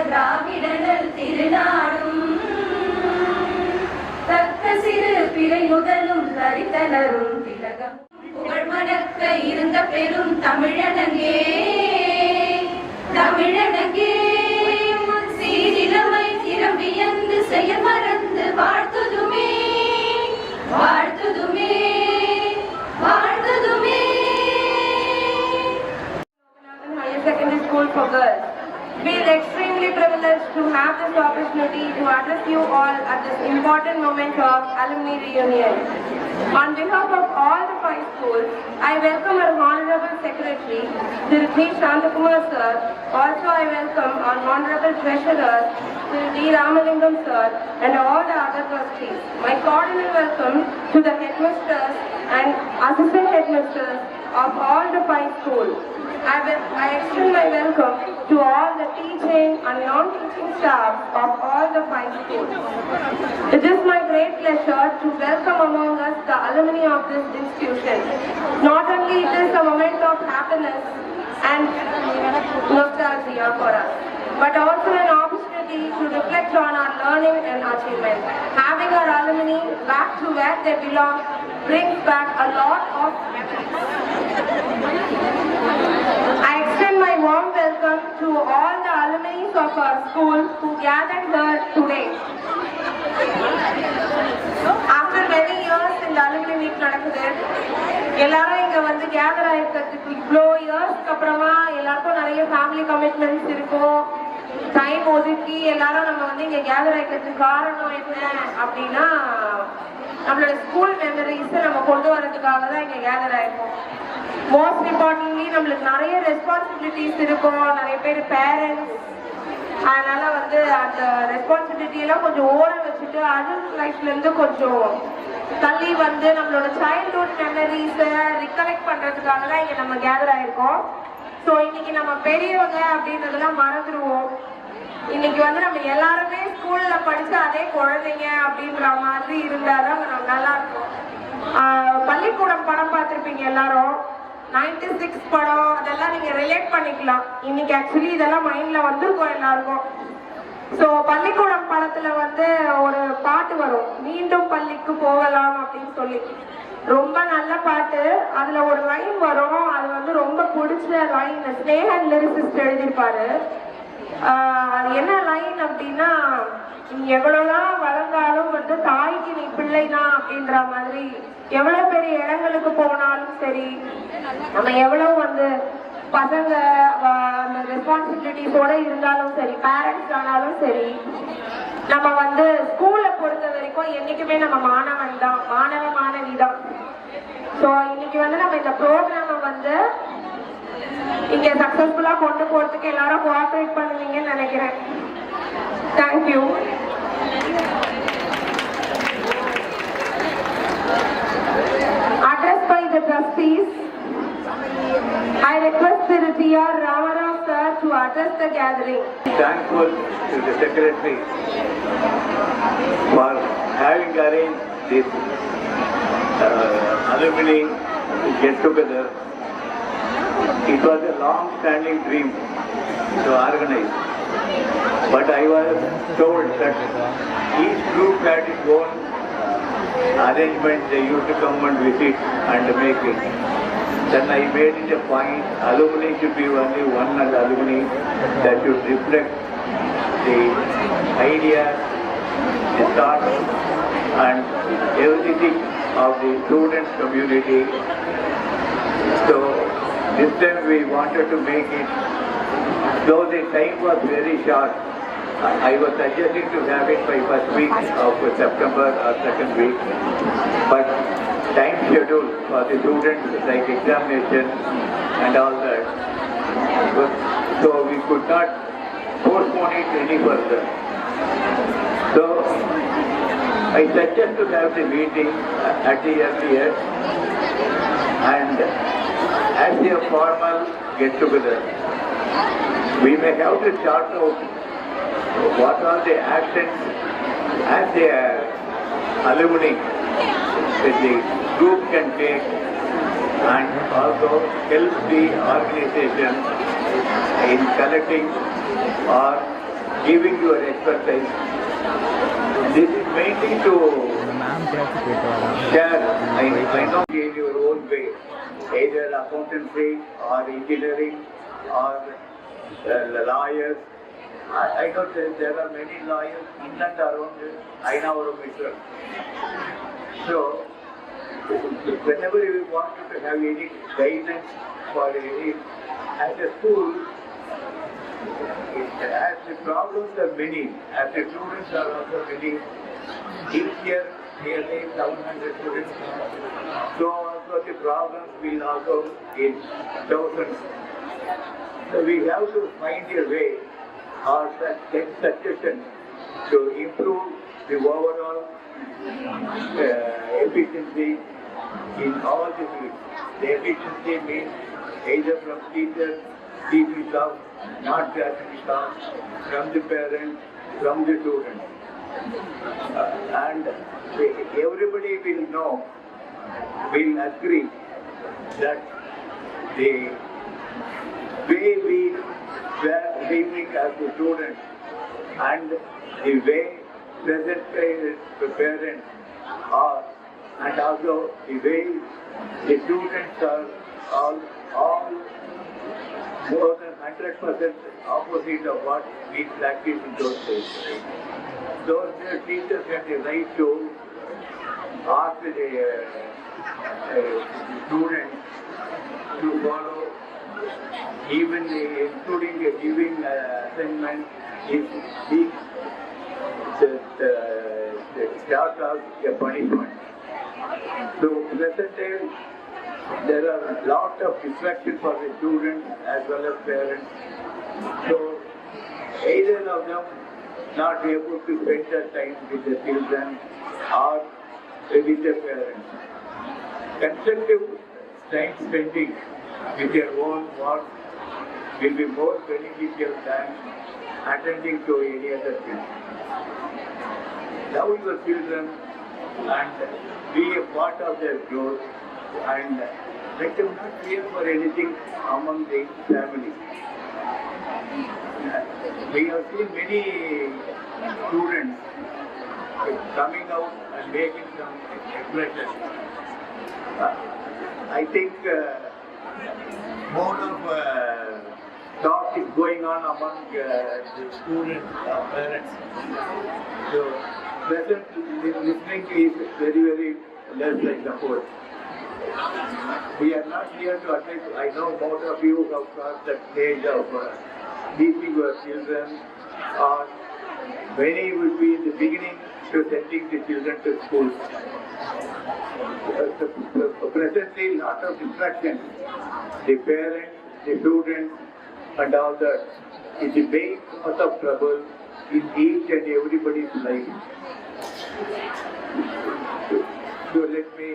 திராவிடனல் திருநாடும் தக்க சிறு பிறை முதலும் தரித்தனரும் திலகம் புகழ் மணக்க இருந்த பெரும் தமிழனங்கே தமிழனங்கே சீரிலமை திறம்பியந்து செய்ய மறந்து வாழ்த்துதுமே வாழ்த்துதுமே வாழ்த்துதுமே. Higher Secondary School for Girls. We are extremely privileged to have this opportunity to address you all at this important moment of alumni reunion. On behalf of all the 5 schools, I welcome our Honorable Secretary, Sir G. Shantakumar Sir. Also I welcome our Honorable Treasurer, Sir D. Ramalingam Sir, and all the other trustees. My cordial welcome to the headmasters and assistant headmasters of all the 5 schools. I extend my welcome to all the teaching and non-teaching staff of all the 5 schools. It is my great pleasure to welcome among us the alumni of this institution. Not only it is a moment of happiness and nostalgia for us, but also an opportunity to reflect on our learning and achievement. Having our alumni back to where they belong brings back a lot of I extend my warm welcome to all the alumni of our school who gathered here today. After many years in the alumni week நடக்குது. எல்லாரும் இங்க வந்து gather ஆயிருக்கிறதுக்கு இவ்வளோ இயர்ஸ்க்கு அப்புறமா எல்லாருக்கும் நிறைய family commitments இருக்கும். டைம் ஒதுக்கி எல்லாரும் நம்ம வந்து இங்க கேதர் ஆயிருக்கிறதுக்கு காரணம் என்ன அப்படின்னா நம்மளோட ஸ்கூல் மெமரிஸை நம்ம கொண்டு வரதுக்காக தான் இங்க கேதர் ஆயிருக்கோம். மோஸ்ட் இம்பார்ட்டன்ட்லி நம்மளுக்கு நிறைய ரெஸ்பான்சிபிலிட்டிஸ் இருக்கும், நிறைய பேர் பேரண்ட்ஸ். அதனால வந்து அந்த ரெஸ்பான்சிபிலிட்டி எல்லாம் கொஞ்சம் ஓர வச்சுட்டு அடல்ட் லைஃப்ல இருந்து கொஞ்சம் தள்ளி வந்து நம்மளோட சைல்ட்ஹுட் மெமரிஸை ரிகலெக்ட் பண்றதுக்காக தான் இங்க நம்ம கேதர் ஆயிருக்கோம். ஸோ இன்னைக்கு நம்ம பெரியவங்க அப்படின்றதெல்லாம் மறந்துடுவோம். இன்னைக்கு வந்து நம்ம எல்லாருமே ஸ்கூல்ல படிச்ச அதே குழந்தைங்க அப்படின்ற மாதிரி இருந்தாதான் நம்ம நல்லா இருக்கும். பள்ளிக்கூடம் படம் பார்த்திருப்பீங்க எல்லாரும். 96 படம் அதெல்லாம் நீங்க ரிலேட் பண்ணிக்கலாம். இன்னைக்கு ஆக்சுவலி இதெல்லாம் மைண்ட்ல வந்திருக்கும் எல்லாருக்கும். ஸோ பள்ளிக்கூடம் படத்துல வந்து ஒரு பாட்டு வரும், மீண்டும் பள்ளிக்கு போகலாம் அப்படின்னு சொல்லி. ரொம்ப நல்ல பாட்டு. அதுல ஒரு லைன் வரும், அது வந்து ரொம்ப பிடிச்ச லைன். ஸ்னேகன் லிரிசிஸ்ட் எழுதியிருப்பாரு. அது என்ன லைன் அப்படின்னா, நீ எவ்வளவுதான் வளர்ந்தாலும் வந்து தாய்க்கு நீ பிள்ளைதான் அப்படின்ற மாதிரி. எவ்வளவு பெரிய இடங்களுக்கு போனாலும் சரி, நம்ம எவ்வளவு வந்து பசங்க அந்த ரெஸ்பான்சிபிலிட்டிஸோட இருந்தாலும் சரி, பேரண்ட்ஸ் ஆனாலும் சரி, நம்ம வந்து ஸ்கூல்ல பொறுத்த வரைக்கும் என்னைக்குமே நம்ம மாணவன் தான், மாணவி தான். ஸோ இன்னைக்கு வந்து நம்ம இந்த ப்ரோக்ராமை வந்து இங்க சக்சஸ்ஃபுல்லா கொண்டு போறதுக்கு எல்லாரும் கோஆபரேட் பண்ணுவீங்கன்னு நினைக்கிறேன். Thank you. Addressed by the trustees, I request Sir T.R. Ramarao sir to address the gathering. Thankful to the secretary for having arranged this alumni get together. It was a long-standing dream to organize, but I was told that each group had its own arrangement. They used to come and visit and make it. Then I made it a point, alumni should be only one alumni that should reflect the ideas, the thoughts and everything of the student community. So this time we wanted to make it, though the time was very short, I was suggesting to have it by first week of September or second week, but time schedule for the students like examination and all that, so we could not postpone it any further. So I suggest to have the meeting at the earliest and as a formal get together. We may have to chart out what are the actions as the alumni that the group can take and also help the organization in collecting or giving your expertise. This is mainly to share, I know in your own way, either accountancy or engineering or lawyers. I know that there are many lawyers in and around Ainavaram itself. So, whenever you want to have any guidance for any, as a school, as the problems are many, as the students are also many, each year nearly 700 students, so also the problems will also in thousands. So we have to find a way or take suggestion to improve the overall efficiency in all the fields. The efficiency means either from teachers, teaching staff, not teaching staff, from the parents, from the students. And everybody will know, will agree that the way we were living as a student and the way present parents are, and also the way the students are all more than 100% opposite of what we practiced in those days. Those teachers had the right to ask the students to follow, even including giving assignment, is being the start of a punishment. So present day, there are a lot of distractions for the students as well as parents. So either of them not able to spend their time with the children or with their parents. Constructive time spending with your own work will be more beneficial than attending to any other thing. Love your children and be a part of their growth, and let them not fear for anything among the family. We have seen many students coming out and making some expressions. I think more of talk is going on among the students or parents. So present listening is very, very less, I suppose. We are not here to advise. I know most of you have crossed that stage of teaching your children, or many will be in the beginning to sending the children to school. Presently, lot of distractions. The parents, the students, and all that is the main cause of trouble in each and everybody's life. So let me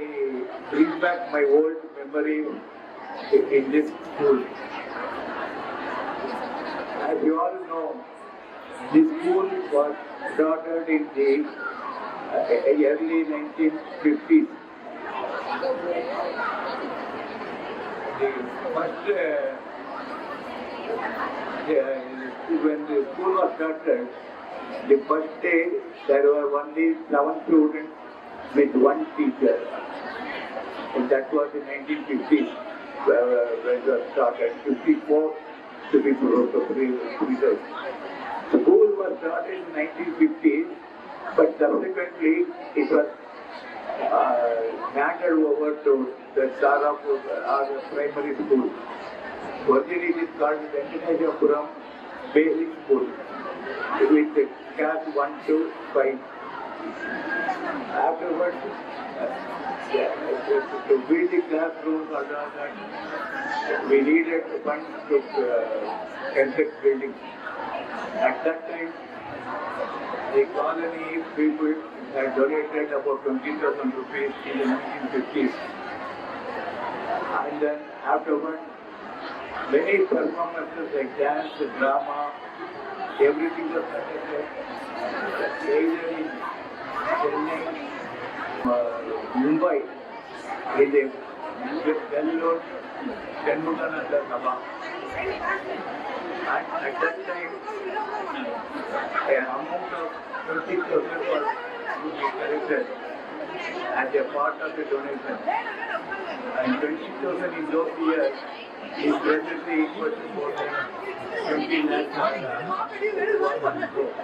bring back my old memory in this school. As you all know, this school was started in the early 1950s. The first, when the school was started, the first day there were only 7 students with 1 teacher. And that was in 1950s when it was started. 54 to be precise. School was started in 1950s, but subsequently it was handed over to the Sarapur primary school. Originally it is called Venkatachapuram Basic School with the class 1 to 5. Afterwards, to build the classrooms or that, we needed funds to construct buildings. At that time, the colony people had donated about 20,000 rupees in the 1950s. And then afterwards, many performances like dance, drama, everything was conducted either in Chennai, Mumbai, in the well-known Shanmugananda Sabha. And at that time, an amount of 20,000 was to be collected as a part of the donation. And 20,000 in those years is presently equal to more than 20 lakhs on one crore.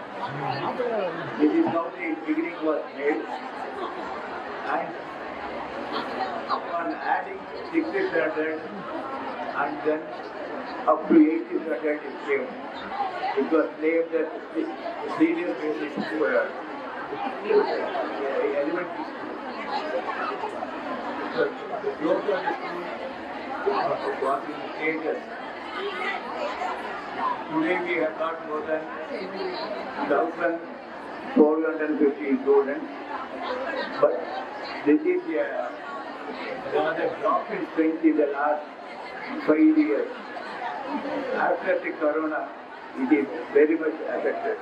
This is how the beginning was made. And upon adding 600 and then up to 800 it came. It was named as senior basic elementary. So the growth of the school was in stages. Today we have got more than 1,450 students, but this is another drop in strength in the last 5 years. After the corona, it is very much affected.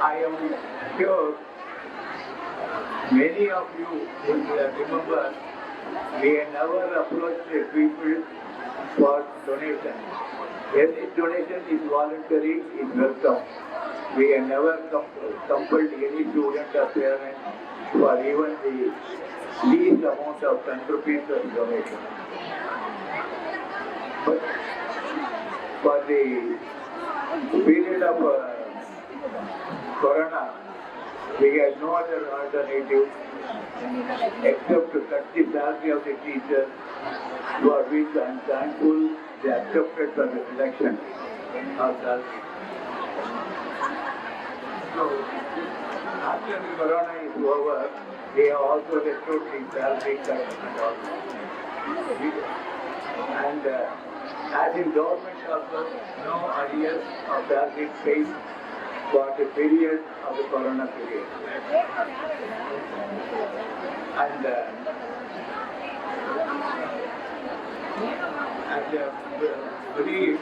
I am sure many of you will remember we have never approached the people for donation. Every donation is voluntary, is welcome. We have never compelled any student or parent for even the least amount of 10 rupees of donation. But for the period of corona, we had no other alternative except to cut the salary of the teachers, for which I am thankful they accepted for the selection of salary. So, after the corona is over, they have also restored the salary cut and all. And as in government also, no arrears of salary paid for the period of the corona period. And as a brief,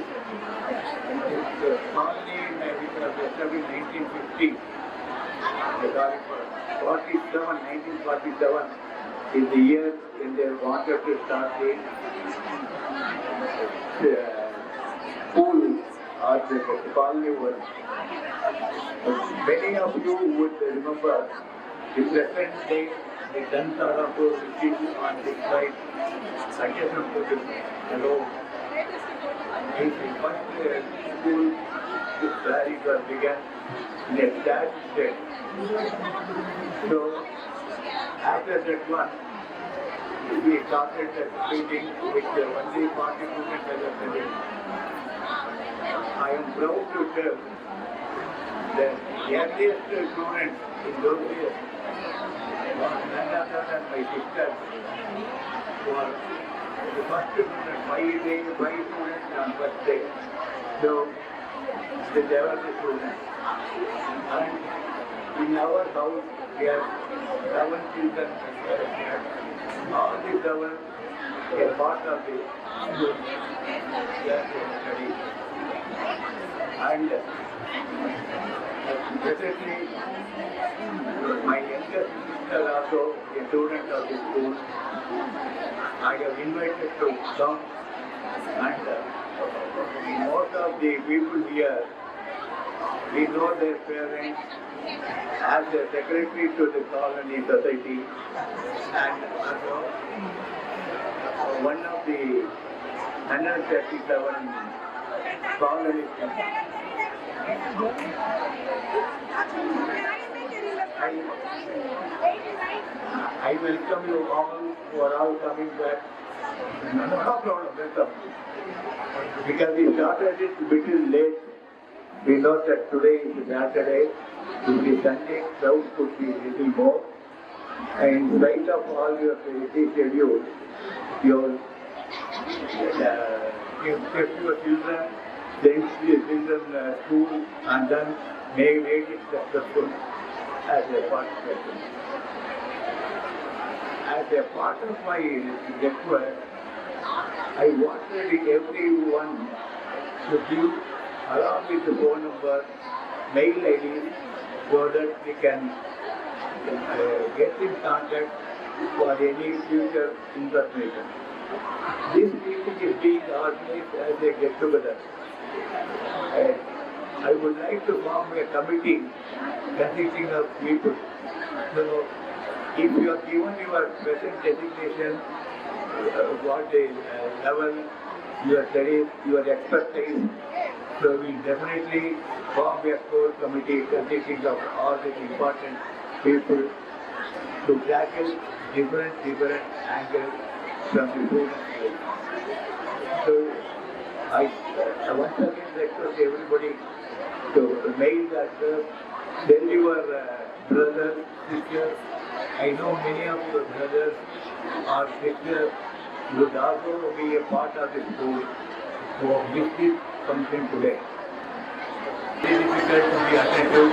it's only which was established in 1950. 1947 is the year when they wanted to start the school or the colony work. Many of you would remember the present day, the Dantarapur, which is on the side, adjacent to the road. It's the first school where it was began in a thatched shed. So, after that one, we started that meeting with only 40 students as a president. I am proud to tell that the earliest student in those years was none other than my sister, who was the first student, 5 students on first day. So, they were the students. And in our house, we have 7 children. All the 7 are part of the school. Study. And presently, my younger sister also a student of the school. I have invited to come, and most of the people here, we know their parents as a secretary to the colony society, and also one of the 137 colonists. I welcome you all who are all coming back. No problem, welcome. Because we started it a little late. We know that today is Saturday. If the Sunday crowd could be a little more. And in spite of all your busy schedule, your kept your children, sent your children school, and then made it successful as a participation. As a part of my network, I wanted everyone to give, along with the phone number, mail ID, so that we can get in contact for any future information. this meeting is being organized as a get together. And I would like to form a committee consisting of people. So, if you are given your present designation, what is level, your studies, your expertise, so we definitely form a core committee consisting of all the important people to tackle different angles from the students' life. So I once again request everybody to mail that, tell your brothers, sisters. I know many of your brothers or sisters would also be a part of the school who missed this function today. It is difficult to be attentive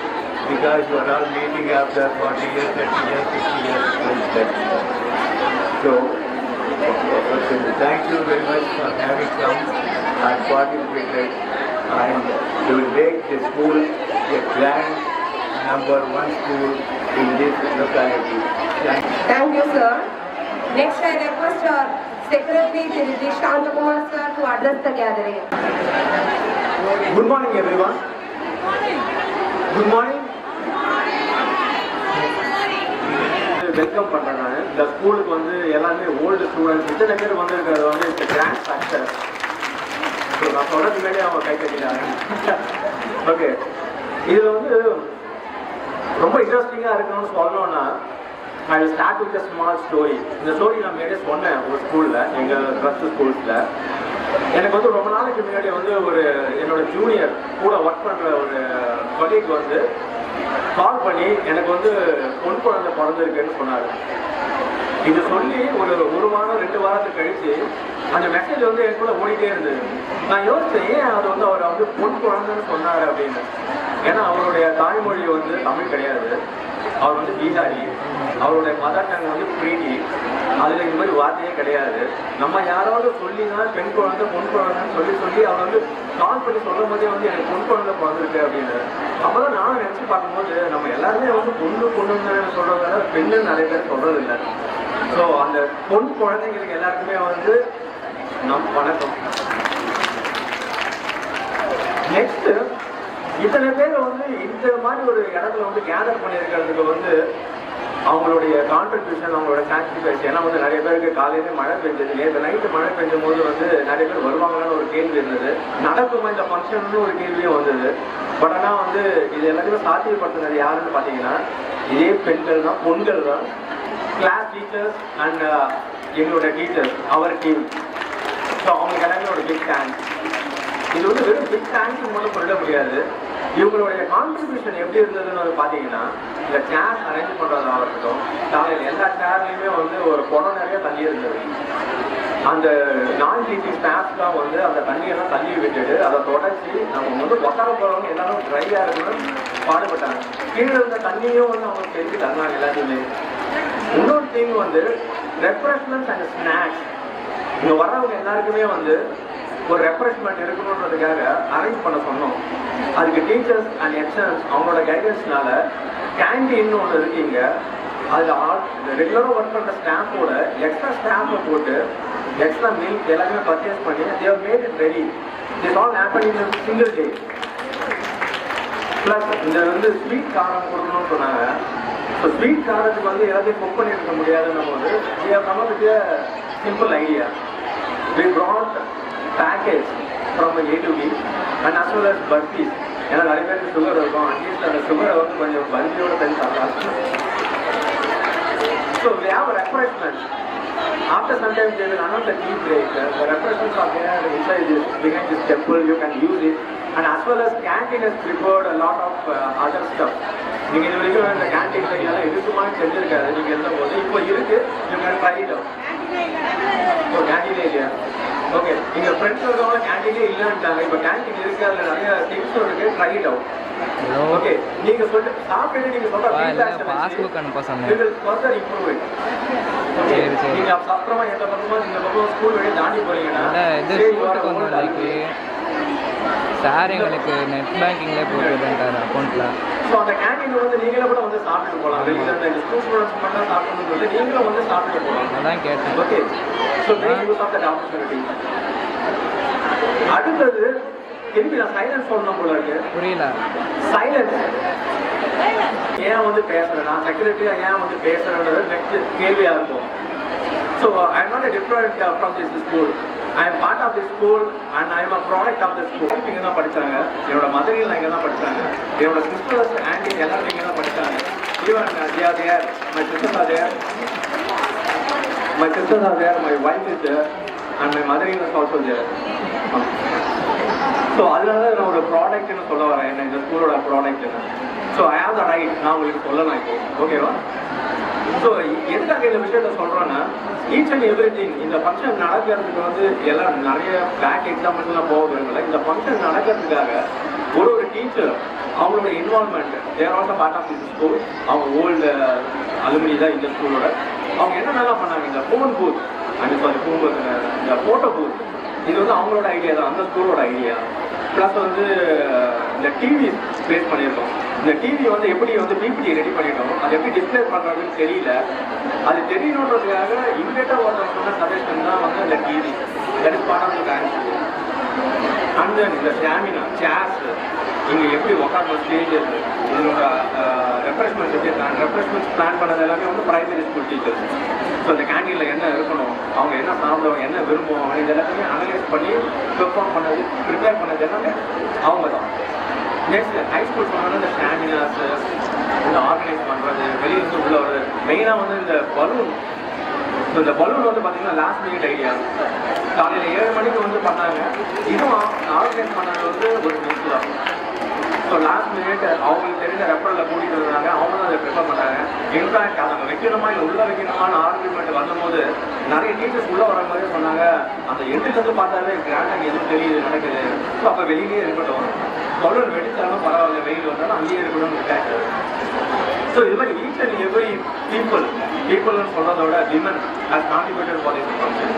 because you are all meeting after 40 years, 30 years, 60 years. So, thank you very much for having come and participated, and you will make the school a grand #1 school in this locality. Thank you, sir. Next, I request our Secretary, Shri Shantakumar sir, to address the gathering. Good morning, everyone. Good morning. Welcome பண்ணுறேன் நான். இந்த ஸ்கூலுக்கு வந்து எல்லாமே old students இத்தனை பேர் வந்திருக்கிறது வந்து இந்த கிராண்ட் சக்ஸஸ். ஸோ நான் சொல்கிறதுக்கு முன்னாடி அவங்க கை கட்டிட்டாங்க. ஓகே, இதில் வந்து ரொம்ப இன்ட்ரெஸ்டிங்காக இருக்கணும்னு சொல்லணும்னா I will start with small story. இந்த ஸ்டோரி நான் முன்னாடியே சொன்னேன் ஒரு ஸ்கூலில், எங்கள் ட்ரஸ்ட் ஸ்கூல்ஸில். எனக்கு வந்து ரொம்ப நாளைக்கு முன்னாடி வந்து ஒரு என்னோட ஜூனியர் கூட ஒர்க் பண்ணுற ஒரு கொலீக் வந்து கால் பண்ணி எனக்கு வந்து பொன் குழந்தை பிறந்திருக்குன்னு சொன்னார். இது சொல்லி ஒரு வாரம் 2 வாரத்துக்கு கழிச்சு அந்த மெசேஜ் வந்து எனக்குள்ள ஓடிட்டே இருந்தது. நான் யோசிச்சேன், ஏன் அது வந்து அவர் வந்து பொன் குழந்தைன்னு சொன்னார் அப்படின்னு. ஏன்னா அவருடைய தாய்மொழி வந்து தமிழ் கிடையாது, அவர் வந்து பீகாரி, அவருடைய மதர் டங் வந்து பிரீடி, அதில் இந்த மாதிரி வார்த்தையே கிடையாது. நம்ம யாராவது சொல்லி தான் பெண் குழந்தை பொன் குழந்தைன்னு சொல்லி அவர் வந்து கால் பண்ணி சொல்லும் போதே வந்து எனக்கு பொன் குழந்தை பிறந்திருக்கு அப்படின்னு. அப்போதான் நானும் நினச்சி பார்க்கும்போது நம்ம எல்லாருமே வந்து பொண்ணுன்னு சொல்கிறதால பெண்ணு நிறைய பேர் சொல்கிறது இல்லை. ஸோ அந்த பொன் குழந்தைங்களுக்கு எல்லாருக்குமே வந்து வணக்கம். நெக்ஸ்ட், இத்தனை பேர் வந்து இந்த மாதிரி ஒரு இடத்துல வந்து கேதர் பண்ணியிருக்கிறதுக்கு வந்து அவங்களுடைய கான்ட்ரிபியூஷன், அவங்களோட சாக்ரிஃபைஸ். ஏன்னா வந்து நிறைய பேருக்கு காலையில மழை பெஞ்சது, நேற்று நைட்டு மழை பெஞ்சும் போது வந்து நிறைய பேர் வருவாங்கன்னு ஒரு கேள்வி இருந்தது. நடக்குமா இந்த ஃபங்க்ஷன் ஒரு கேள்வியும் வந்தது. பட் ஆனால் வந்து இது எல்லாத்தையுமே சாத்தியப்படுத்தினது யாருன்னு பார்த்தீங்கன்னா இதே பெண்கள் தான், பொண்கள் தான். கிளாஸ் டீச்சர்ஸ் அண்ட் எங்களோட டீச்சர்ஸ், அவர் டீம். ஸோ அவங்களுக்கு எல்லாமே ஒரு பிக் தேங்க்ஸ். இது வந்து வெறும் பிக் தேங்க்ஸ் மட்டும் சொல்ல முடியாது. இவங்களுடைய கான்ட்ரிபியூஷன் எப்படி இருந்ததுன்னு வந்து பார்த்தீங்கன்னா, இந்த சேர் அரேஞ்ச் பண்ணுறதா இருக்கட்டும், காலையில் எல்லா சேர்லையுமே வந்து ஒரு குடம் நிறைய தண்ணி இருந்தது. அந்த நான் டீச்சிங் ஸ்டாஃப்லாம் வந்து அந்த தண்ணியெல்லாம் தள்ளி விட்டுட்டு அதை தொடச்சி நம்ம வந்து உட்கார போகிறவங்க எல்லாரும் ட்ரையாக இருக்கணும்னு பாடுபட்டாங்க. கீழே இருந்த தண்ணியும் வந்து அவங்க தெரிஞ்சு தந்தாங்க எல்லாத்தையுமே. இன்னொரு திங் வந்து ரெஃப்ரெஷ்மெண்ட்ஸ் அண்ட் ஸ்நாக்ஸ். இங்கே வர்றவங்க எல்லாருக்குமே வந்து ஒரு ரெஃப்ரெஷ்மெண்ட் இருக்கணுன்றதுக்காக அரேஞ்ச் பண்ண சொன்னோம். அதுக்கு டீச்சர்ஸ் அண்ட் ஹெச்எம்ஸ் அவங்களோட கைடன்ஸ்னால கேண்டீன் ஒன்று இருக்கீங்க. அதில் ரெகுலராக ஒர்க் பண்ணுற ஸ்டாஃபோட எக்ஸ்ட்ரா ஸ்டாஃபை போட்டு எக்ஸ்ட்ரா மில்க் எல்லாமே பர்ச்சேஸ் பண்ணி they have made it ready. This all happened in a single day. Plus இந்த வந்து ஸ்வீட் காரம் கொடுக்கணும்னு சொன்னாங்க. ஸோ ஸ்வீட் காரத்துக்கு வந்து எல்லாத்தையும் குக் பண்ணியிருக்க முடியாதுன்னு போது we have come up with a simple idea. We brought package from A to B and as well as burfies. ஏன்னா நிறைய பேருக்கு சுகர் இருக்கும், அட்லீஸ்ட் அந்த சுகரை வந்து கொஞ்சம் பர்ஃபியோட தண்ணி சாப்பிடலாம். So we have a refreshment. After some time they will announce a tea break. The refreshments are there inside this, behind this temple. You can use it. And as well as canteen has prepared a lot of other stuff. நீங்க இது வரைக்கும் இந்த கேன்டீன்ல எல்லாம் இருக்குமான்னு தெரிஞ்சிருக்காது. நீங்க இருந்தபோது இப்போ இருக்கு, you can try it out. ஓ, கேன்டீனே இல்லையா? ஓகே, எங்க ஃப்ரெண்ட்ஸ் இருக்கவங்க கேன்டீனே இல்லைன்ட்டாங்க. இப்போ கேன்டீன் இருக்கு, அதில் நிறைய திங்ஸ் இருக்கு, ட்ரை இட் அவுட். ஓகே, நீங்க சொல்லிட்டு சாப்பிட்டு நீங்க சொல்ற பாஸ்புக் அனுப்ப சொன்னேன். இது ஃபர்தர் இம்ப்ரூவ். ஓகே, நீங்க அப்புறமா எந்த பக்கமா இந்த பக்கம் ஸ்கூல் வழியா தாண்டி போறீங்கன்னா இது ஷூட்டுக்கு வந்து சார் எங்களுக்கு நெட் பேங்கிங்லேயே போட்டுருந்தார் அக்கௌண்ட்டில். ஸோ அந்த கேண்டீன் வந்து நீங்களும் கூட வந்து சாப்பிட்டு போகலாம். வெளியில் இந்த ஸ்கூல் ஸ்டூடெண்ட்ஸ் மட்டும் சாப்பிடணும்னு சொல்லி நீங்களும் வந்து சாப்பிட்டு போகலாம். அதான் கேட்டேன். Okay, so make use of that opportunity. அடுத்தது திருப்பி நான் சைலன்ஸ் சொல்லணும் போல இருக்கு. புரியல. சைலன்ஸ் ஏன் வந்து பேசுறேன், நான் செக்ரட்டரியா ஏன் வந்து பேசுறேன்றது நெக்ஸ்ட் கேள்வியா இருக்கும். So I am not a different from this school. I am part of this school and I am a product of this school. இங்கே தான் படித்தாங்க, என்னோட மதரில் இங்கே தான் படித்தாங்க, என்னோட சிஸ்டர்ஸ் ஆண்டி எல்லாரும் இங்கே தான் படித்தாங்க. Even they are there, my sisters are there, my wife is there and my mother-in-law is also there. So அதனால தான் நான் ஒரு ப்ராடக்ட்னு சொல்ல வரேன், என்ன இந்த ஸ்கூலோட ப்ராடக்ட்னு. So I have the right, நான் உங்களுக்கு சொல்லலாம் இப்போ. ஓகேவா? ஸோ எதுக்காக இந்த விஷயத்த சொல்கிறேன்னா, ஈச் அண்ட் எவ்ரி திங் இந்த ஃபங்க்ஷன் நடக்கிறதுக்கு வந்து எல்லாம் நிறைய பேக் எக்ஸாம்பிள்ஸ்லாம் போக விரும்பல. இந்த ஃபங்க்ஷன் நடக்கிறதுக்காக ஒரு டீச்சர் அவங்களோட involvement, they're also part of this school. அவங்க ஓல்டு அலுமினி தான் இந்த ஸ்கூலோட. அவங்க என்னென்னலாம் பண்ணாங்க, இந்த ஃபோன் பூத் அண்ட் இந்த ஃபோட்டோ பூத், இது வந்து அவங்களோட ஐடியா தான், அந்த ஸ்கூலோட ஐடியா. ப்ளஸ் வந்து இந்த டிவி ப்ளேஸ் பண்ணியிருக்கோம். இந்த டிவி வந்து எப்படி வந்து பிபிடி ரெடி பண்ணிட்டோம், அது எப்படி டிஸ்பிளே பண்ணுறதுன்னு தெரியல. அது தெரியணுன்றதுக்காக இமீடியட்டாக ஒருத்தர் சொன்ன சஜஷன் தான் வந்து இந்த TV. That is part of the dance. And then இந்த ஸ்டாமினா சேர்ஸ், இங்கே எப்படி உட்காந்து ஸ்டேஜஸ், இதோட ரெஃப்ரெஷ்மெண்ட்ஸ் எப்படி இருக்காங்க, ரெஃப்ரெஷ்மெண்ட்ஸ் பிளான் பண்ணது எல்லாமே வந்து பிரைமரி ஸ்கூல் டீச்சர்ஸ். ஸோ இந்த கேண்டீனில் என்ன இருக்கணும், அவங்க என்ன சாப்பிடுவாங்க, என்ன விரும்புவாங்க, இது எல்லாத்தையுமே அனலைஸ் பண்ணி பெர்ஃபார்ம் பண்ணது, ப்ரிப்பேர் பண்ணது எல்லாமே அவங்க தான். நெக்ஸ்ட் ஹை ஸ்கூல் சொன்னாலும் இந்த ஸ்டாமினாஸ், இந்த ஆர்கனைஸ் பண்ணுறது, வெளியிருந்து உள்ள வருது. மெயினாக வந்து இந்த பலூன். ஸோ இந்த பலூன் வந்து பார்த்தீங்கன்னா லாஸ்ட் மினிட் ஐடியா. காலையில் 7 மணிக்கு வந்து பண்ணாங்க. இதுவும் ஆர்கனைஸ் பண்ணது வந்து ஒரு மினிட் தான். ஸோ லாஸ்ட் மினிட் அவங்களுக்கு தெரிஞ்ச ரெஃபரில் கூட்டிகிட்டு வந்தாங்க, அவங்க தான் அதை ப்ரிப்பேர் பண்ணாங்க. இன்ஃபேக்ட் அவங்க வைக்கணுமா இல்லை உள்ளே வைக்கணுமான்னு ஆர்குமெண்ட் வந்தபோது நிறைய டீச்சர்ஸ் உள்ளே வர மாதிரி சொன்னாங்க, அந்த எட்டுலேருந்து பார்த்தாலே கிராண்டாக எதுவும் தெரியுது நடக்குது. ஸோ அப்போ வெளியிலே இருக்கட்டும், பலூன் வெடிச்சாலும் பரவாயில்ல, வெயில் வந்தாலும் அங்கேயே இருக்கணும்னு இருக்காங்க. ஸோ இது மாதிரி ஈச் அண்ட் எவ்ரி பீப்புள்னு சொல்றதோட women has contributed for this function.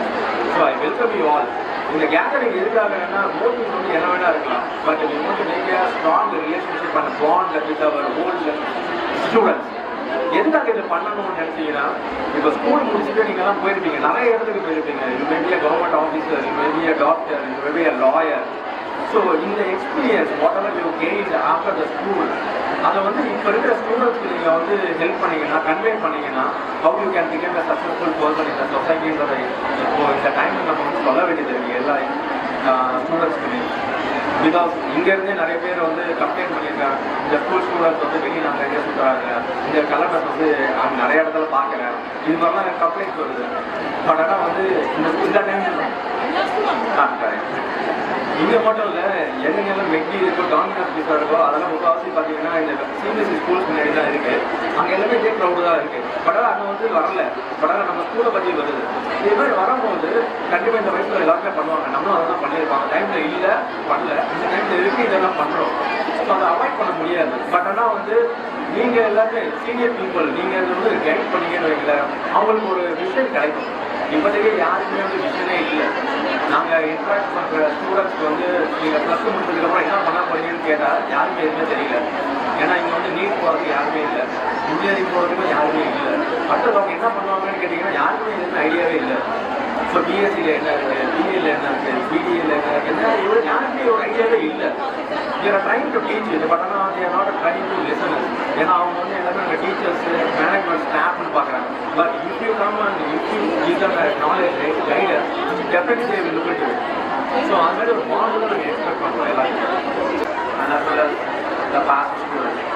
So I welcome you all. இந்த கேதரிங் எதுக்காகன்னா மோட்டிவ் வந்து என்ன வேணா இருக்கலாம், but we want to make a strong relationship and bond with our whole students. எதுக்காக இதை பண்ணணும்னு நினைச்சீங்கன்னா, இப்போ ஸ்கூல் முடிச்சுட்டு நீங்கள்லாம் போயிருப்பீங்க, நிறைய இடத்துக்கு போயிருப்பீங்க. You may be a government officer, you may be a doctor, you may be a lawyer. So இந்த experience whatever you gain after the school, அதை வந்து இப்போ இருக்கிற ஸ்டூடெண்ட்ஸ்க்கு நீங்கள் வந்து ஹெல்ப் பண்ணீங்கன்னா, கன்வே பண்ணீங்கன்னா, how you can become a successful person in the சொசைட்டின்றதை இப்போ இந்த டைமில் நம்ம வந்து சொல்ல வேண்டியது இருக்குது எல்லா ஸ்டூடெண்ட்ஸ்க்குமே. பிகாஸ் இங்கேருந்தே நிறைய பேர் வந்து கம்ப்ளைண்ட் பண்ணியிருக்காங்க, இந்த ஸ்கூல் ஸ்டூடெண்ட்ஸ் வந்து வெளியே நாங்கள் எங்கே சுற்றுறாங்க, இந்த கலர்ஸ் வந்து அவங்க நிறைய இடத்துல பார்க்குறேன், இது மாதிரிலாம் எனக்கு கம்ப்ளைண்ட்ஸ் வருது. பட் ஆனால் வந்து இந்த டைம் இங்கே மட்டும் இல்லை, எங்கெங்கெல்லாம் மெட்டி இருக்கோ, டாமினஸ் பீஸாக இருக்கோ, அதெல்லாம் முக்கால்வாசி பார்த்தீங்கன்னா இந்த சிபிஎஸ்சி ஸ்கூல்ஸ் முன்னாடி தான் இருக்குது. அங்கே எல்லாமே இதே க்ரௌடு தான் இருக்குது. பட் ஆனால் அங்கே வந்து வரல, பட் ஆனால் நம்ம ஸ்கூலை பற்றி வருது. இதே மாதிரி வரும்போது கண்டிப்பாக இந்த வயசில் எல்லாருமே பண்ணுவாங்க, நம்மளும் அதெல்லாம் பண்ணியிருப்பாங்க. டைமில் இல்லை பண்ணல, இந்த டைமில் இருக்குது, இதெல்லாம் பண்ணுறோம். ஸோ அதை அவாய்ட் பண்ண முடியாது. பட் ஆனால் வந்து நீங்கள் எல்லாருமே சீனியர் பீப்புள், நீங்கள் அதை வந்து கைட் பண்ணீங்கன்னு வைக்கல, அவங்களுக்கு ஒரு விஷயம் கிடைக்கும். இப்போதைக்கு யாருக்குமே வந்து விஷயமே இல்லை. நாங்கள் இன்ட்ராக்ட் பண்ணுற ஸ்டூடெண்ட்ஸ்க்கு வந்து நீங்கள் ப்ளஸ் 2 முடிச்சதுக்கப்புறம் என்ன பண்ண போறீங்கன்னு கேட்டால் யாருமே எதுவுமே தெரியல. ஏன்னா இங்கே வந்து நீட் போகிறதுக்கு யாருமே இல்லை, இன்ஜினியரிங் போகிறதுக்கும் யாருமே இல்லை. அடுத்தது அவங்க என்ன பண்ணுவாங்கன்னு கேட்டிங்கன்னா யாருமே எதுவுமே ஐடியாவே இல்லை. ஸோ பிஎஸ்சியில் என்ன இருக்குது, பிஏல என்ன இருக்குது, பிடிஏல என்ன இருக்குது, இவ்வளோ யாருமே ஒரு ஐடியாவே இல்லை. தேர் ட்ரைங் டு டீச் இது, பட் ஆனால் தேர் நாட் ட்ரைங் டு லிசன். ஏன்னா அவங்க வந்து எல்லாமே அங்கே டீச்சர்ஸ், மேனேஜ்மெண்ட், ஸ்டாஃப்னு பார்க்குறாங்க. But if you come and if you give them knowledge, guidance, definitely they will look into it. So அது மாதிரி ஒரு பாண்ட் தான் நாங்கள் எக்ஸ்பெக்ட் பண்ணுறோம் எல்லாருக்கும். அதனால் இந்த பாஸ்ட் ஸ்டூடெண்ட்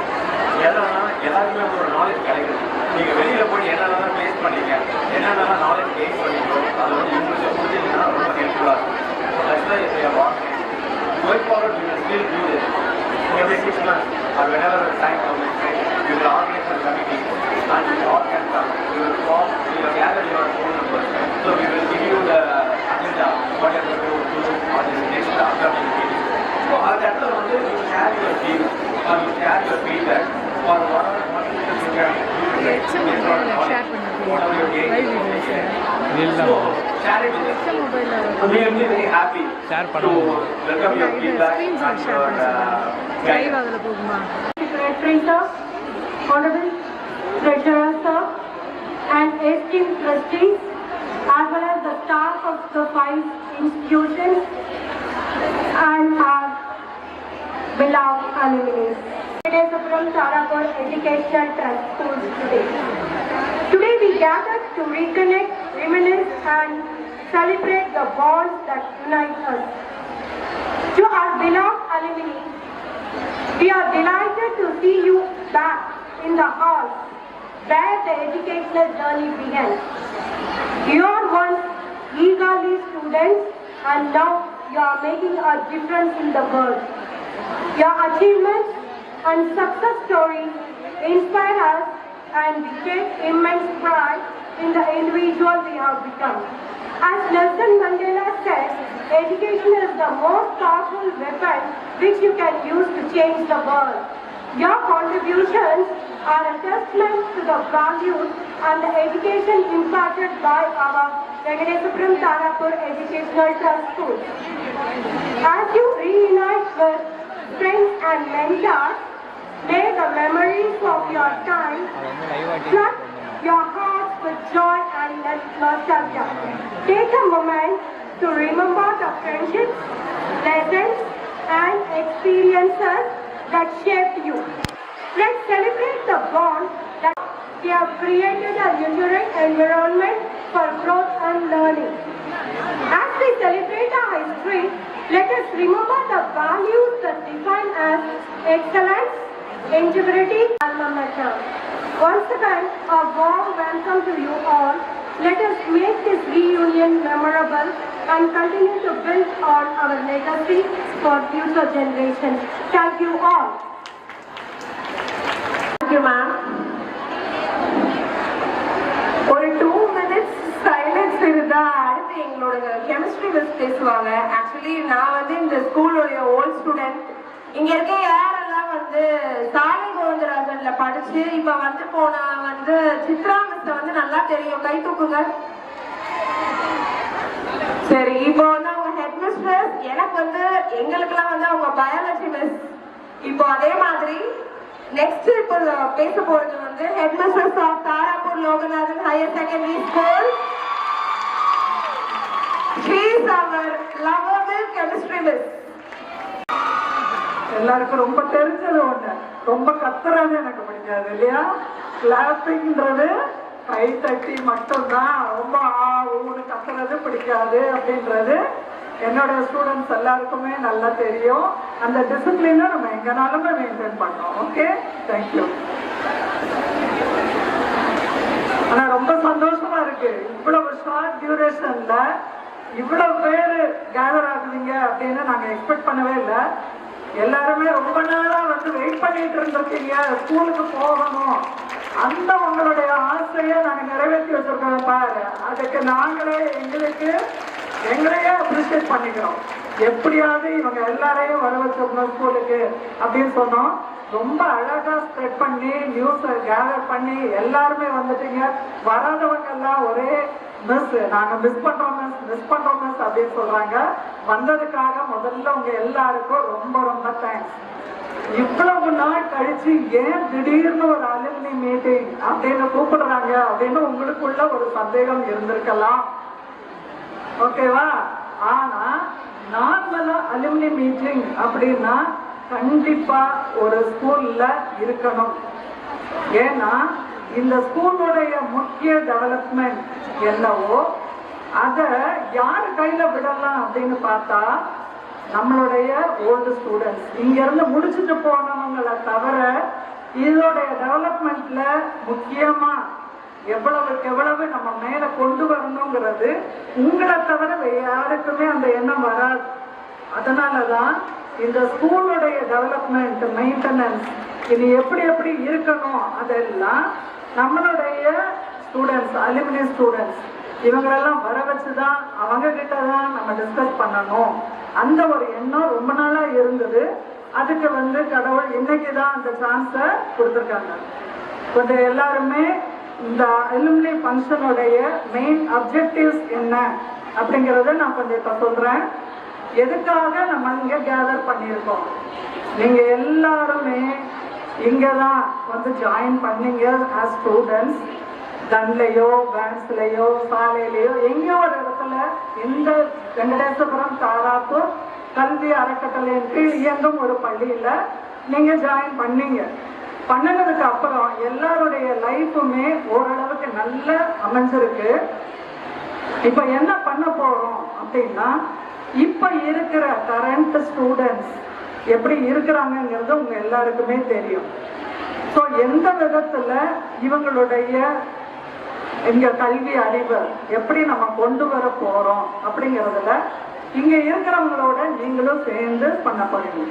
எல்லாருக்குமே வந்து ஒரு நாலேஜ் கிடைக்குது. நீங்கள் வெளியில் போய் என்னென்னலாம் ஃபேஸ் பண்ணீங்க, என்னென்னலாம் நாலேஜ் கெயின் பண்ணிக்கிறோம், அதை வந்து உங்களுக்கு புரிஞ்சிங்கன்னா ரொம்ப ஹெல்ப்ஃபுல்லாக இருக்கும். Going forward, we will still do this. Every 6 months or whenever the time comes, we will organize a committee and we all can come. We will form, we will gather your phone numbers. So we will give you the agenda, what you are going to do on this next upcoming meeting. So at that time, you will share your views or you share your feedback for whatever you can do based on knowledge, whatever you gain. So share it with us. We will be very happy to welcome your feedback and your guidance. Secretary Sir, Honorable Treasurer Sir, and esteemed trustees, as well as the staff of the 5 institutions and our beloved alumni. From Tarapur Educational Trust Schools today. Today we gathered to reconnect, reminisce and celebrate the bonds that unite us. To our beloved alumni, we are delighted to see you back in the hall where the educational journey began. You are once eagerly students and now you are making a difference in the world. Your achievements and success stories inspire us and we take immense pride in the individual we have become. As Nelson Mandela said, education is the most powerful weapon which you can use to change the world. Your contributions are a testament to the values and the education imparted by our Venkateswaram Tarapur Educational Trust School. As you reunite with friends and mentors, may the memories of your time flood your hearts with joy and nostalgia. Take a moment to remember the friendships, lessons, and experiences that shaped you. Let's celebrate the bond that we have created a nurturing environment for growth and learning. As we celebrate our history, let us remember the values that define us: excellence, integrity, alma mater. Once again, a warm welcome to you all. Let us make this reunion memorable and continue to build on our legacy for future generations. Thank you all. Thank you, ma'am. ஒரு 2 minutes silence இருந்தா அடுத்து எங்களோட chemistry miss பேசுவாங்க. Actually நான் வந்து இந்த ஸ்கூலோடைய volt student. இங்க இருக்க யாரெல்லாம் வந்து சாலை கோவிந்தராஜன்ல படிச்சு இப்ப வந்து போன வந்து சித்ரா மிஸ் வந்து நல்லா தெரியும், கை தூக்குங்க. சரி, இப்போ வந்து அவங்க ஹெட் மிஸ்ட்ரஸ், எனக்கு வந்து எங்களுக்கெல்லாம் வந்து அவங்க பயாலஜி மிஸ். இப்போ அதே மாதிரி நெக்ஸ்ட் இப்போ பேச போறது வந்து head mistress of Tharapur Loganathan higher secondary school. She is our lovable chemistry miss. எல்லாருக்கும் ரொம்ப தெரிஞ்சது ஒண்ணு, ரொம்ப கத்துறது எனக்கு பிடிக்காது இல்லையா? கிளாப்பிங்ன்றது கை தட்டி மட்டும்தான், ரொம்ப ஊன்னு கத்துறது பிடிக்காது அப்படின்றது என்னோட ஸ்டூடெண்ட்ஸ் எல்லாருக்குமே நல்லா தெரியும். அந்த டிசிப்ளினை நம்ம எங்கனாலுமே மெயின்டைன் பண்ணோம். Okay, thank you. ஆனா ரொம்ப சந்தோஷமா இருக்கு, இவ்வளவு ஷார்ட் டியூரேஷன்ல இவ்வளவு பேரு கேதர் ஆகுவீங்க அப்படின்னு நாங்க எக்ஸ்பெக்ட் பண்ணவே இல்லை. எல்லாருமே ரொம்ப நாளா வந்து வெயிட் பண்ணிட்டு இருந்திருக்கீங்க, ஸ்கூலுக்கு போகணும். அந்த உங்களுடைய ஆசையை நாங்க நிறைவேற்றி வச்சிருக்கோம் பாரு. அதுக்கு நாங்களே எங்களையே அப்ரிஷியேட் பண்ணிக்கிறோம். எப்படியாவது இவங்க எல்லாரையும் வர வச்சிருக்கணும் ஸ்கூலுக்கு அப்படின்னு சொன்னோம். ரொம்ப அழகா ஸ்ப்ரெட் பண்ணி நியூஸ் கேதர் பண்ணி எல்லாருமே வந்துட்டீங்க. வராதவங்க எல்லாம் ஒரே மிஸ், நாங்க மிஸ் பண்றோம் மிஸ் அப்படின்னு சொல்றாங்க. வந்ததுக்காக முதல்ல உங்க எல்லாருக்கும் ரொம்ப ரொம்ப தேங்க்ஸ். இவ்வளவு நாள் கழிச்சு ஏன் திடீர்னு ஒரு அலுமினி மீட்டிங் அப்படின்னு கூப்பிடுறாங்க அப்படின்னு உங்களுக்குள்ள ஒரு சந்தேகம் இருந்திருக்கலாம். ஓகேவா? ஆனா நார்மலா அலுமினி மீட்டிங் அப்படின்னா கண்டிப்பா ஒரு ஸ்கூல்ல இருக்கணும். ஏன்னா இந்த ஸ்கூலுடைய முக்கிய டெவலப்மெண்ட் என்னவோ அதை யாரு கையில விடலாம் அப்படின்னு பார்த்தா நம்மளுடைய ஓல்டு ஸ்டூடெண்ட்ஸ், இங்க இருந்து முடிச்சுட்டு போனவங்களை தவிர இதோடைய டெவலப்மெண்ட்ல முக்கியமா எவ்வளவுக்கு எவ்வளவு நம்ம மேல கொண்டு வரணுங்கிறது உங்களை தவிர யாருக்குமே அந்த எண்ணம் வராது. அதனாலதான் இந்த ஸ்கூலுடைய டெவலப்மெண்ட் மெயின்டெனன்ஸ் இது எப்படி எப்படி இருக்கணும் அதெல்லாம் நம்மளுடைய ஸ்டூடெண்ட்ஸ், அலுமினி ஸ்டூடெண்ட்ஸ் இவங்களெல்லாம் வர வச்சுதான் அவங்க கிட்ட தான் நம்ம டிஸ்கஸ் பண்ணணும். அந்த ஒரு எண்ணம் ரொம்ப நாளா இருந்தது. அதுக்கு வந்து கடவுள் இன்னைக்குதான் அந்த சான்ஸை கொடுத்துருக்காங்க. கொஞ்சம் எல்லாருமே இந்த அலுமினி ஃபங்க்ஷனுடைய மெயின் அப்ஜெக்டிவ்ஸ் என்ன அப்படிங்கறத நான் கொஞ்சம் இப்ப சொல்றேன். எதுக்காக நம்ம இங்க கேதர் பண்ணியிருக்கோம்? நீங்க எல்லாருமே இங்கே தான் வந்து ஜாயின் பண்ணீங்க ஆஸ் ஸ்டூடெண்ட்ஸ். தன்லையோ பேங்க்ஸ்லையோ சாலையிலையோ எங்கேயோ ஒரு இடத்துல இந்த வெங்கடேசபுரம் தாராப்பூர் கல்வி அறக்கட்டளையின் கீழ் இயங்கும் ஒரு பள்ளியில் நீங்கள் ஜாயின் பண்ணீங்க. பண்ணினதுக்கு அப்புறம் எல்லாருடைய லைஃபுமே ஓரளவுக்கு நல்ல அமைஞ்சிருக்கு. இப்போ என்ன பண்ண போறோம் அப்படின்னா, இப்போ இருக்கிற கரண்ட் ஸ்டூடெண்ட்ஸ் எப்படி இருக்கிறாங்கிறது உங்க எல்லாருக்குமே தெரியும். ஸோ எந்த விதத்துல இவங்களுடைய எங்க கல்வி அறிவை எப்படி நம்ம கொண்டு வர போறோம் அப்படிங்கிறதுல இங்க இருக்கிறவங்களோட நீங்களும் சேர்ந்து பண்ண போறீங்க.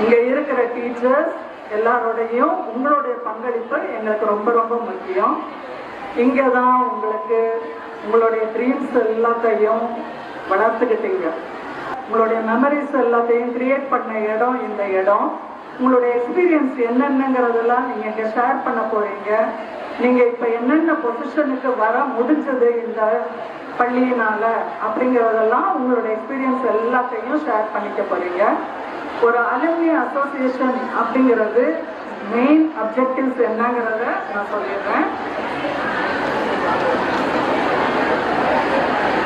இங்க இருக்கிற டீச்சர்ஸ் எல்லாரோடையும் உங்களுடைய பங்களிப்பு எங்களுக்கு ரொம்ப ரொம்ப முக்கியம். இங்கே தான் உங்களுக்கு உங்களுடைய ட்ரீம்ஸ் எல்லாத்தையும் வளர்த்துக்கிட்டீங்க. உங்களுடைய மெமரிஸ் எல்லாத்தையும் கிரியேட் பண்ண இடம் இந்த இடம். உங்களுடைய எக்ஸ்பீரியன்ஸ் என்னென்னங்கிறதெல்லாம் நீங்கள் இங்கே ஷேர் பண்ண போறீங்க. நீங்கள் இப்போ என்னென்ன பொசிஷனுக்கு வர முடிஞ்சது இந்த பள்ளியினால அப்படிங்கிறதெல்லாம் உங்களுடைய எக்ஸ்பீரியன்ஸ் எல்லாத்தையும் ஷேர் பண்ணிக்க போறீங்க. ஒரு அலுமினி அசோசியேஷன் அப்படிங்கிறது மெயின் அப்ஜெக்டிவ்ஸ் என்னங்கிறத நான் சொல்லிடுறேன்.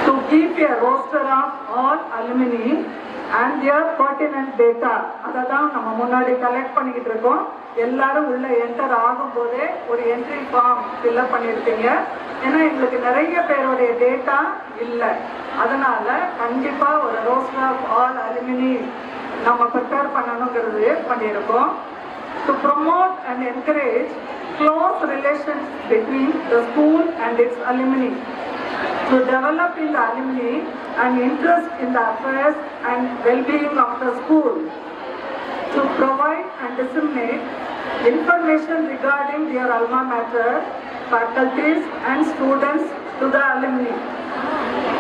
To keep a roster of all alumni and their pertinent data. அதை தான் நம்ம முன்னாடி கலெக்ட் பண்ணிக்கிட்டு இருக்கோம். எல்லாரும் உள்ள என்டர் ஆகும் போதே ஒரு என்ட்ரி ஃபார்ம் ஃபில்அப் பண்ணியிருக்கீங்க. ஏன்னா எங்களுக்கு நிறைய பேருடைய டேட்டா இல்லை. அதனால கண்டிப்பா ஒரு ரோஸ்டர் ஆஃப் ஆல் அலுமினி நம்ம ப்ரிப்பேர் பண்ணணுங்கிறது பண்ணியிருக்கோம். To promote and encourage close relations between the school and its alumni. To develop in the alumni an interest in the affairs and well-being of the school. To provide and disseminate information regarding their alma mater, faculties and students to the alumni.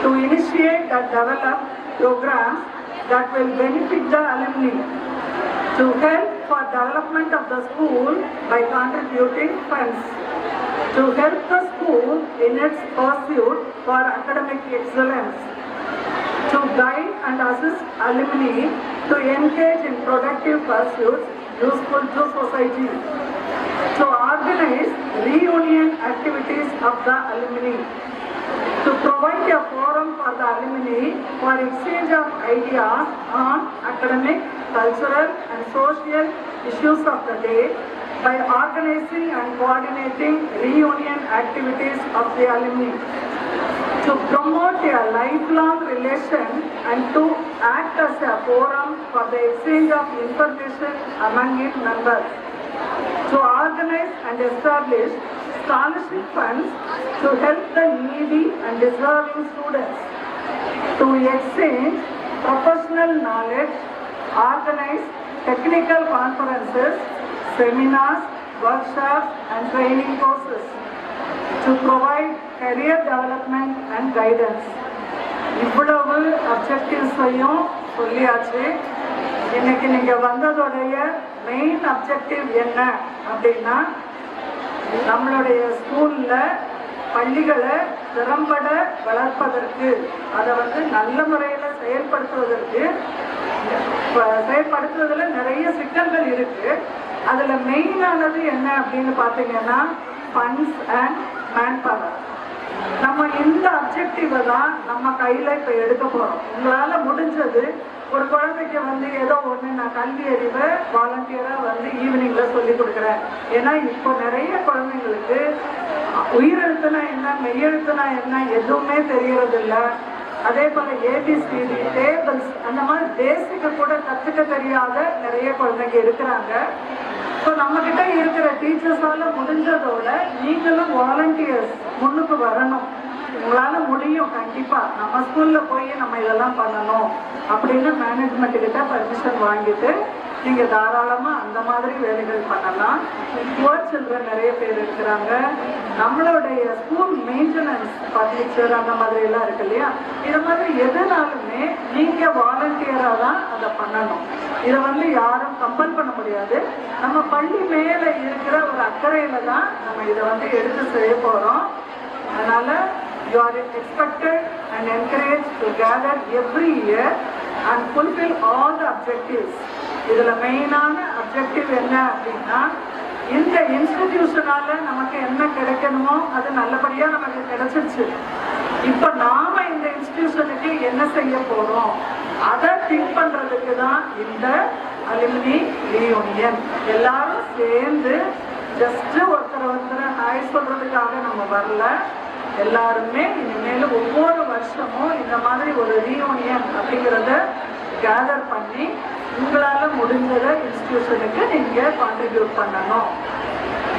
To initiate and develop programs that will benefit the alumni. To help for development of the school by contributing funds. To help the school in its pursuit for academic excellence. To guide and assist alumni to engage in productive pursuits useful to society. To organize reunion activities of the alumni. To provide a forum for the alumni for exchange of ideas on academic, cultural and social issues of the day by organizing and coordinating reunion activities of the alumni. To promote a lifelong relation and to act as a forum for the exchange of information among its members. To organize and establish scholarship funds to help the needy and deserving students. To exchange professional knowledge, organize technical conferences, seminars, workshops and training courses. To provide career development and guidance. இவ்வளவு அப்ஜெக்டிவ்ஸையும் சொல்லியாச்சு. இன்னைக்கு நீங்க வந்ததோடைய main objective என்ன அப்படின்னா, நம்மளுடைய ஸ்கூல்ல பள்ளிகளை திறம்பட வளர்ப்பதற்கு, அதை நல்ல முறையில் செயல்படுத்துவதில் நிறைய சிக்கல்கள் இருக்கு. அதுல மெயினானது என்ன அப்படின்னு பார்த்தீங்கன்னா ஃபண்ட்ஸ் அண்ட் மேன் பவர். நம்ம இந்த அப்ஜெக்டிவை தான் நம்ம கையில இப்ப எடுக்க போறோம். உங்களால முடிஞ்சது ஒரு குழந்தைக்கு ஏதோ ஒண்ணு நான் கல்வி அறிவை வாலண்டியரா ஈவினிங்ல சொல்லி கொடுக்குறேன். ஏன்னா இப்போ நிறைய குழந்தைங்களுக்கு உயிரெழுத்துனா என்ன, மெய்யெழுத்துனா என்ன எதுவுமே தெரியறது இல்லை. அதே போல ஏபிசிடி, டேபிள்ஸ் அந்த மாதிரி பேசிக்க கூட கத்துக்க தெரியாத நிறைய குழந்தைங்க இருக்கிறாங்க. ஸோ நம்ம கிட்ட இருக்கிற டீச்சர்ஸால முடிஞ்சதோட நீங்களும் வாலண்டியர்ஸ் முன்னுக்கு வரணும். உங்களால முடியும் கண்டிப்பா. நம்ம ஸ்கூல்ல போய் நம்ம இதெல்லாம் பண்ணணும் அப்படின்னு மேனேஜ்மெண்ட் கிட்ட பர்மிஷன் வாங்கிட்டு நீங்க தாராளமா அந்த மாதிரி வேலைகள் பண்ணலாம். புவர் சில்ட்ரன் நிறைய பேர் இருக்கிறாங்க. நம்மளுடைய ஸ்கூல் மெயின்டெனன்ஸ், பர்னிச்சர் அந்த மாதிரி எல்லாம் இருக்கு இல்லையா, இது மாதிரி எதுனாலுமே நீங்க வாலண்டியரா தான் அதை பண்ணணும். இதை யாரும் கம்பல் பண்ண முடியாது. நம்ம பள்ளி மேல இருக்கிற ஒரு அக்கறையில தான் நம்ம இதை எடுத்து செய்ய போறோம். அதனால you are expected and encouraged to gather every year and fulfill all the objectives இதுல மெயினான அப்ஜெக்டிவ் என்ன அப்படின்னா, இந்த இன்ஸ்டிடியூஷனால நமக்கு என்ன கிடைக்கணுமோ அது நல்லபடியா நமக்கு கிடைச்சிருச்சு. இப்ப நாம இந்த இன்ஸ்டிடியூஷனுக்கு என்ன செய்ய போறோம் அதை திங்க் பண்றதுக்கு தான் இந்த அலுமினி ரீயூனியன். எல்லாரும் சேர்ந்து ஜஸ்ட் ஒருத்தர் ஹாய் சொல்றதுக்காக நம்ம வரல. எல்லாருமே இனிமேல் ஒவ்வொரு வருஷமும் இந்த மாதிரி ஒரு ரீயூனியன் அப்படிங்கிறத கேதர் பண்ணி உங்களால முடிஞ்சதை இன்ஸ்டிடியூஷனுக்கு நீங்க கான்ட்ரிபியூட் பண்ணணும்.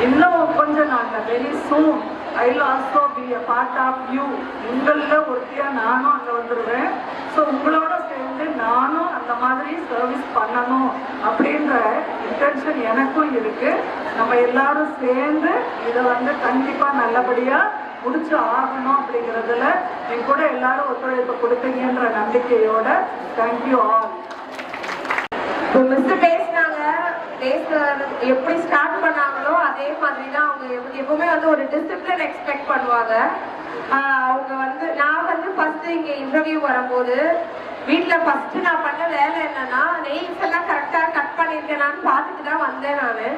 இன்னும் கொஞ்சம் நாங்க very soon I will also be a part of you. உங்களில் ஒருத்தியா நானும் அங்கே வந்துடுவேன். ஸோ உங்களோட சேர்ந்து நானும் அந்த மாதிரி சர்வீஸ் பண்ணணும் அப்படின்ற இன்டென்ஷன் எனக்கும் இருக்கு. நம்ம எல்லாரும் சேர்ந்து இதை கண்டிப்பா நல்லபடியா முடிச்சு ஆகணும் அப்படிங்கிறதுல என் கூட எல்லாரும் ஒத்துழைப்பு கொடுப்பீங்கன்ற நம்பிக்கையோட தேங்க்யூ ஆல். மிஸ் பேசினாங்க, எப்படி ஸ்டார்ட் பண்ணாங்களோ அதே மாதிரி தான் அவங்க எப்பவுமே ஒரு டிசிப்ளின் எக்ஸ்பெக்ட் பண்ணுவாங்க. அவங்க நான் ஃபர்ஸ்ட் இங்க இன்டர்வியூ வரும்போது வீட்டுல ஃபர்ஸ்ட் நான் பண்ண வேலை என்னன்னா, நெயில்ஸ் எல்லாம் கரெக்டா கட் பண்ணிருக்கேனான்னு பார்த்துட்டு தான் வந்தேன் நானு.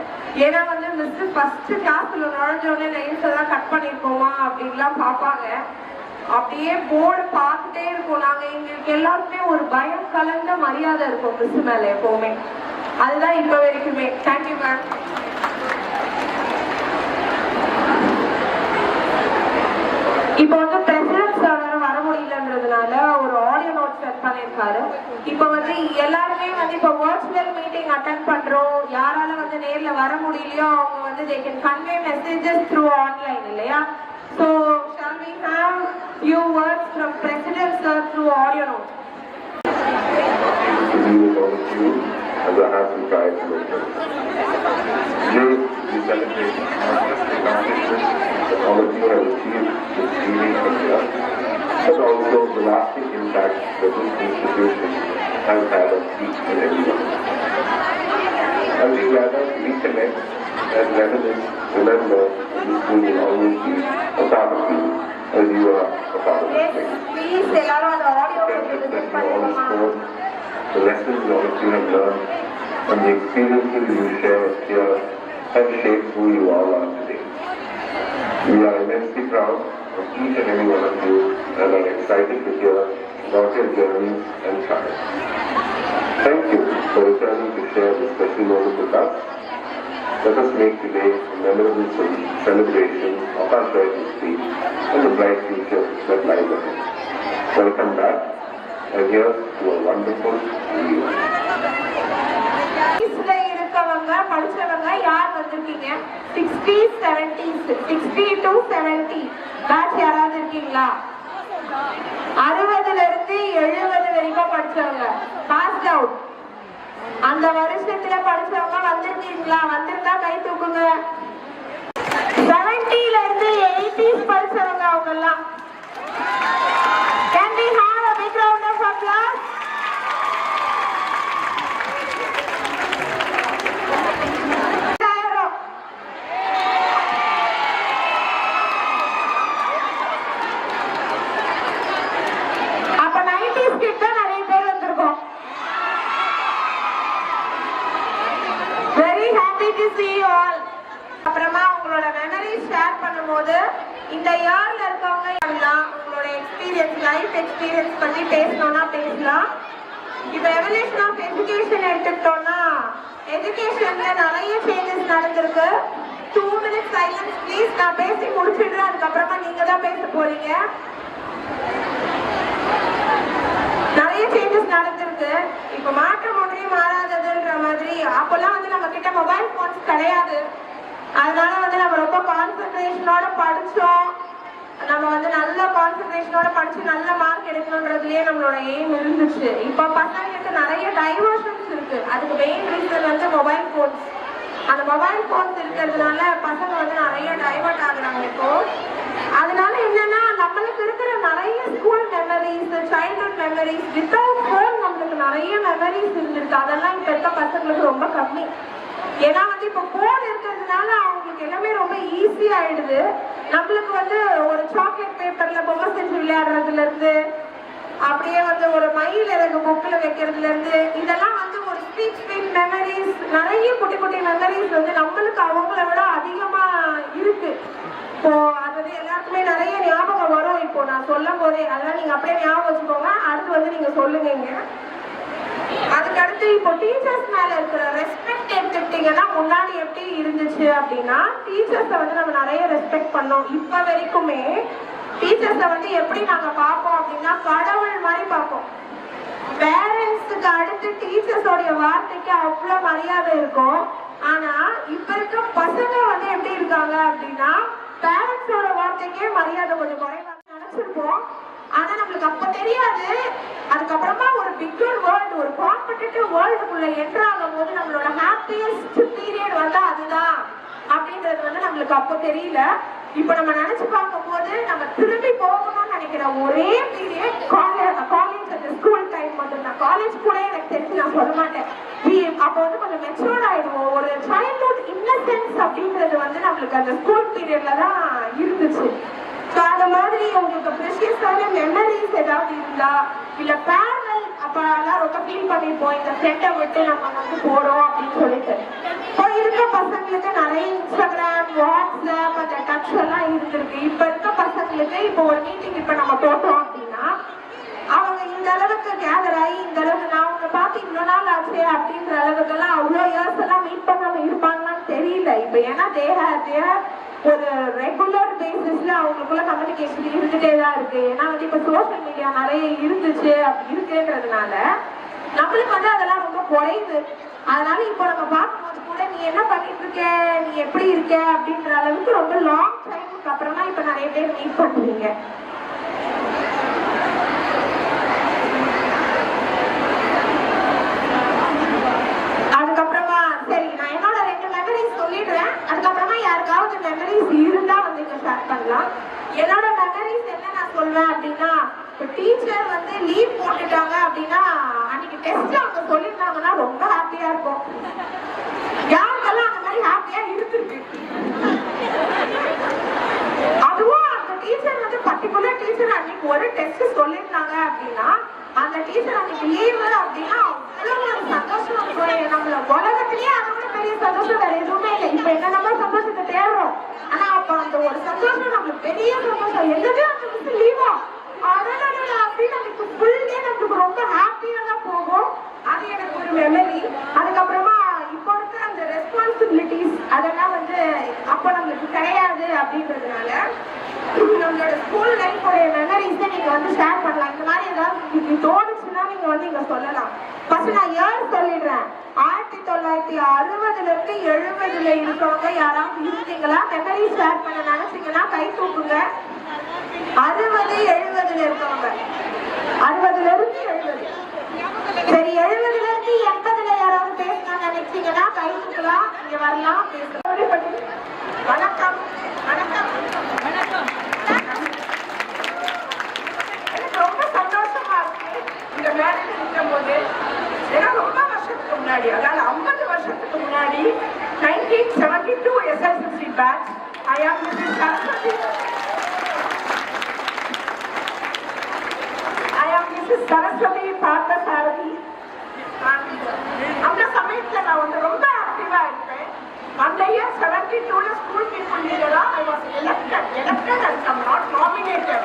ஏன்னா மிஸ் ஃபர்ஸ்ட் கிளாஸ்ல நுழைஞ்சோடனே நெயில்ஸ் எல்லாம் கட் பண்ணிருக்கோமா அப்படின்லாம் பார்ப்பாங்க. அப்படியே போர்டு பார்த்துட்டே இருக்கும். நாங்க எங்களுக்கு எல்லாருக்குமே ஒரு பயம் கலந்த மரியாதை இருக்கும் மிஸ் மேல எப்பவுமே. அதுதான் இப்ப வரைக்குமே. Thank you ma'am. இப்ப பிரசிடென்ட் சார் வர முடியலன்றதுனால ஒரு ஆடியோ நோட் செட் பண்ணிருக்காரு. இப்ப எல்லாருமே இப்ப வர்ச்சுவல் மீட்டிங் அட்டெண்ட் பண்றோம். யாரால நேர்ல வர முடியலையோ அவங்க they can convey messages through online இல்லையா? So shall we have few words from President sir through audio note? As a happy pride mission. During the celebration of the accomplishments that all of you have achieved this evening from here, but also the lasting impact that this institution has had on each and every one. As we gather, reconnect and reminisce, remember that this school will always be a part of you, as you are a part of this place. Please, எல்லாரும் அந்த audio the lessons all of you have learned and the experiences you share here have shaped who you all are today. We are immensely proud of each and every one of you and are excited to hear about your journeys and trials. Thank you for returning to share this special moment with us. Let us make today a memorable celebration of our shared history and the bright future that lies ahead. Welcome back. And here's to a wonderful reunion. இருக்கவங்க படிச்சவங்க யார் வந்திருக்கீங்க? 60 to 70 batch யாராவது இருக்கீங்களா? 60ல இருந்து 70 வரைக்கும் படிச்சவங்க pass out. அந்த வருஷத்துல படிச்சவங்க வந்திருக்கீங்களா? வந்திருந்தா கை தூக்குங்க. 70ல இருந்து 80s படிச்சவங்க அவங்க எல்லாம். Can we have a big round of applause? அப்ப 90s கிட்ட நிறைய பேர் வந்திருக்கோம். Very happy to see you all. அப்புறமா உங்களோட மெமரிஸ் ஷேர் பண்ணும்போது இந்த இயர்ல இருக்கவங்க எல்லாம் உங்களோட எக்ஸ்பீரியன்ஸ், லைஃப் எக்ஸ்பீரியன்ஸ் பத்தி பேசணும்னா பேசலாம். இப்ப எவல்யூஷன் ஆஃப் எஜுகேஷன் எடுத்துக்கிட்டோம்னா எஜுகேஷன்ல நிறைய சேஞ்சஸ் நடந்திருக்கு. 2 minutes silence please. நான் பேசி முடிச்சிடுறேன், அதுக்கப்புறமா நீங்க தான் பேச போறீங்க. நிறைய சேஞ்சஸ் நடந்திருக்கு. இப்ப மாற்றம் ஒன்றே மாறாததுன்ற மாதிரி அப்பெல்லாம் நம்ம கிட்ட மொபைல் போன்ஸ் கிடையாது. அதனால நம்ம ரொம்ப கான்சென்ட்ரேஷனோட படிச்சோம். நம்ம நல்ல கான்சென்ட்ரேஷனோட படிச்சு நல்ல மார்க் எடுக்கணும்ன்றதுலயே நம்மளோட எய்ம் இருந்துச்சு. இப்ப பசங்களுக்கு நிறைய டைவர்ஷன்ஸ் இருக்கு. அதுக்கு மெயின் ரீசன் மொபைல் போன்ஸ். அந்த மொபைல் போன்ஸ் இருக்கிறதுனால பசங்க நிறைய டைவர்ட் ஆகுறாங்க இப்போ. அதனால என்னன்னா நம்மளுக்கு இருக்கிற நிறைய school memories, childhood memories, without phone நம்மளுக்கு நிறைய மெமரிஸ் இருந்திருக்கு. அதெல்லாம் இப்ப இருக்க பசங்களுக்கு ரொம்ப கம்மி. ஏன்னா இப்ப போன் இருக்கிறதுனால அவங்களுக்கு எல்லாமே ரொம்ப ஈஸி ஆயிடுது. நம்மளுக்கு ஒரு சாக்லேட் பேப்பர்ல பொம்மை செஞ்சு விளையாடுறதுல இருந்து அப்படியே வந்து ஒரு மயில் இறகு புக்கில் வைக்கிறதுல இருந்து இதெல்லாம் வந்து ஒரு ஸ்வீட் மெமரிஸ், நிறைய குட்டி குட்டி மெமரிஸ் வந்து நம்மளுக்கு அவங்கள விட அதிகமா இருக்கு. இப்போ அது எல்லாருக்குமே நிறைய ஞாபகம் வரும். இப்போ நான் சொல்லும் போதே அதெல்லாம் நீங்க அப்படியே ஞாபகம் வச்சுக்கோங்க. அடுத்து வந்து நீங்க சொல்லுங்க. அதுக்கு அடுத்து இப்போ டீச்சர்ஸ் மேல இருக்கிற ரெஸ்பெக்ட் எடுத்துக்கிட்டீங்கன்னா முன்னாடி எப்படி இருந்துச்சு அப்படின்னா டீச்சர்ஸை வந்து நம்ம நிறைய ரெஸ்பெக்ட் பண்ணோம். இப்ப வரைக்குமே டீச்சர்ஸை வந்து எப்படி நாங்க பார்ப்போம் அப்படின்னா கடவுள் மாதிரி பார்ப்போம். பேரண்ட்ஸுக்கு அடுத்து டீச்சர்ஸோடைய வார்த்தைக்கு அவ்வளவு மரியாதை இருக்கும். ஆனா இப்ப இருக்க பசங்க வந்து எப்படி இருக்காங்க அப்படின்னா பேரண்ட்ஸோட வார்த்தைக்கே மரியாதை கொஞ்சம் குறைவா நினைச்சிருப்போம். ஆனா நம்மளுக்கு அப்ப தெரியாது. அதுக்கப்புறமா ஒரு பிக்கர் வேர்ல்டு, ஒரு காம்படிட்டிவ் வேர்ல்டுக்குள்ள என்டர் ஆகும் போது நம்மளோட ஹாப்பியஸ்ட் பீரியட் வந்து அதுதான் அப்படின்றது வந்து நம்மளுக்கு அப்போ தெரியல. இப்ப நம்ம நினைச்சு பார்க்கும் போது நம்ம திரும்பி போகணும்னு நினைக்கிற ஒரே பீரியட் காலேஜ் அந்த ஸ்கூல் டைம் மட்டும்தான். காலேஜ் கூட எனக்கு தெரிஞ்சு நான் சொல்ல மாட்டேன். அப்போ வந்து கொஞ்சம் மெச்சூர்ட் ஆயிடுவோம். ஒரு சைல்ட்ஹுட் இன்னசென்ஸ் அப்படின்றது வந்து நம்மளுக்கு அந்த ஸ்கூல் பீரியட்ல தான் இருந்துச்சு. அந்த மாதிரி உங்களுக்கு ப்ரெஷியஸான மெமரிஸ் ஏதாவது இருந்தா இல்ல பேரல் அப்பெல்லாம் ரொம்ப ஃபீல் பண்ணிப்போம் இந்த ஃப்ரெண்டை விட்டு நம்ம வந்து போறோம் அப்படின்னு சொல்லிட்டு. இப்போ இருக்க பசங்களுக்கு நிறைய இன்ஸ்டாகிராம், வாட்ஸ்அப், அந்த டச் எல்லாம் இருந்திருக்கு. இப்ப இருக்க பசங்களுக்கு இப்போ ஒரு மீட்டிங் இப்ப நம்ம போட்டோம் அப்படின்னா அவங்க இந்த அளவுக்கு கேதர் ஆகி இந்த அளவுக்கு நான் அவங்க பார்த்து இவ்வளவு நாள் ஆச்சு அப்படின்ற அளவுக்கு எல்லாம் அவ்வளோ இயர்ஸ் எல்லாம் மீட் பண்ணாம இருப்பாங்கன்னு தெரியல. இப்ப ஏன்னா ஒரு ரெகுலர் பேசிஸ்ல அவங்களுக்குள்ள கம்யூனிகேஷன் இருந்துட்டே தான் இருக்கு. ஏன்னா வந்து இப்ப சோசியல் மீடியா நிறைய இருந்துச்சு அப்படி இருக்குன்றதுனால நம்மளுக்கு வந்து அதெல்லாம் ரொம்ப குறையுது. அதனால இப்போ நம்ம பார்க்கும்போது கூட நீ என்ன பண்ணிட்டு இருக்க, நீ எப்படி இருக்க அப்படின்ற அளவுக்கு ரொம்ப லாங் டைமுக்கு அப்புறமா இப்ப நிறைய பேர் மீட் பண்றீங்க. அதுக்கப்புறமா சரி நான் என்னோட 2 மெமரிஸ் சொல்லிடுறேன். அதுக்கப்புறமா யாருக்காவது மெமரிஸ் இருந்தா வந்து இங்க ஷேர் பண்ணலாம். என்னோட மெமரிஸ் என்ன நான் சொல்வேன் அப்படின்னா இப்போ டீச்சர் வந்து லீவ் போட்டுட்டாங்க அப்படின்னா அன்னைக்கு டெஸ்ட் அவங்க சொல்லியிருந்தாங்கன்னா ரொம்ப ஹாப்பியா இருக்கும். யாருக்கெல்லாம் அந்த மாதிரி ஹாப்பியா இருந்திருக்கு? அதுவும் அந்த டீச்சர் வந்து பர்டிகுலர் டீச்சர் அன்னைக்கு ஒரு டெஸ்ட் சொல்லியிருந்தாங்க அப்படின்னா அந்த டீச்சர் அன்னைக்கு லீவு அப்படின்னா அவ்வளவு ஒரு சந்தோஷம் இருக்கும். நம்மள உலகத்திலேயே அதை விட பெரிய சந்தோஷம் வேற எதுவுமே இல்லை. இப்ப என்ன நம்ம சந்தோஷத்தை தேடுறோம். ஆனா அப்ப அந்த ஒரு சந்தோஷம் நம்மளுக்கு பெரிய சந்தோஷம். என்னது அந்த மிஸ் லீவா அப்படின்னு நமக்கு ஃபுல் டே நமக்கு ரொம்ப ஹாப்பியா தான் போகும். அது எனக்கு ஒரு மெமரி. அதுக்கப்புறமா இப்போ இருக்க அந்த ரெஸ்பான்சிபிலிட்டிஸ் அதெல்லாம் வந்து அப்ப நம்மளுக்கு கிடையாது அப்படின்றதுனால நம்மளோட ஸ்கூல் லைஃபோடைய மெமரிஸை நீங்க வந்து ஷேர் பண்ணலாம். இந்த மாதிரி ஏதாவது உங்களுக்கு தோணுச்சுன்னா நீங்க வந்து இங்க சொல்லலாம். ஃபர்ஸ்ட் நான் இயர் சொல்லிடுறேன். 1960ல இருந்து 70ல இருக்கவங்க யாராவது இருந்தீங்களா மெமரி ஷேர் பண்ண நினைச்சீங்கன்னா கை தூக்குங்க. 60, 70ல இருக்கவங்க 60ல இருந்து 70. சரி 70ல இருந்து 80ல யாராவது பேசணும்னு நினைச்சீங்கன்னா கை தூக்கலாம். இங்க வரலாம் பேசலாம். வணக்கம் வணக்கம் வணக்கம். எனக்கு ரொம்ப சந்தோஷமா இருக்கு இந்த மேடையில் நிற்கும் போது. ஏன்னா ரொம்ப வருஷத்துக்கு முன்னாடி அதாவது 50 வருஷத்துக்கு முன்னாடி 1972 SSLC batch I am Mrs. Saraswati Parthasarathy. அந்த சமயத்துல நான் வந்து ரொம்ப ஆக்டிவா இருப்பேன். அந்த இயர் 72ல ஸ்கூல் பீப்புள் லீடரா I was elected and I'm not nominated.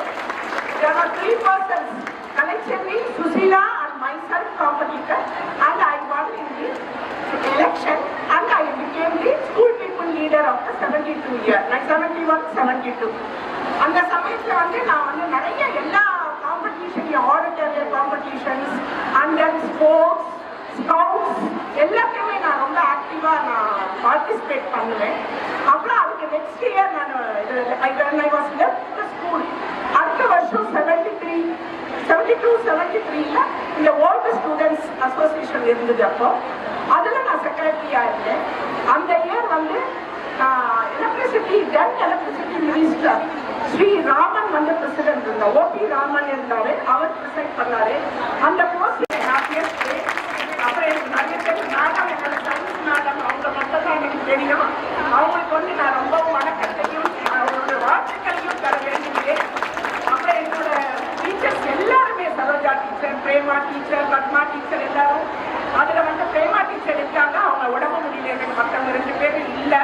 There were 3 persons, Kalachari, Susila and myself competed and I won in the election and I became the school people leader of the 72 year, like 71, 72. அந்த சமயத்துல வந்து நான் வந்து நிறைய எல்லா competition, ஆடிட்டோரியல் competitions and then sports, scouts எல்லாத்தையுமே நான் ரொம்ப ஆக்டிவா நான் பார்ட்டிசிபேட் பண்ணுவேன். அப்புறம் அதுக்கு நெக்ஸ்ட் இயர் நான் I was left the school. அடுத்த வருஷம் 72-73ல இந்த ஓல்டு ஸ்டூடெண்ட்ஸ் அசோசியேஷன் இருந்தது. அப்போ அதுல நான் செக்ரட்டரியா இருந்தேன். அந்த இயர் வந்து எலக்ட்ரிசிட்டி மினிஸ்டர் ஸ்ரீ ராமன் வந்து பிரசிடென்ட் இருந்தார். OP ராமன் இருந்தாரு, அவர் ப்ரெசென்ட் பண்ணாரு. அந்த போஸ்ட் அப்புறம் எனக்கு நிறைய பேர் நாடகம், என்னோட சயின்ஸ் நாடகம் அவங்க மட்டும் தான் எனக்கு தெரியும். அவங்களுக்கு வந்து நான் ரொம்ப வணக்கத்தையும் அவங்களோட வாழ்த்துக்களையும் தர வேண்டியது. அப்புறம் என்னோட டீச்சர்ஸ் எல்லாருமே சரோஜா பிரேமா டீச்சர், பத்மா டீச்சர் எல்லாரும். அதில் வந்து பிரேமா டீச்சர் இருக்காங்க, அவங்க உடம்பு முடியல, எனக்கு மற்றவங்க 2 பேரும் இல்லை.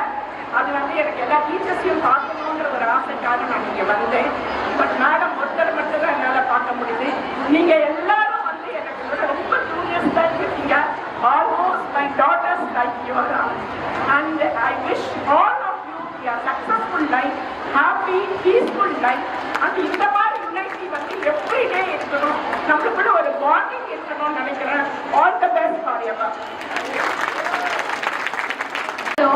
அது வந்து எனக்கு எல்லா டீச்சர்ஸையும் பார்க்கணுங்கிற ஒரு ஆசைக்காக நான் இங்கே வந்தேன். பட் மேடம் ஒருத்தர் மட்டும் தான் என்னால் பார்க்க முடியுது. நீங்கள் எல்லாரும் வந்து எனக்கு ரொம்ப ஜூனியர்ஸ் தான் இருக்கீங்க. Almost my daughters like your. And I wish all of you a successful life, happy, peaceful life. அண்ட் இந்த மாதிரி யுனைட்டி வந்து எவ்ரிடே இருக்கணும், நம்மளுக்குள்ள ஒரு பாண்டிங் இருக்கணும்னு நினைக்கிறேன். All the best for. Hello,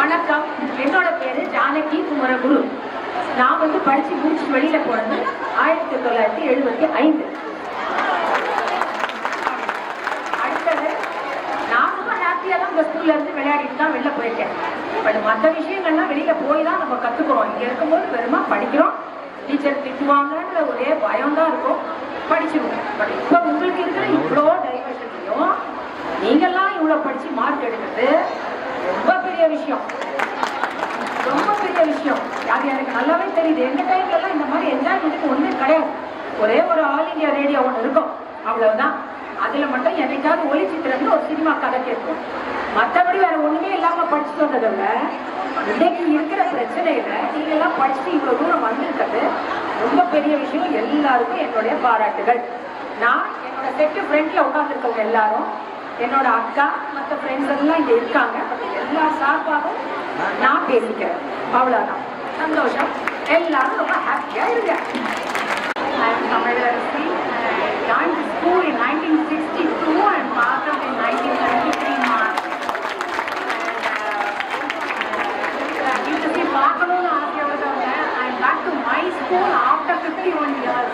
வணக்கம். என்னோட பேரு ஜானகி குமரகுரு. நான் வந்து படிச்சு முடிச்சு வெளியில போனது 1975. அடுத்தது நான் ரொம்ப ஹாப்பியா தான் இந்த ஸ்கூல்ல இருந்து விளையாடிட்டு தான் வெளில போயிருக்கேன். பட் மற்ற விஷயங்கள்லாம் வெளியில போய் தான் நம்ம கத்துக்கிறோம். இங்க இருக்கும்போது வெறுமா படிக்கிறோம், டீச்சர் திட்டுவாங்கன்ற ஒரே பயம் தான் இருக்கும், படிச்சிருவோம். பட் இப்போ உங்களுக்கு இருக்கிற இவ்வளோ டைவர்ஷன்லையும் நீங்கெல்லாம் இவ்வளோ படிச்சு மார்க் எடுக்கிறது ரொம்ப பெரிய விஷயம், ரொம்ப பெரிய விஷயம். அது எனக்கு நல்லாவே தெரியுது. எந்த டைம்லாம் இந்த மாதிரி என்ஜாய்மெண்ட்டுக்கு ஒன்றும் கிடையாது. ஒரே ஒரு ஆல் இந்தியா ரேடியோ ஒன்று இருக்கும், அவ்வளவுதான். அதுல மட்டும் என்னைக்காவது ஒளிச்சித்திரம்னு ஒரு சினிமா கதை கேட்கும். மற்றபடி வேற ஒண்ணுமே இல்லாம படிச்சுட்டு வந்ததில்ல. இன்னைக்கு இருக்கிற பிரச்சனையில நீங்க எல்லாம் படிச்சுட்டு இவ்வளவு தூரம் வந்திருக்கிறது ரொம்ப பெரிய விஷயம். எல்லாருக்கும் என்னுடைய பாராட்டுகள். நான் என்னோட செட்டு ஃப்ரெண்ட்ல உட்காந்துருக்கவங்க எல்லாரும், என்னோட அக்கா, மற்ற ஃப்ரெண்ட்ஸ் எல்லாம் இங்க இருக்காங்க. எல்லா சார்பாகவும் நான் பேசிக்கிறேன். அவ்வளவுதான். சந்தோஷம். எல்லாரும் ரொம்ப ஹாப்பியா இருங்க. Tamilarasi. I joined the school in 1962 and passed out in 1993 March. And பார்க்கணும்னு ஆசையோட வந்தேன். I'm back to my school after 51 years.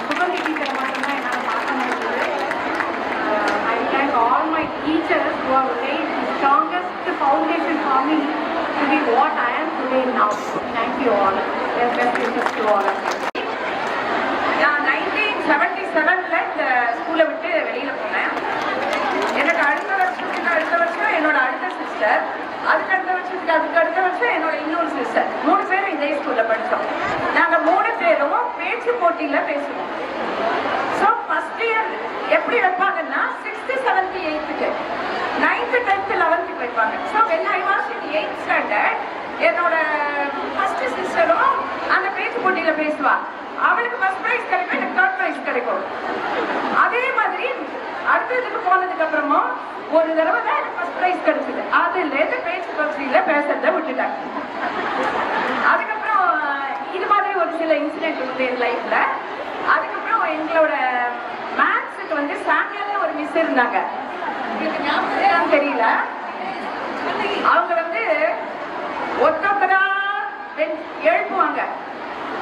Suganthi teacher மட்டும்தான் என்னால் பார்க்க முடியுது. I thank all my teachers who have laid the strongest foundation for me to be what I am today now. Thank you all. Best wishes to all of you. நான் 1977ல இந்த ஸ்கூலை விட்டு வெளியில போனேன். எனக்கு அடுத்த வருஷம் என்னோட அடுத்த சிஸ்டர், அதுக்கு அடுத்த வருஷம் என்னோட இன்னொரு சிஸ்டர், 3 பேரும் இதே ஸ்கூல்ல படித்தோம். நாங்க 3 பேரும் பேச்சு போட்டியில பேசுவோம். ஸோ ஃபர்ஸ்ட் இயர் எப்படி வைப்பாங்கன்னா 6th, 7th, 8th, 9th, 10th, 11th வைப்பாங்க. So when I was in 8th standard, என்னோட ஃபர்ஸ்ட் சிஸ்டரும் அந்த பேச்சு போட்டியில பேசுவா. அவளுக்கு ஃபர்ஸ்ட் பிரைஸ் கிடைக்கும், எனக்கு தேர்ட் பிரைஸ் கிடைக்கும். அதே மாதிரி அடுத்த இதுக்கு போனதுக்கு அப்புறமும் ஒரு தடவை தான் எனக்கு ஃபர்ஸ்ட் பிரைஸ் கிடைச்சது. அதுலேருந்து பேச்சு போட்டியில பேசுறத விட்டுட்டாங்க. அதுக்கப்புறம் இது மாதிரி ஒரு சில இன்சிடென்ட் உண்டு என் லைஃப்ல. அதுக்கப்புறம் எங்களோட மேத்ஸுக்கு வந்து சாமியல்னு ஒரு மிஸ் இருந்தாங்க. உங்களுக்கு ஞாபகம் தெரியல. அவங்க வந்து ஒத்தொத்தரா எழுப்புவாங்க.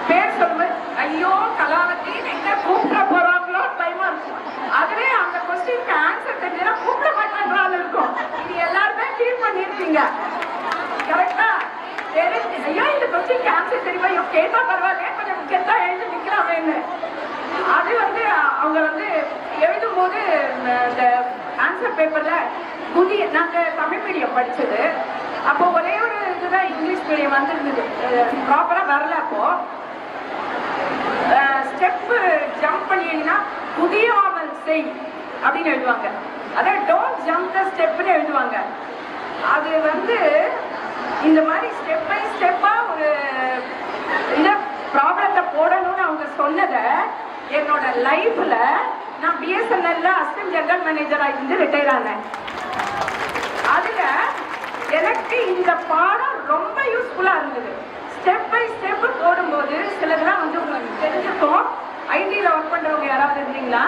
பேர் சொல்லும்போது ஐயோ கலாவதி எங்க கூப்பிட போறாங்களோ பயமா இருக்கும். அதுவே அந்த கொஸ்டினுக்கு ஆன்சர் தெரிஞ்சா கூப்பிட மாட்டாங்களான்னு இருக்கும். இது எல்லாருமே ஃபீல் பண்ணிருக்கீங்க. கரெக்டா? ஐயோ இந்த கொஸ்டினுக்கு ஆன்சர் தெரியுமா, ஐயோ கேட்டா பரவாயில்ல, கொஞ்சம் கெத்தா எழுதி நிக்கிறாங்கன்னு. அது வந்து அவங்க வந்து எழுதும் போது இந்த ஆன்சர் பேப்பர்ல நாங்க தமிழ் மீடியம் படிச்சது. அப்போ ஒரே ஒரு இதுதான் இங்கிலீஷ் மீடியம் வந்துருந்தது, ப்ராப்பரா வரல. அப்போ ஸ்டெப் ஜம்ப் பண்ணினா புதியாமல் செய் அப்படின்னு எழுதுவாங்க. அதான் டோன்ட் ஜம்ப் த ஸ்டெப்னு எழுதுவாங்க. அது வந்து இந்த மாதிரி ஸ்டெப் பை ஸ்டெப்பா ஒரு இதை ப்ராப்ளத்தை போடணும்னு அவங்க சொன்னதை என்னோட லைஃப்ல நான் பிஎஸ்என்எல்ல அசிஸ்டன்ட் ஜெனரல் மேனேஜரா இருந்து ரிட்டையர் ஆனேன். அதுல எனக்கு இந்த பாடம் ரொம்ப யூஸ்ஃபுல்லா இருந்தது. ஸ்டெப் பை ஸ்டெப் போடும்போது சிலதெல்லாம் வந்து உங்களுக்கு தெரிஞ்சிருக்கும். ஐடியில் ஒர்க் பண்றவங்க யாராவது இருந்தீங்களா,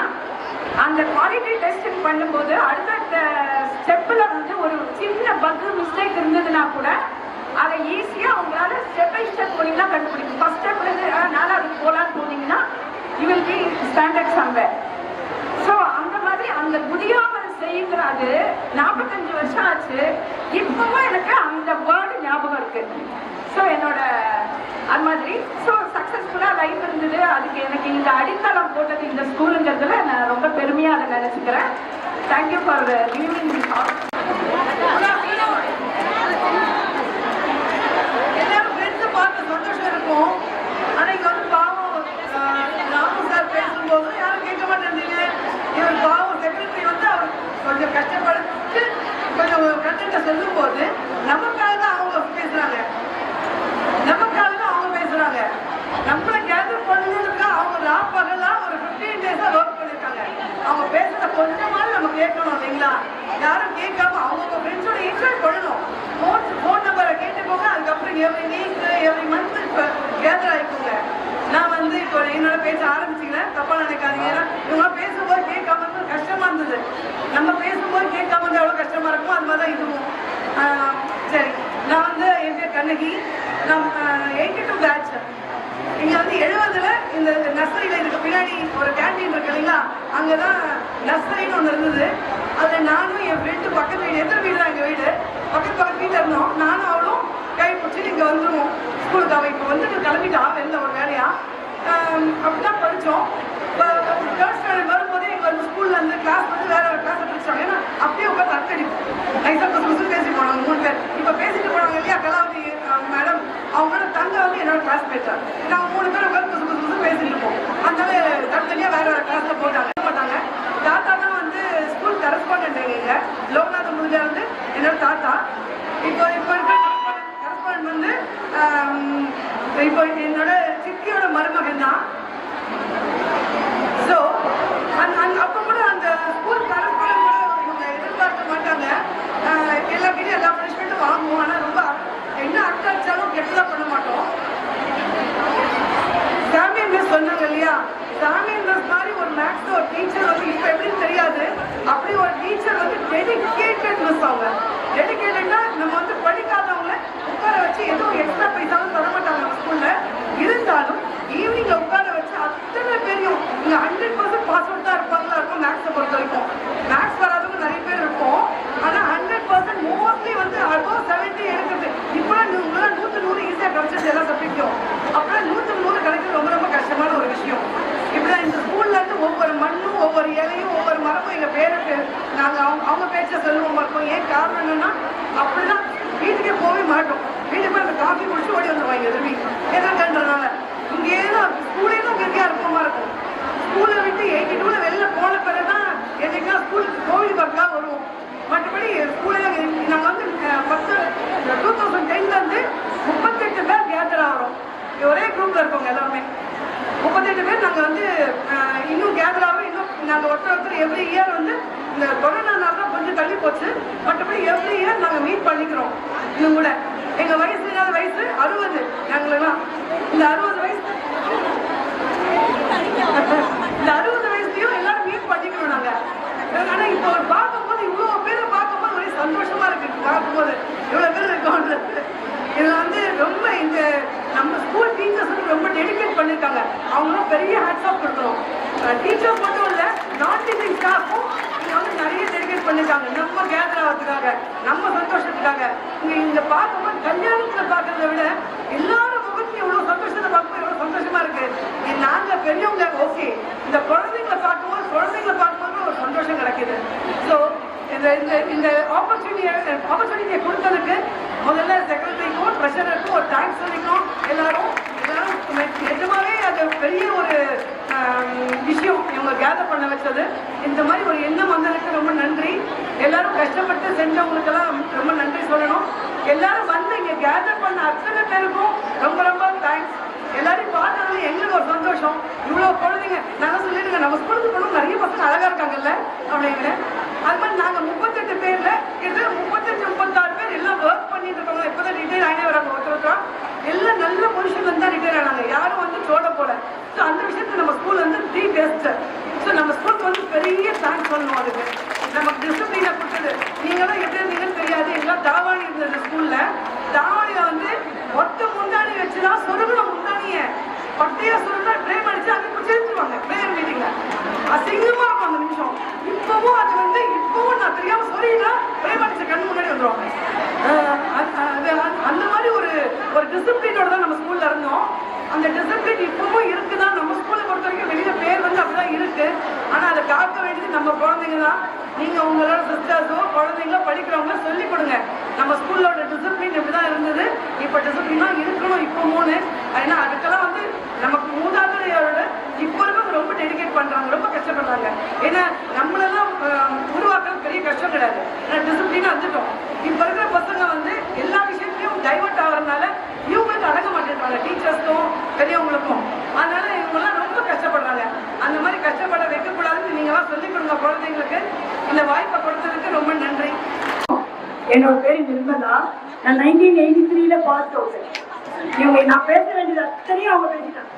அந்த குவாலிட்டி டெஸ்டிங் பண்ணும்போது அடுத்த ஸ்டெப்ல வந்து ஒரு சின்ன பக் மிஸ்டேக் இருந்ததுன்னா கூட அதை ஈஸியா உங்களால ஸ்டெப் பை ஸ்டெப் போனீங்கன்னா கண்டுபிடிக்கும். ஃபர்ஸ்ட் ஸ்டெப்ல இருந்து 4வது போலான்னு போனீங்கன்னா you will be standard somewhere. So அந்த மாதிரி அந்த புதியாமல் செய்யுங்கிறது 45 வருஷம் ஆச்சு. இப்பவும் எனக்கு அந்த வேர்டு ஞாபகம் இருக்கு. ஸோ என்னோட அது மாதிரி ஸோ சக்ஸஸ்ஃபுல்லாக லைஃப் இருந்தது. அதுக்கு எனக்கு இந்த அடித்தளம் போட்டது இந்த ஸ்கூலுங்கிறதுல நான் ரொம்ப பெருமையாக அதை நினச்சிக்கிறேன். Thank you for giving this opportunity. எல்லாரும் ஃப்ரெண்ட்ஸை பார்த்து சந்தோஷம் இருக்கும். ஆனால் இங்கே வந்து பாவம் ராமு சார் பேசும்போது யாரும் கேட்க நம்மகிட்ட சொல்லும் போது நமக்காக தான் அவங்க பேசுறாங்க, நமக்காக தான் அவங்க பேசுறாங்க. நம்மளை கேதர் பண்ணுறதுக்கு அவங்க பகலாம் ஒரு 15 days ஒர்க் பண்ணிருக்காங்க. அவங்க பேசுறத கொஞ்சமாவது நம்ம கேட்கணும் இல்லைங்களா? யாரும் கேட்காம அவங்க ஃப்ரெண்ட்ஸோட என்ஜாய் பண்ணணும். ஃபோன் நம்பரை கேட்டுக்கோங்க. அதுக்கப்புறம் எவ்ரி வீக் எவ்ரி மந்த் இப்போ கேதர் ஆகிக்கோங்க. நான் வந்து இப்போ என்னோட பேச ஆரம்பிச்சிக்கிறேன், தப்பா நினைக்காதீங்க. ஏன்னா இவங்க பேசும்போது கேட்காம இருந்தது கஷ்டமா இருந்தது. நம்ம பேசும்போது கேட்காம இருந்தால் எவ்வளோ கஷ்டமா இருக்கும், அது மாதிரி தான் இதுவும். சரி, நான் வந்து என் பேர் கண்ணகி. நான் 82 பேட்ச். இங்க வந்து 70ல் இந்த நர்சரியில இதுக்கு பின்னாடி ஒரு கேண்டீன் இருக்கு இல்லைங்களா, அங்கதான் நர்சரின்னு ஒன்று இருந்தது. அதுல நானும் என் ஃப்ரெண்டு பக்கத்து வீடு, எதிர் வீடு தான் எங்க வீடு, பக்கத்து வீட்டில் இருந்தோம். நானும் அவளும் கை பிடிச்சிட்டு இங்க வந்துருவோம் ஸ்கூலுக்கு. அவன் இப்போ வந்துட்டு கிளம்பிட்டா வெளில ஒரு வேலையா. அப்படிதான் படித்தோம். தேர்ட் ஸ்டாண்டர்ட் வரும்போதே எங்க வந்து ஸ்கூல்ல இருந்து கிளாஸ் வந்து வேற ஒரு கிளாஸ் பிடிச்சாங்க. ஏன்னா அப்படியே உட்காந்து அடிப்போம். நைஸா கொஞ்சம் பேசி போனாங்க 3 பேர். இப்போ பேசிட்டு போனாங்க இல்லையா கலாவதி மேடம், அவங்களோட தங்க வந்து என்னோட கிளாஸ் பேச்சார். நாங்கள் 3 பேர் உட்காந்து புதுசு பேசிட்டு இருப்போம். அதனால தனித்தனியாக வேற வேற கிளாஸ்ல போட்டாங்க மாட்டாங்க. தாத்தா தான் வந்து ஸ்கூல் கரஸ்பாண்டன்ட் எங்க லோகநாத முருகா வந்து என்னோட தாத்தா. இப்போ இருக்க கரஸ்பாண்டன்ட் வந்து இப்போ என்னோட சித்தியோட மருமகன் தான். ஸோ அப்போ கூட அந்த ஸ்கூல் கரஸ்பாண்டன்ட் இவங்க எதிர்பார்க்க மாட்டாங்க. எல்லாருக்கிட்டையும் எல்லா பனிஷ்மெண்ட்டும் வாங்குவோம். ஆனால் ரொம்ப என்ன அட்டாச்சாலும் கெட்டதா பண்ண மாட்டோம். சாமியன் மிஸ் சொன்னாங்க இல்லையா, சாமியன் மிஸ் மாதிரி ஒரு மேக்ஸ் ஒரு டீச்சர் வந்து இப்போ எப்படின்னு தெரியாது. அப்படி ஒரு டீச்சர் வந்து டெடிகேட்டட் மிஸ். அவங்க டெடிகேட்டட்னா நம்ம வந்து படிக்காதவங்கள உட்கார வச்சு எதுவும் எக்ஸ்ட்ரா பைசாவும் தர மாட்டாங்க நம்ம ஸ்கூல்ல. இருந்தாலும் ஈவினிங்ல உட்கார வச்சு அத்தனை பேரையும் இங்க 100% பாஸ் அவுட் தான் இருப்பாங்களா இருக்கும். மேக்ஸை பொறுத்த வரைக்கும் மேக்ஸ் வராதவங்க நிறைய பேர் இருக்கும். ஆனா 100% மோஸ்ட்லி வந்து அபோவ் 70 எடுக்கிறது. இப்பெல்லாம் உங்களால் 100 ஈஸியா கிடைச்சது எல்லா சப்ஜெக்டும். அப்புறம் 100 கிடைக்கிறது ரொம்ப ரொம்ப கஷ்டமான ஒரு விஷயம். இப்படிதான் இந்த ஸ்கூல்ல இருந்து ஒவ்வொரு மண்ணும் ஒவ்வொரு இலையும் ஒவ்வொரு மரமும் எங்க பேருக்கு நாங்க அவங்க பேச்ச சொல்லுவோம் இருக்கோம். ஏன் காரணம் என்னன்னா அப்படிதான் வீட்டுக்கே போகவே மாட்டோம். வீட்டுக்கு போய் அந்த காஃபி குடிச்சு ஓடி வந்துருவாங்க திரும்பி எதற்கன்றதுனால. இங்கே தான் ஸ்கூலே தான் கெட்டியா இருப்போமா இருக்கும். ஸ்கூலை விட்டு 82ல வெளில போன பிறகுதான் என்னைக்கா ஸ்கூலுக்கு கோவில் ஒர்க்கா வருவோம். மற்றபடி ஸ்கூலே நாங்கள் வந்து 2010ல இருந்து 38 பேர் கேதர் ஆகிறோம். ஒரே குரூப்ல இருக்கோங்க எல்லாருமே 38 பேர். நாங்கள் வந்து இன்னும் கேதர் ஆகிறோம். இன்னும் நாங்கள் ஒருத்தர் எவ்ரி இயர் வந்து இந்த கொரோனானால தான் கொஞ்சம் தள்ளி போச்சு. மற்றபடி எவ்ரி இயர் நாங்கள் மீட் பண்ணிக்கிறோம். இன்னும் கூட எங்க வயசு இல்லாத வயசு 60 நாங்களெல்லாம். இந்த 60 வயசு இந்த 60 வயசுலயும் எல்லாரும் மீட் பண்ணிக்கிறோம் நாங்க. ஆனா இப்போ பார்க்கும்போது இவ்வளவு பேரை பார்க்கும்போது ஒரே சந்தோஷமா இருக்கு. பார்க்கும்போது இவ்வளவு பேர் இருக்கோன்றது இதுல வந்து ரொம்ப இந்த நம்ம ஸ்கூல் டீச்சர்ஸ் வந்து ரொம்ப டெடிகேட் பண்ணிருக்காங்க. அவங்களும் பெரிய ஹேட்ஸ் ஆஃப் கொடுக்குறோம். டீச்சர்ஸ் மட்டும் இல்ல, நான் டீச்சிங் ஸ்டாஃபும் வந்து நிறைய டெடிகேட் பண்ணிருக்காங்க நம்ம கேதர் ஆகிறதுக்காக, நம்ம சந்தோஷத்துக்காக. இங்க பார்க்கும்போது கல்யாணத்துல பார்க்கறத விட எல்லாரும் முகத்தையும் எவ்வளவு சந்தோஷத்தை பார்க்கும்போது எவ்வளவு சந்தோஷமா இருக்கு. நாங்க பெரியவங்க ஓகே, இந்த குழந்தைங்களை பார்க்கும்போது ஒரு சந்தோஷம் கிடைக்குது. ஸோ இந்த ஆப்பர்ச்சுனிட்டியை கொடுத்ததுக்கு முதல்ல செக்ரட்டரிக்கும் ட்ரெஷரருக்கும் ஒரு தேங்க்ஸ் சொல்லிக்கணும். எல்லாரும் நிஜமாவே அது பெரிய ஒரு விஷயம் இவங்க கேதர் பண்ண வச்சது. இந்த மாதிரி ஒரு எண்ணம் வந்ததுக்கு ரொம்ப நன்றி. எல்லாரும் கஷ்டப்பட்டு செஞ்சவங்களுக்கெல்லாம் ரொம்ப நன்றி சொல்லணும். எல்லாரும் வந்து இங்க கேதர் பண்ண அத்தனை பேருக்கும் ரொம்ப ரொம்ப தேங்க்ஸ். எல்லாரையும் பார்த்ததுல எங்களுக்கு ஒரு சந்தோஷம். இவ்வளவு குழந்தைங்க நாங்க சொல்லிடுங்க, நம்ம ஸ்கூலுக்கு போனோம் நிறைய பசங்க அழகா இருக்காங்கல்ல அப்படிங்கிற. அது மாதிரி நாங்க 38 பேர்ல இது 35-36 பேர் எல்லாம் ஒர்க் பண்ணிட்டு இருக்கோம். இப்பதான் ரிட்டையர் ஆகினே வராங்க ஒருத்தருக்கா. எல்லாம் நல்ல பொசிஷன்ல இருந்தா ரிட்டையர் ஆனாங்க. யாரும் வந்து சோட போல. ஸோ அந்த விஷயத்துல நம்ம ஸ்கூல் வந்து தி பெஸ்ட். ஸோ நம்ம ஸ்கூலுக்கு வந்து பெரிய தேங்க்ஸ் சொல்லணும். அதுக்கு நமக்கு டிசிப்ளினா கொடுத்தது. நீங்களும் எப்படி இருந்தீங்கன்னு தெரியாது. எல்லாம் தாவாணி இருந்தது ஸ்கூல்ல. தாவாணியில வந்து மொத்த முந்தாணி வச்சுதான் சொருகணும். முந்தானிய பட்டையா சொருந்தா ட்ரெயின் அடிச்சு அங்கே பிடிச்சி எழுந்துருவாங்க பிரேயர் மீட்டிங்ல. அசிங்கமா இருக்கும் அந்த நிமிஷம். இப்பவும் அது வந்து இப்பவும் நான் தெரியாம சொல்லிட்டா பிரேயர் அடிச்ச கண்ணு முன்னாடி வந்துருவாங்க. அந்த மாதிரி ஒரு டிசிப்ளினோட தான் நம்ம ஸ்கூல்ல இருந்தோம். அந்த டிசிப்ளின் இப்பவும் இருக்குதான். நம்ம ஸ்கூலை பொறுத்த வரைக்கும் வெளியில பேர் வந்து அப்படிதான் இருக்கு. ஆனா அதை காக்க வேண்டியது நம்ம குழந்தைங்க தான். நீங்க உங்களோட சிஸ்டர்ஸோ குழந்தைங்களோ படிக்கிறவங்க சொல்லிக் கொடுங்க. நம்ம ஸ்கூலோட டிசிப்ளின் இப்படிதான் இருந்தது, இப்ப டிசிப்ளினா இருக்கணும் இப்பவும். ஏன்னா அதுக்கெல்லாம் வந்து நமக்கு மூதாதையோட இப்ப இருக்க ரொம்ப டெடிகேட் பண்றாங்க, ரொம்ப கஷ்டப்படுறாங்க. ஏன்னா நம்மளெல்லாம் உருவாக்குறது பெரிய கஷ்டம் கிடையாது, டிசிப்ளினா வந்துட்டோம். இப்ப இருக்கிற பசங்க வந்து எல்லா விஷயத்திலையும் டைவர்ட் ஆகுறதுனால இவங்களுக்கு அடங்க மாட்டேங்கிறாங்க, டீச்சர்ஸ்க்கும் பெரியவங்களுக்கும். அதனால இவங்கெல்லாம் ரொம்ப கஷ்டப்படுறாங்க. அந்த மாதிரி கஷ்டப்பட வைக்கக்கூடாதுன்னு நீங்களாம் சொல்லிக் கொடுங்க குழந்தைங்களுக்கு. இந்த வாய்ப்பை கொடுத்ததுக்கு ரொம்ப நன்றி. என்னோட பேரு நிர்மலா. நான் 1983 பாஸ் அவுட். இவங்க நான் பேச வேண்டியது அத்தனையும் அவங்க பேசிட்டாங்க.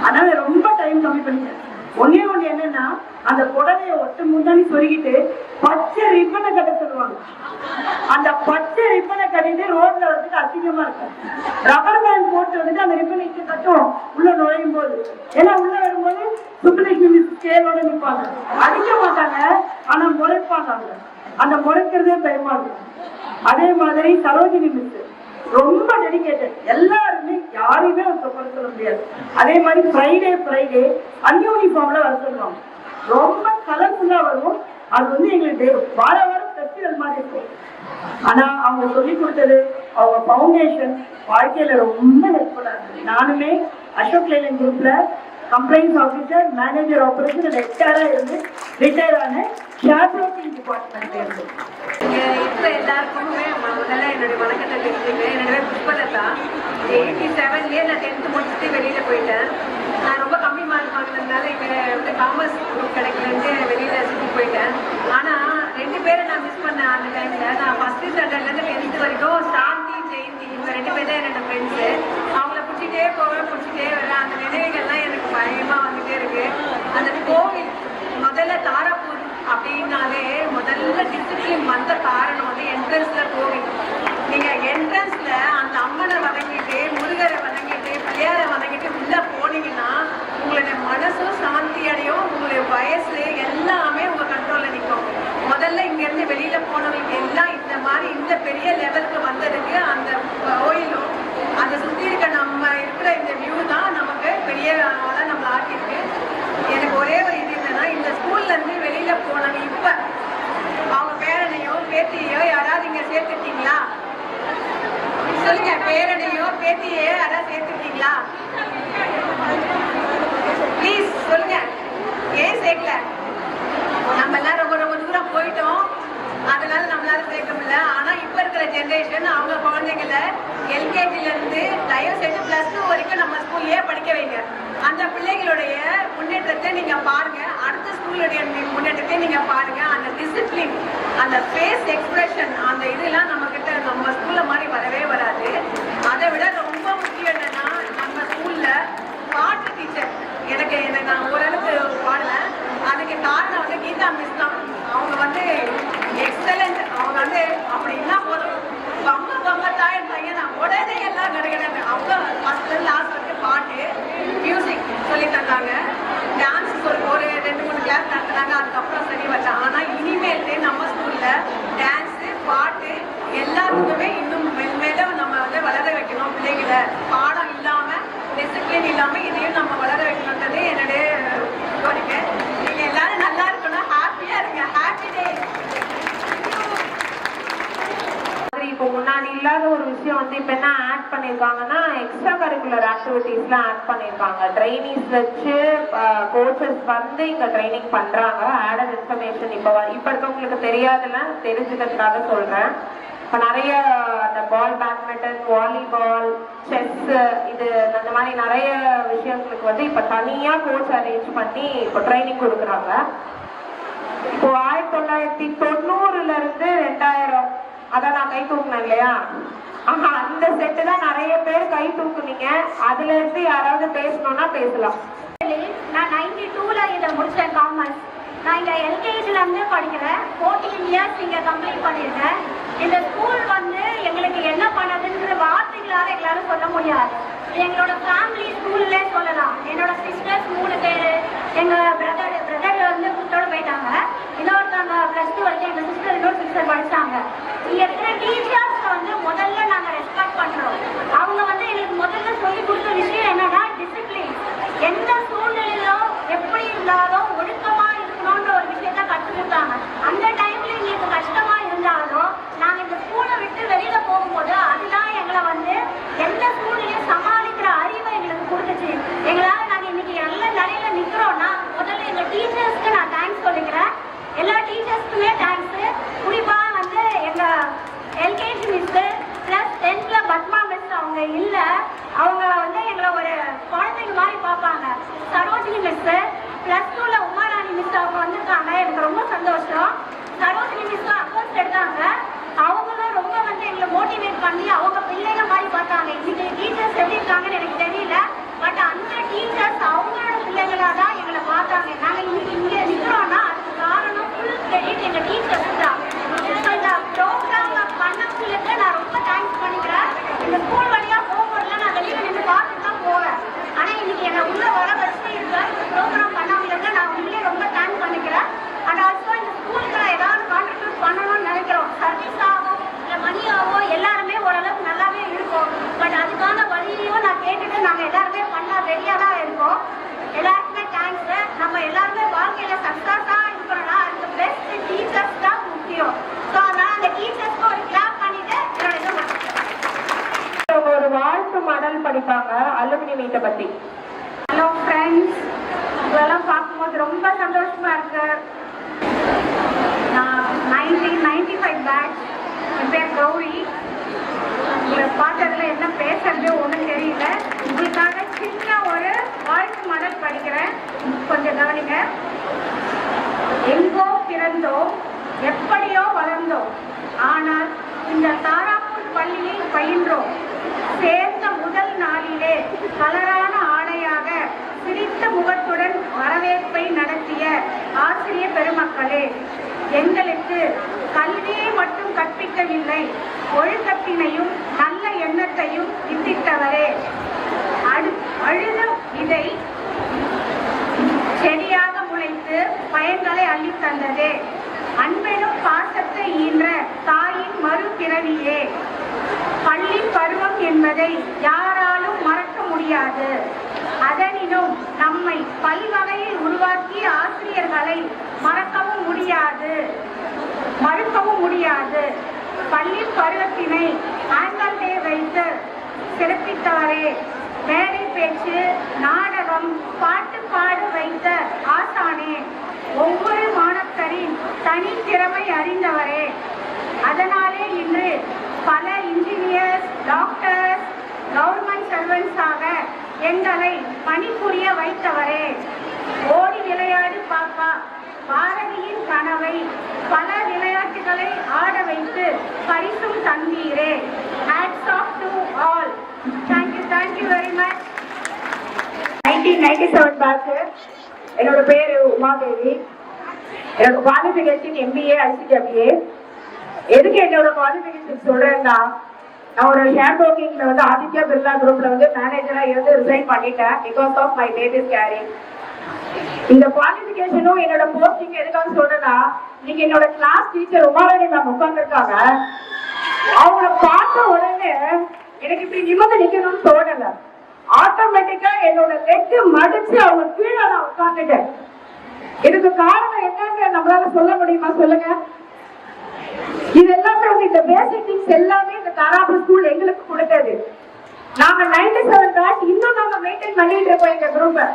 அதனால ரொம்ப டைம் கம்மி பண்ணிட்டேன். ஒன்னே ஒண்ணு என்னன்னா, அந்த புடவைய ஒட்டு முன்னாடி சொருகிட்டு பச்சை ரிப்பனை கட்ட சொல்லுவாங்க. அந்த பச்சை ரிப்பனை கட்டிட்டு ரோட்ல வந்துட்டு அசிங்கமா இருக்கும். ரப்பர் பேண்ட் போட்டு வந்துட்டு அந்த ரிப்பனை கட்டும் உள்ள நுழையும் போது. ஏன்னா உள்ள வரும்போது சுப்புலட்சுமி மிஸ் ஸ்கேலோட நிற்பாங்க, அடிக்க மாட்டாங்க, ஆனா முறைப்பாங்க. அந்த முறைக்கிறதே பயமா இருக்கும். அதே மாதிரி சரோஜினி மிஸ் ரொம்ப டெடிகேட்டட், எல்லாருமே யாரையுமே குறை சொல்ல முடியாது. அதே மாதிரி ஃப்ரைடே அன்யூனிஃபார்ம்ல வர சொல்லுவாங்க, ரொம்ப கலர்ஃபுல்லா வரும். அது வந்து எங்களுக்கு வாரம் ஃபெஸ்டிவல் மாதிரி இருக்கும். ஆனா அவங்க சொல்லி கொடுத்தது, அவங்க ஃபவுண்டேஷன் வாழ்க்கையில ரொம்ப ஹெல்ப்ஃபுல்லா இருக்கு. நானுமே அசோக் லேலன் குரூப்ல கம்ப்ளைண்ட்ஸ் ஆஃபீஸர், மேனேஜர் ஆபரேஷன் ஹெச்ஆரா இருந்து ரிட்டையர் ஆன ஷேர் ப்ரோக்கிங் டிபார்ட்மெண்ட் இருந்து. இப்போ எல்லாருக்குமே முதல்ல என்னுடைய வணக்கத்தை தெரிஞ்சுங்க. என்னுடைய புஷ்பலதா. 87 நான் 10th முடிச்சுட்டு வெளியில போயிட்டேன். நான் ரொம்ப கம்மி மார்க் வாங்கினதுனால இங்கே வந்து காமர்ஸ் குரூப் கிடைக்கலன்ட்டு வெளியில சுற்றி போயிட்டேன். ஆனா 2 பேரை நான் மிஸ் பண்ணேன் அந்த டைம்ல. நான் ஃபர்ஸ்ட் ஸ்டாண்டர்ட்லேருந்து 10th வரைக்கும் சாந்தி, ஜெயந்தி, இவங்க 2 பேர் தான் என்னோட ஃப்ரெண்ட்ஸு. அவங்கள பிடிச்சிட்டே வரேன். அந்த நினைவுகள்லாம் எனக்கு பயமா வந்துட்டே இருக்கு. அந்த கோவில் முதல்ல தாராப்பூர் அப்படின்னாலே முதல்ல டிசிப்ளின் வந்த காரணம் வந்து என்ட்ரன்ஸ்ல கோவில். நீங்க என்ட்ரன்ஸ்ல அந்த அம்மனை வணங்கிட்டு, முருகரை வணங்கிட்டு, பிள்ளையாரை வணங்கிட்டு உள்ள போனீங்கன்னா உங்களுடைய மனசும் சாந்தி அடையும், உங்களுடைய வயசு எல்லாமே உங்க கண்ட்ரோல்ல நிற்கும். முதல்ல இங்க இருந்து வெளியில போனவங்க எல்லாம் இந்த மாதிரி இந்த பெரிய லெவலுக்கு வந்ததுக்கு அந்த கோயிலும் அதை சுத்தி இருக்க நம்ம இருக்கிற இந்த வியூ தான் நமக்கு பெரிய நம்மள ஆக்கியிருக்கு. எனக்கு ஒரே ஒரு இது என்னன்னா, இந்த ஸ்கூல்ல இருந்து வெளியில போனவங்க இப்ப அவங்க பேரனையோ பேத்தியோ யாராவது இங்க சேர்த்துட்டீங்களா சொல்லுங்க? பேரனையோ பேத்தியோ யாராவது சேர்த்துட்டீங்களா? ப்ளீஸ் சொல்லுங்க, ஏன் சேர்க்கல? நம்ம எல்லாம் ரொம்ப ரொம்ப தூரம் போயிட்டோம், அதனால நம்மளால சேர்க்க முடியல. ஆனா இப்ப இருக்கிற ஜெனரேஷன் அவங்க குழந்தைங்களை எல்கேஜில இருந்து தயவு செஞ்சு +2 வரைக்கும் நம்ம ஸ்கூல்லயே படிக்க வைங்க. அந்த பிள்ளைகளுடைய முன்னேற்றத்தை நீங்க பாருங்க, அடுத்த ஸ்கூலுடைய முன்னேற்றத்தை நீங்க பாருங்க. அந்த டிசிப்ளின், அந்த ஃபேஸ் எக்ஸ்பிரஷன், அந்த இதெல்லாம் நம்ம கிட்ட நம்ம ஸ்கூல்ல மாதிரி வரவே வராது. அதை விட ரொம்ப முக்கியம் என்னன்னா, நம்ம ஸ்கூல்ல பாட்டு டீச்சர் எனக்கு நான் ஓரளவுக்கு பாடுவேன். அதுக்கு காரணம் வந்து கீதா மிஸ் தான். அவங்க வந்து எக்ஸலண்ட். அவங்க வந்து அப்படின்னா போதும் கம்மத்தாய் பையன் நான் உடனே எல்லாம் கிடையாது. அவங்க ஃபர்ஸ்ட்ல லாஸ்ட் வரைக்கும் பாட்டு மியூசிக் சொல்லி தந்தாங்க. டான்ஸ் ஒரு 2-3 கிளாஸ் நடத்துனாங்க, அதுக்கப்புறம் சரி வச்சாங்க. ஆனா இனிமேல் நம்ம ஸ்கூல்ல டான்ஸ், பாட்டு எல்லாத்துக்குமே இன்னும் மேலும் நம்ம வந்து வளர வைக்கணும். பிள்ளைகளை பாடம் இல்லாம டிசிப்ளின் இல்லாம இதையும் நம்ம வளர வைக்கணுன்றது என்னுடைய கோரிக்கை. நீங்க எல்லாரும் நல்லா இருக்கணும், ஹாப்பியா இருங்க. Happy day. இப்போ முன்னாடி இல்லாத ஒரு விஷயம் வந்து இப்ப என்ன ஆட் பண்ணிருக்காங்கன்னா, எக்ஸ்ட்ரா கரிக்குலர் ஆக்டிவிட்டிஸ்லாம் ஆட் பண்ணிருக்காங்க. ட்ரைனிஸ் வச்சு கோச்சஸ் வந்து இங்க ட்ரைனிங் பண்றாங்க. ஆடட் இன்ஃபர்மேஷன் இப்ப இருக்கவங்களுக்கு தெரியாதுன்னு தெரிஞ்சுக்கிறதுக்காக சொல்றேன். இப்போ நிறைய அந்த பேட்மிண்டன், வாலிபால், செஸ், இது அந்த மாதிரி நிறைய விஷயங்களுக்கு வந்து இப்ப தனியா கோச் அரேஞ்ச் பண்ணி இப்போ ட்ரைனிங் கொடுக்குறாங்க. இப்போ 1990 இருந்து 2000 அதான் நான் கை தூக்குனேன் இல்லையா, அந்த செட்டு தான் நிறைய பேர் கை தூக்குனீங்க. அதுல இருந்து யாராவது பேசணும்னா பேசலாம். நான் 92ல இதை முடிச்சேன் காமர்ஸ். நான் இங்க எல்கேஜில இருந்து படிக்கிறேன். 14 இயர்ஸ் இங்க கம்ப்ளீட் பண்ணிருக்கேன். இந்த ஸ்கூல் வந்து எங்களுக்கு என்ன பண்ணதுன்ற வார்த்தைகளால எங்களால சொல்ல முடியாது. எங்களோட ஃபேமிலி ஸ்கூல்ல சொல்லலாம். என்னோட சிஸ்டர்ஸ் 3 பேரு, எங்க பிரதர் வந்து கூட்டோட போயிட்டாங்க. இன்னொருத்தவங்க +2 வரைக்கும் எங்க சிஸ்டர் இன்னொரு சிஸ்டர் படிச்சாங்க. இங்க இருக்கிற டீச்சர்ஸ் வந்து முதல்ல நாங்க ரெஸ்பெக்ட் பண்றோம். அவங்க வந்து எங்களுக்கு முதல்ல சொல்லி கொடுத்த விஷயம் என்னன்னா டிசிப்ளின். எந்த சூழ்நிலையிலும் எப்படி இருந்தாலும் ஒழுக்கமா இருக்கணும்ன்ற ஒரு விஷயத்த கற்றுக் கொடுத்தாங்க. அந்த டைம்ல எங்களுக்கு கஷ்டமா இருந்தாலும் நாங்க இந்த ஸ்கூலை விட்டு வெளியில போகும்போது அதுதான் எங்களை வந்து எந்த சூழ்நிலையும் சமாளிக்கிற அறிவை எங்களுக்கு கொடுத்துச்சு. எங்களால நாங்க இன்னைக்கு நல்ல நிலையில நிக்கிறோம்னா முதல்ல சரோஜினி மிஸ், பிளஸ் 2ல உமாராணி மிஸ் அவங்க வந்திருக்காங்க. எனக்கு ரொம்ப சந்தோஷம். சரோஜினி மிஸ் அக்கௌண்ட்ஸ் எடுத்தாங்க. அவங்களும் ரொம்ப வந்து எங்களை மோட்டிவேட் பண்ணி அவங்க பிள்ளைங்க மாதிரி பார்த்தாங்க. இன்னைக்கு டீச்சர்ஸ் எப்படி இருக்காங்கன்னு எனக்கு தெரியல, பட் அந்த டீச்சர்ஸ் அவங்களோட பிள்ளைங்களா தான் எங்களை பார்த்தாங்க. நாங்கள் இன்னைக்கு இங்கே நிற்கிறோம்னா அதுக்கு காரணம் ஃபுல் கிரெடிட் எங்கள் டீச்சர்ஸ் தான். இந்த ப்ரோக்ராம் பண்ணவங்களுக்கு நான் ரொம்ப தேங்க்ஸ் பண்ணிக்கிறேன். இந்த ஸ்கூல் வழியாக போகும்போதுலாம் நான் வெளியே நின்று பார்த்துட்டு தான் போவேன். ஆனால் இன்னைக்கு என்னை உள்ள வர வச்சு இந்த ப்ரோக்ராம் பண்ணவங்களுக்கு நான் உங்களே ரொம்ப தேங்க்ஸ் பண்ணிக்கிறேன். அண்ட் ஆல்சோ இந்த ஸ்கூலுக்கு நான் ஏதாவது கான்ட்ரிபியூட் பண்ணணும்னு நினைக்கிறோம். சர்வீஸாகவோ இல்லை மணியாகவோ எல்லாருமே ஓரளவுக்கு நல்லாவே இருக்கும். பட் அதுக்கான வழியையும் நான் கேட்டுட்டு நாங்கள் எல்லாருமே பண்ண ரெடியாக தான் இருக்கோம். எல்லாருக்குமே தேங்க்ஸ். நம்ம எல்லாருமே வாழ்க்கையில் சக்ஸஸாக இருக்கணும்னா அதுக்கு பெஸ்ட் டீச்சர்ஸ் தான் முக்கியம். ஸோ அதனால் அந்த டீச்சர்ஸ்க்கு ஒரு கிளாப் பண்ணிட்டு என்னோட இதை அவங்க ஒரு வாழ்த்து மடல் படிப்பாங்க அலுமினி மீட்டை பத்தி. ஹலோ ஃப்ரெண்ட்ஸ், இதெல்லாம் பார்க்கும்போது ரொம்ப சந்தோஷமா இருக்கு. நான் 1995 பேட்ச். என் பேர் கௌரி. உங்களை பார்த்ததுல என்ன பேசுறது ஒன்றும் தெரியல. உங்களுக்காக சின்ன ஒரு வாழ்த்து மடல் படிக்கிறேன், கொஞ்சம் கவனிங்க. எங்கோ பிறந்தோம், எப்படியோ வளர்ந்தோம், ஆனால் இந்த தாராப்பூர் பள்ளியில் பயின்றோம். சேர்ந்த முதல் நாளிலே கலரான ஆடையாக சிரித்த முகத்துடன் வரவேற்பை நடத்திய ஆசிரிய பெருமக்களே, எங்களுக்கு கல்வியை மட்டும் கற்பிக்கவில்லை, ஒழுக்கத்தினையும் நல்ல எண்ணத்தையும் வித்திட்டவரே. அழுத இதை செடியாக முளைத்து பயன்களை அள்ளித் தந்ததே. அன்பெனும் பாசத்தை ஈன்ற தாயின் மறுபிறவியே. பள்ளி பருவம் என்பதை யாராலும் மறக்க முடியாது. அதனினும் நம்மை பல்வகையில் உருவாக்கிய ஆசிரியர்களை மறக்கவும் முடியாது, மறுக்கவும் முடியாது. பள்ளி பருவத்தினை ஆங்கல் டே வைத்து சிறப்பித்தவரே. மேடை பேச்சு, நாடகம், பாட்டு பாட வைத்த ஆசானே. ஒவ்வொரு மாணவரின் தனித்திறமை அறிந்தவரே. அதனாலே இன்று பல இன்ஜினியர்ஸ், டாக்டர்ஸ், கவர்மெண்ட் சர்வன்ஸாக எங்களை பணிபுரிய வைத்தவரே. ஓடி விளையாடு பாப்பா பாரதியின் கனவை பல விளையாட்டுகளை ஆட வைத்து பரிசும் தந்தீரே. Hats off to all. Thank you very much. 1997 batch. என்னோட பேரு உமாதேவி. என்னோட குவாலிஃபிகேஷன் MBA ICWA. எதுக்கு என்னோட குவாலிஃபிகேஷன் சொல்றேன்னா, நான் ஒரு ஷேர் புரோக்கிங்ல வந்து ஆதித்யா பிர்லா குரூப்ல வந்து மேனேஜரா இருந்து ரிசைன் பண்ணிட்டேன் because of my babies caring. இந்த குவாலிஃபிகேஷனும் என்னோட போஸ்டிங் எதுக்காக சொல்றேன்னா, நீங்க என்னோட கிளாஸ் டீச்சர் உமாராணி மேம் உட்கார்ந்துருக்காங்க. அவங்கள பார்த்த உடனே எனக்கு இப்படி நிமிர்ந்து நிக்கணும்னு தோணல. ஆட்டோமேட்டிக்கா என்னோட லெக் மடிச்சு அவங்க கீழே நான் உட்கார்ந்துட்டேன். இதுக்கு காரணம் என்னன்னு நம்மளால சொல்ல முடியுமா சொல்லுங்க? இது எல்லாமே வந்து இந்த பேசிக் திங்ஸ் எல்லாமே இந்த தாராபுரம் ஸ்கூல் எங்களுக்கு கொடுத்தது. நாங்க 97 பேட்ச் இன்னும் நாங்க மெயின்டைன் பண்ணிட்டு இருக்கோம் எங்க குரூப்ப.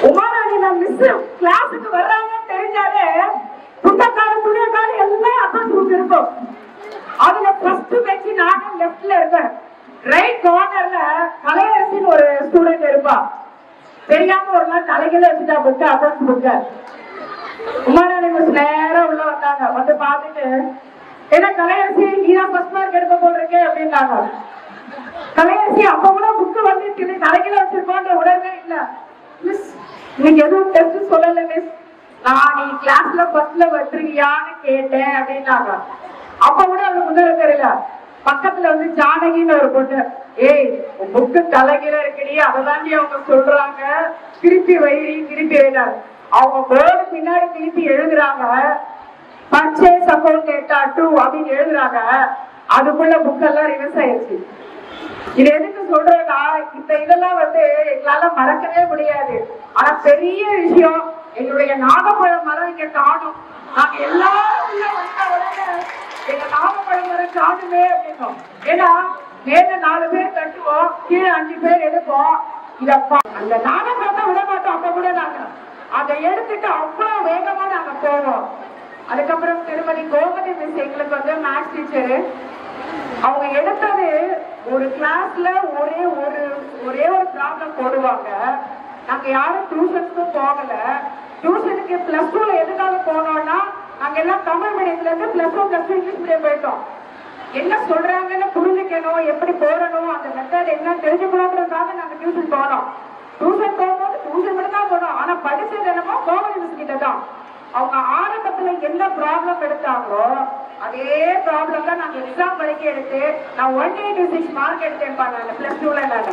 உமாராணி நான் மிஸ் கிளாஸுக்கு வர்றாங்கன்னு தெரிஞ்சாலே புத்தக்கார துணியக்கார எல்லாம் அக்கௌண்ட் குரூப் இருக்கும். அதுல ஃபர்ஸ்ட் பெஞ்ச் நானும் லெஃப்ட்ல இருக்கேன். ரைட் கார்னர்ல கலையரசின்னு ஒரு ஸ்டூடெண்ட் இருப்பா. தெரியாம ஒரு நாள் தலைகளை வச்சுட்டா புக்கு அக்கௌண்ட் புக்க. உமாராணி மிஸ் நேரம் உள்ள வந்தாங்க. வந்து பார்த்துட்டு என்ன கலையரசி நீதான் ஃபர்ஸ்ட் மார்க் எடுக்க போட்டிருக்கே அப்படின்னாங்க. கலையரசி அப்ப கூட புக்கு வந்து தலைகளை வச்சிருக்கோன்ற உடனே இல்ல மிஸ் இன்னைக்கு எதுவும் டெஸ்ட் சொல்லல மிஸ், நான் நீ கிளாஸ்ல ஃபர்ஸ்ட்ல வச்சிருக்கியான்னு கேட்டேன் அப்படின்னாங்க. அப்ப கூட அவனுக்கு முதல்ல தெரியல. பக்கத்துல வந்து ஜானகின்னு ஒரு பொண்ணு, ஏய் புக்கு தலைகீழ இருக்குடி, அததாண்டி அவங்க சொல்றாங்க, திருப்பி வைரி திருப்பி வைனாரு. அவங்க போர்டு பின்னாடி திருப்பி எழுதுறாங்க, பர்ச்சேஸ் அக்கௌண்ட் டேட்டா 2 அப்படின்னு எழுதுறாங்க. அதுக்குள்ள புக்கெல்லாம் ரிவர்ஸ் ஆயிடுச்சு. இது எதுக்கு சொல்றேன்னா, இந்த இதெல்லாம் வந்து எங்களால மறக்கவே முடியாது. ஆனா பெரிய விஷயம், எங்களுடைய நாகப்பழம் மரம் இங்க காணும். நாங்க எல்லாரும் உள்ள வந்த உடனே எங்க நாகப்பழம் மரம் காணுமே அப்படின்னோம். ஏன்னா மேல 4 பேர் கட்டுவோம், கீழே 5 பேர் எடுப்போம். அந்த நாகப்பழத்தை விட மாட்டோம். அப்ப கூட நாங்க அதை எடுத்துட்டு அவ்வளவு வேகமா நாங்க போவோம். அதுக்கப்புறம் திருமதி கோமதி மிஸ் எங்களுக்கு வந்து மேத்ஸ் டீச்சரு. அவங்க எடுத்தது ஒரு கிளாஸ்ல ஒரே ஒரு ப்ராப்ளம் போடுவாங்க. நாங்க யாரும் டியூஷனுக்கும் போகல. டியூஷனுக்கு +2ல எதுக்காக போனோம்னா நாங்க எல்லாம் தமிழ் மீடியத்துல இருந்து +1 +2 இங்கிலீஷ் மீடியம் போயிட்டோம். என்ன சொல்றாங்கன்னு புரிஞ்சுக்கணும், எப்படி போடணும், அந்த மெத்தட் என்ன தெரிஞ்சுக்கணுன்றதுக்காக நாங்க டியூஷன் போனோம். டியூஷன் போகும்போது டியூஷன் மட்டும் தான் போனோம். ஆனா படிச்சது என்னமோ கோமதி மிஸ் கிட்ட தான். அவங்க ஆரம்பத்துல என்ன ப்ராப்ளம் எடுத்தாங்களோ அதே ப்ராப்ளம் தான் நாங்க எக்ஸாம் வரைக்கும் எடுத்து நான் 186 மார்க் எடுத்தேன் நான் +2ல. நான்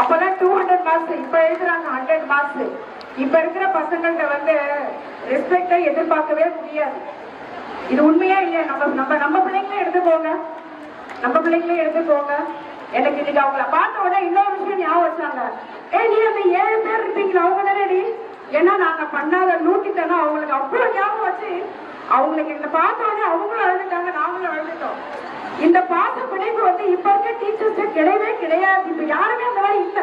அப்பதான் 200 மார்க்ஸ், இப்ப எழுதுறாங்க 100 மார்க்ஸ். இப்ப இருக்கிற பசங்கள்ட்ட வந்து ரெஸ்பெக்டை எதிர்பார்க்கவே முடியாது. இது உண்மையா இல்லையா? நம்ம பிள்ளைங்களே எடுத்துக்கோங்க, நம்ம பிள்ளைங்களே எடுத்துக்கோங்க. எனக்கு இன்னைக்கு அவங்கள பார்த்த உடனே இன்னொரு விஷயம் ஞாபகம் வச்சாங்க. நீ அந்த 7 பேர் இருப்பீங்களா அவங்க தானே? ஏன்னா நாங்க பண்ணாத லூட்டித்தனம் அவங்களுக்கு அவ்வளவு ஞாபகம் வச்சு அவங்களுக்கு இந்த பார்த்த உடனே அவங்களும் அழுதுட்டாங்க, நாங்களும் அழுதுட்டோம். இந்த பாச பிணைப்பு வந்து இப்ப இருக்க டீச்சர்ஸ் கிடையவே கிடையாது. இப்ப யாருமே அந்த மாதிரி இல்ல.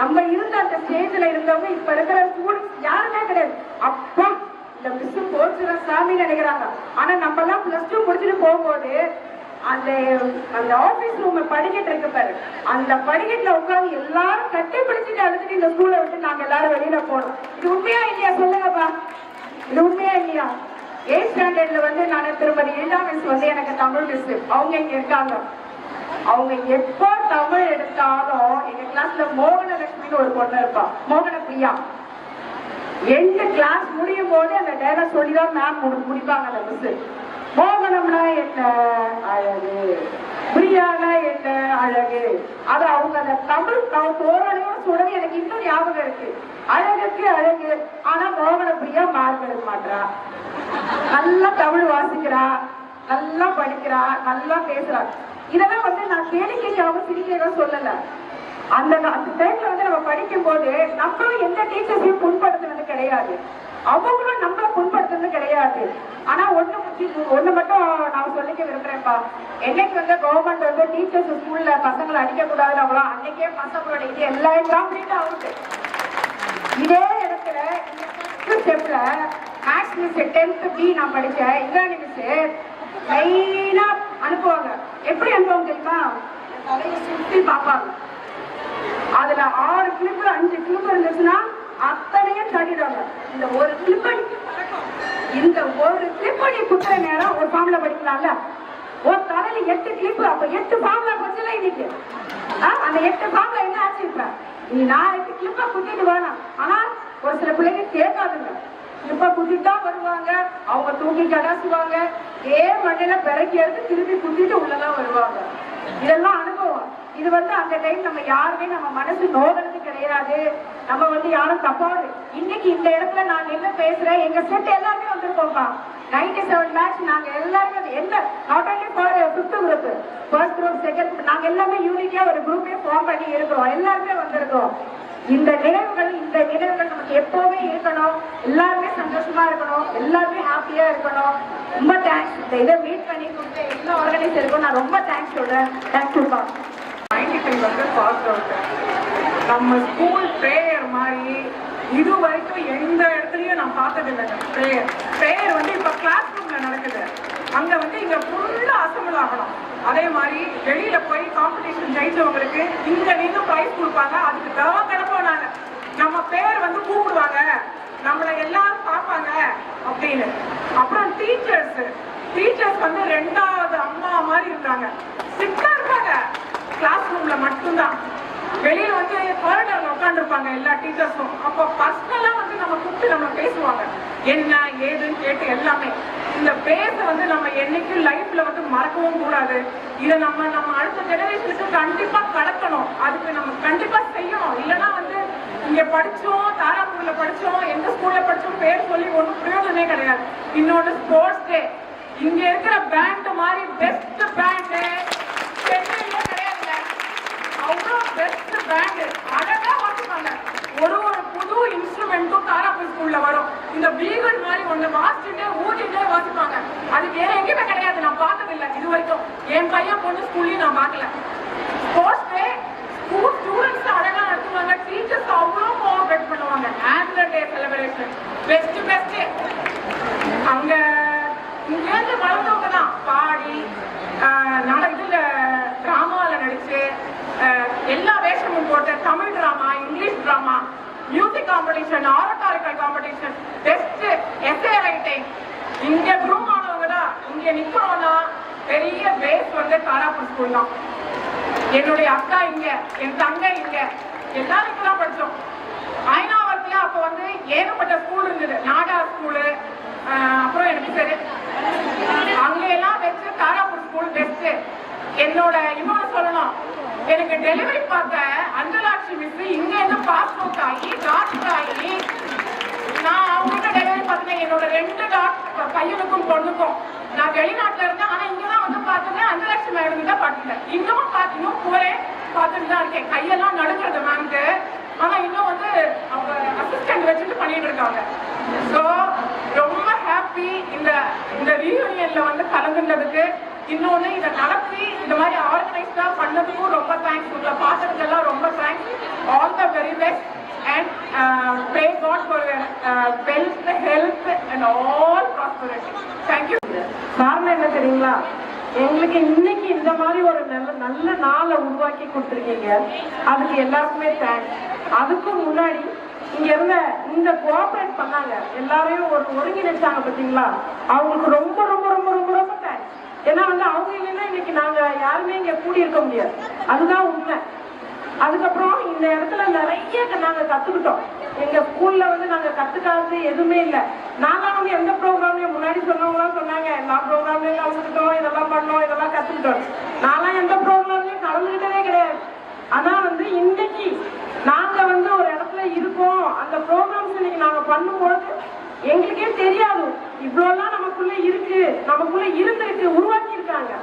நம்ம இருந்த அந்த ஸ்டேஜ்ல இருந்தவங்க இப்ப இருக்கிற ஸ்டூடெண்ட்ஸ் யாருமே கிடையாது. அப்பா இந்த மிஸ் போச்சுற சாமி நினைக்கிறாங்க. ஆனா நம்ம எல்லாம் +2 முடிச்சுட்டு போகும்போது அந்த ஆபீஸ் ரூம் படிக்கட்டு இருக்கு பாரு, அந்த படிக்கட்டுல உட்காந்து எல்லாரும் கட்டி பிடிச்சிட்டு அழுதுட்டு இந்த ஸ்கூலை விட்டு நாங்க எல்லாரும் வெளியில போனோம். இது உண்மையா இல்லையா சொல்லுங்கப்பா? இது உண்மையா இல்லையா? 8th ஸ்டாண்டர்ட்ல வந்து நான் திருமதி இளா மிஸ் வந்து எனக்கு தமிழ் மிஸ், அவங்க இங்க இருக்காங்க. அவங்க எப்போ தமிழ் எடுத்தாலும் எங்க கிளாஸ்ல மோகனலட்சுமின்னு ஒரு பொண்ணு இருப்பா, மோகன பிரியா. எந்த கிளாஸ் முடியும் போது அந்த டைலாக் சொல்லிதான் மேம் முடிப்பாங்க அந்த மிஸ். மோகனம்னா என்ன அழகு, பிரியானா என்ன அழகு. அது அவங்க அந்த தமிழ் தோரணையும் சொல்றது எனக்கு இன்னும் ஞாபகம் இருக்கு. அழகுக்கு அழகு, ஆனா மோகன பிரியா மார்க் எடுக்க மாட்டா. நல்லா தமிழ் வாசிக்கிறா, நல்லா படிக்கிறா, நல்லா பேசுறா. இதெல்லாம் வந்து நான் கேளிக்கைக்காக சிரிக்கையாக சொல்லல. அந்த டைம்ல வந்து நம்ம படிக்கும் போது நம்மளும் எந்த டீச்சர்ஸையும் புண்படுத்துறது கிடையாது, அவங்களும் நம்மள புண்படுத்துறது கிடையாது. ஆனா ஒண்ணு மட்டும் நான் சொல்லிக்க விரும்புறேன்ப்பா. என்னைக்கு வந்து கவர்மெண்ட் வந்து டீச்சர்ஸ் ஸ்கூல்ல பசங்களை அடிக்க கூடாதுன்னு அவ்வளோ அன்னைக்கே பசங்களோட இது எல்லா கம்ப்ளீட் ஆகுது. இதே இடத்துல ஸ்டெப்ல மேக்ஸ் மிஸ் 10th B நான் படிச்சேன், இங்கிலாந்து மிஸ் லைனா அனுப்புவாங்க. எப்படி அனுப்புவாங்க தெரியுமா? தலையை சுத்தி பார்ப்பாங்க. அதுல 6 கிளிப் 5 கிளிப் இருந்துச்சுன்னா அத்தனையும் தட்டிடுவாங்க. இந்த ஒரு கிளிப் நீ குத்துற நேரம் ஒரு ஃபார்ம்ல படிக்கலாம்ல, ஒரு தலையில 8 கிளிப், அப்ப 8 ஃபார்ம்ல போச்சுல இன்னைக்கு. அந்த 8 ஃபார்ம்ல என்ன ஆச்சு? இப்ப நீ 4 கிளிப்பா குத்திட்டு வரலாம். ஆனா ஒரு சில பிள்ளைங்க கேட்காதுங்க, கிளிப்பா குத்திட்டா வருவாங்க, அவங்க தூக்கி கடாசுவாங்க, மண்ணில பிறக்கி எடுத்து திருப்பி குத்திட்டு உள்ளதான் வருவாங்க. இதெல்லாம் அனுபவம். இது வந்து அந்த டைம் நம்ம யாருமே நம்ம மனசு நோகிறது கிடையாது. நம்ம வந்து யாரும் தப்பாது. இன்னைக்கு இந்த இடத்துல நான் என்ன பேசுறேன், எங்க செட் எல்லாருமே வந்திருக்கோம்ப்பா. 97 பேட்ச் நாங்க எல்லாருமே என்ன not only for 5th group, first group, second group, நாங்க எல்லாமே யூனிட்டியா ஒரு குரூப்பே ஃபார்ம் பண்ணி இருக்கிறோம். எல்லாருமே வந்திருக்கோம். இந்த நினைவுகள் நமக்கு எப்பவுமே இருக்கணும். எல்லாருமே சந்தோஷமா இருக்கணும், எல்லாருமே ஹாப்பியா இருக்கணும். ரொம்ப தேங்க்ஸ். இந்த இதை மீட் பண்ணி கொடுத்து எல்லா ஆர்கனைசருக்கும் நான் ரொம்ப தேங்க்ஸ் சொல்றேன். தேங்க்யூப்பா. 95 வந்து பாஸ் அவுட். நம்ம ஸ்கூல் ப்ரேயர் மாதிரி இது வரைக்கும் எந்த இடத்துலயும் நான் பார்த்தது இல்லைங்க. ப்ரேயர் வந்து இப்ப கிளாஸ் ரூம்ல நடக்குது, அங்க வந்து இங்க ஃபுல்லா அசம்பிள் ஆகணும். அதே மாதிரி வெளியில போய் காம்படிஷன் ஜெயிச்சவங்களுக்கு இங்க நின்று பிரைஸ் கொடுப்பாங்க. அதுக்கு கிடப்போம் நாங்க. நம்ம பேர் வந்து கூப்பிடுவாங்க, நம்மளை எல்லாரும் பார்ப்பாங்க அப்படின்னு. அப்புறம் டீச்சர்ஸ் வந்து 2வது அம்மா மாதிரி இருக்காங்க, ஸ்ட்ரிக்டா இருப்பாங்க. கிளாஸ் ரூம்ல மட்டும்தான், வெளியில வந்து காரிடார்ல உட்கார்ந்து இருப்பாங்க எல்லா டீச்சர்ஸும். அப்போ பர்சனலா வந்து நம்ம கூப்பிட்டு நம்ம பேசுவாங்க, என்ன ஏதுன்னு கேட்டு எல்லாமே. இந்த பேச வந்து நம்ம என்னைக்கும் லைஃப்ல வந்து மறக்கவும் கூடாது. இதை நம்ம அடுத்த ஜெனரேஷனுக்கு கண்டிப்பா கடக்கணும். அதுக்கு நம்ம கண்டிப்பா செய்யணும். இல்லைன்னா வந்து இங்க படிச்சோம், தாராபுரியில படிச்சோம், எந்த ஸ்கூல்ல படிச்சோம் பேர் சொல்லி ஒன்றும் பிரயோஜனமே கிடையாது. இன்னொன்னு ஸ்போர்ட்ஸ் டே, இங்க இருக்கிற பேண்ட் மாதிரி பெஸ்ட் பேண்ட் சென்னையில கிடையாதுங்க. அவ்வளோ பெஸ்ட் பேண்ட், அழகா வாசிப்பாங்க. ஒரு புது இன்ஸ்ட்ருமெண்ட்டும் தாராபுரி ஸ்கூல்ல வரும். இந்த பீகன் மாதிரி ஒண்ணு வாசிச்சுட்டே ஊதிட்டே வாசிப்பாங்க. அது வேற எங்கேயுமே கிடையாது, நான் பார்த்தது இல்லை இது வரைக்கும். என் பையன் பொண்ணு ஸ்கூல்லையும் நான் பார்க்கல. ஸ்போர்ட்ஸ் டே ஸ்டூடெண்ட்ஸ் அழகா நடத்துவாங்க, டீச்சர்ஸ் அவ்வளோ கோஆபரேட் பண்ணுவாங்க. Annual day celebration best. அங்க இங்கேருந்து வளர்ந்தவங்க தான் பாடி இதுல டிராமால நடிச்சு எல்லா வேஷமும் போட்ட Tamil drama, English drama, music competition, oratorical competition, test, essay writing. இங்க க்ரூம் ஆனவங்க தான் இங்க நிக்கிறோம்னா பெரிய பேஸ் வந்து தாராபுரம் ஸ்கூல் தான். என்னுடைய அக்கா இங்க, என் தங்கை இங்க, எல்லாரும் இங்கதான் படிச்சோம். ஐநாவரத்துல அப்ப வந்து ஏகப்பட்ட ஸ்கூல் இருந்தது. நாடா ஸ்கூலு, அப்புறம் எனக்கு சரி அங்க எல்லாம் வச்சு தாராபுரம் ஸ்கூல் பெஸ்ட். என்னோட இன்னொன்னு சொல்லணும், எனக்கு டெலிவரி பார்த்த அஞ்சலாட்சி மிஸ் இங்க இருந்து பாஸ் அவுட் ஆகி டாக்டர் ஆகி நான் அவங்ககிட்ட டெலிவரி பார்த்தேன். என்னோட 2 டாக்டர் பையனுக்கும் பொண்ணுக்கும். நான் வெளிநாட்டுல இருந்தேன், ஆனா இங்கதான் வந்து பார்த்தேன் அஞ்சலாட்சி மேடம் தான் பார்த்துட்டேன். இன்னமும் இன்னும் போறேன், பார்த்துட்டு தான் இருக்கேன். கையெல்லாம் நடுக்கிறது மேம்க்கு. ஆனா இன்னும் வந்து அவங்க அசிஸ்டன்ட் வச்சுட்டு பண்ணிட்டு இருக்காங்க. ஸோ ரொம்ப ஹாப்பி இந்த ரீயூனியன்ல வந்து கலந்துன்றதுக்கு. இன்னொன்னு இதை நடத்தி இந்த மாதிரி ஆர்கனைஸ்டா பண்ணதுக்கும் ரொம்ப தேங்க்ஸ். உங்களை பார்த்ததுக்கெல்லாம் ரொம்ப thanks. All the very best and pray god for wealth, health and all prosperity. Thank you. காரணம் என்ன தெரியுங்களா? எங்களுக்கு இன்னைக்கு இந்த மாதிரி ஒரு நல்ல நாளை உருவாக்கி கொடுத்துருக்கீங்க. அதுக்கு எல்லாருக்குமே தேங்க்ஸ். அதுக்கும் முன்னாடி இங்க இருந்த இந்த கோஆபரேட் பண்ணாங்க எல்லாரையும் ஒருங்கிணைச்சாங்க பார்த்தீங்களா, அவங்களுக்கு ரொம்ப ரொம்ப ரொம்ப ரொம்ப ரொம்ப தேங்க்ஸ். ஏன்னா வந்து அவங்க இல்லைன்னா இன்னைக்கு நாங்க யாருமே இங்க கூடி இருக்க முடியாது. அதுதான் உண்மை. அதுக்கப்புறம் இந்த இடத்துல நிறைய நாங்க கத்துக்கிட்டோம். எங்க ஸ்கூல்ல வந்து நாங்க கத்துக்காதது எதுவுமே இல்லை. நான்லாம் வந்து எந்த ப்ரோக்ராம்லயும் முன்னாடி சொன்னவங்களாம் சொன்னாங்க எல்லா ப்ரோக்ராம்லயும் கலந்துக்கிட்டோம், இதெல்லாம் பண்ணோம், இதெல்லாம் கத்துக்கிட்டோம். நான்லாம் எந்த ப்ரோக்ராம்லயும் கலந்துக்கிட்டதே கிடையாது. ஆனா வந்து இன்னைக்கு நாங்க வந்து ஒரு இடத்துல இருக்கோம். அந்த ப்ரோக்ராம்ஸ் இன்னைக்கு நாங்க பண்ணும்போது எங்களுக்கே தெரியாது இவ்வளவுலாம் நமக்குள்ள இருக்கு, நமக்குள்ள இருந்திருக்கு, உருவாக்கி இருக்காங்க.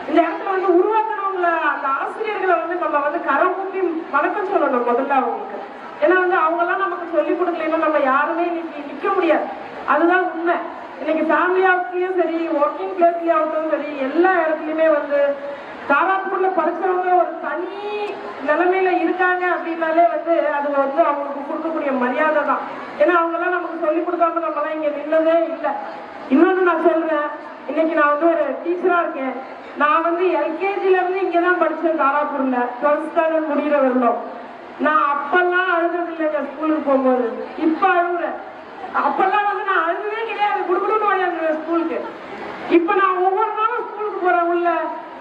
இந்த இடத்துல வந்து உருவாக்குறவங்கள அந்த ஆசிரியர்களை வந்து நம்ம வந்து கரம் கூப்பி வணக்கம் சொல்லணும் முதல்ல அவங்களுக்கு. ஏன்னா வந்து அவங்க எல்லாம் நமக்கு சொல்லிக் கொடுக்கலன்னா நம்ம யாருமே இன்னைக்கு நிக்க முடியாது. அதுதான் உண்மை. இன்னைக்கு ஃபேமிலி ஹவுஸ்லயும் சரி, ஒர்க்கிங் பிளேஸ்லயும் ஆகட்டும் சரி, எல்லா இடத்துலயுமே வந்து தாராபுரம்ல படிச்சவங்க ஒரு தனி நிலைமையில இருக்காங்க அப்படின்னாலே வந்து அது வந்து அவங்களுக்கு கொடுக்கக்கூடிய மரியாதை தான். ஏன்னா அவங்க எல்லாம் நமக்கு சொல்லி கொடுக்காம நம்ம எல்லாம் இங்க நின்னதே இல்லை. இன்னொன்னு நான் சொல்றேன், இன்னைக்கு நான் வந்து ஒரு டீச்சரா இருக்கேன். நான் வந்து எல்கேஜில இருந்து இங்கதான் படிச்சேன் தாராபுரம்ல. 12th ஸ்டாண்டர்ட் முடிகிற வரணும். நான் அப்பெல்லாம் அழுது இல்லைங்க ஸ்கூலுக்கு போகும்போது. இப்ப அழுகுறேன். அப்பெல்லாம் வந்து நான் அழுகவே கிடையாது, குடுக்கணும்னு வழியாந்துருவேன் ஸ்கூலுக்கு. இப்ப நான் ஒவ்வொரு நாளும் ஸ்கூலுக்கு போறேன். உள்ள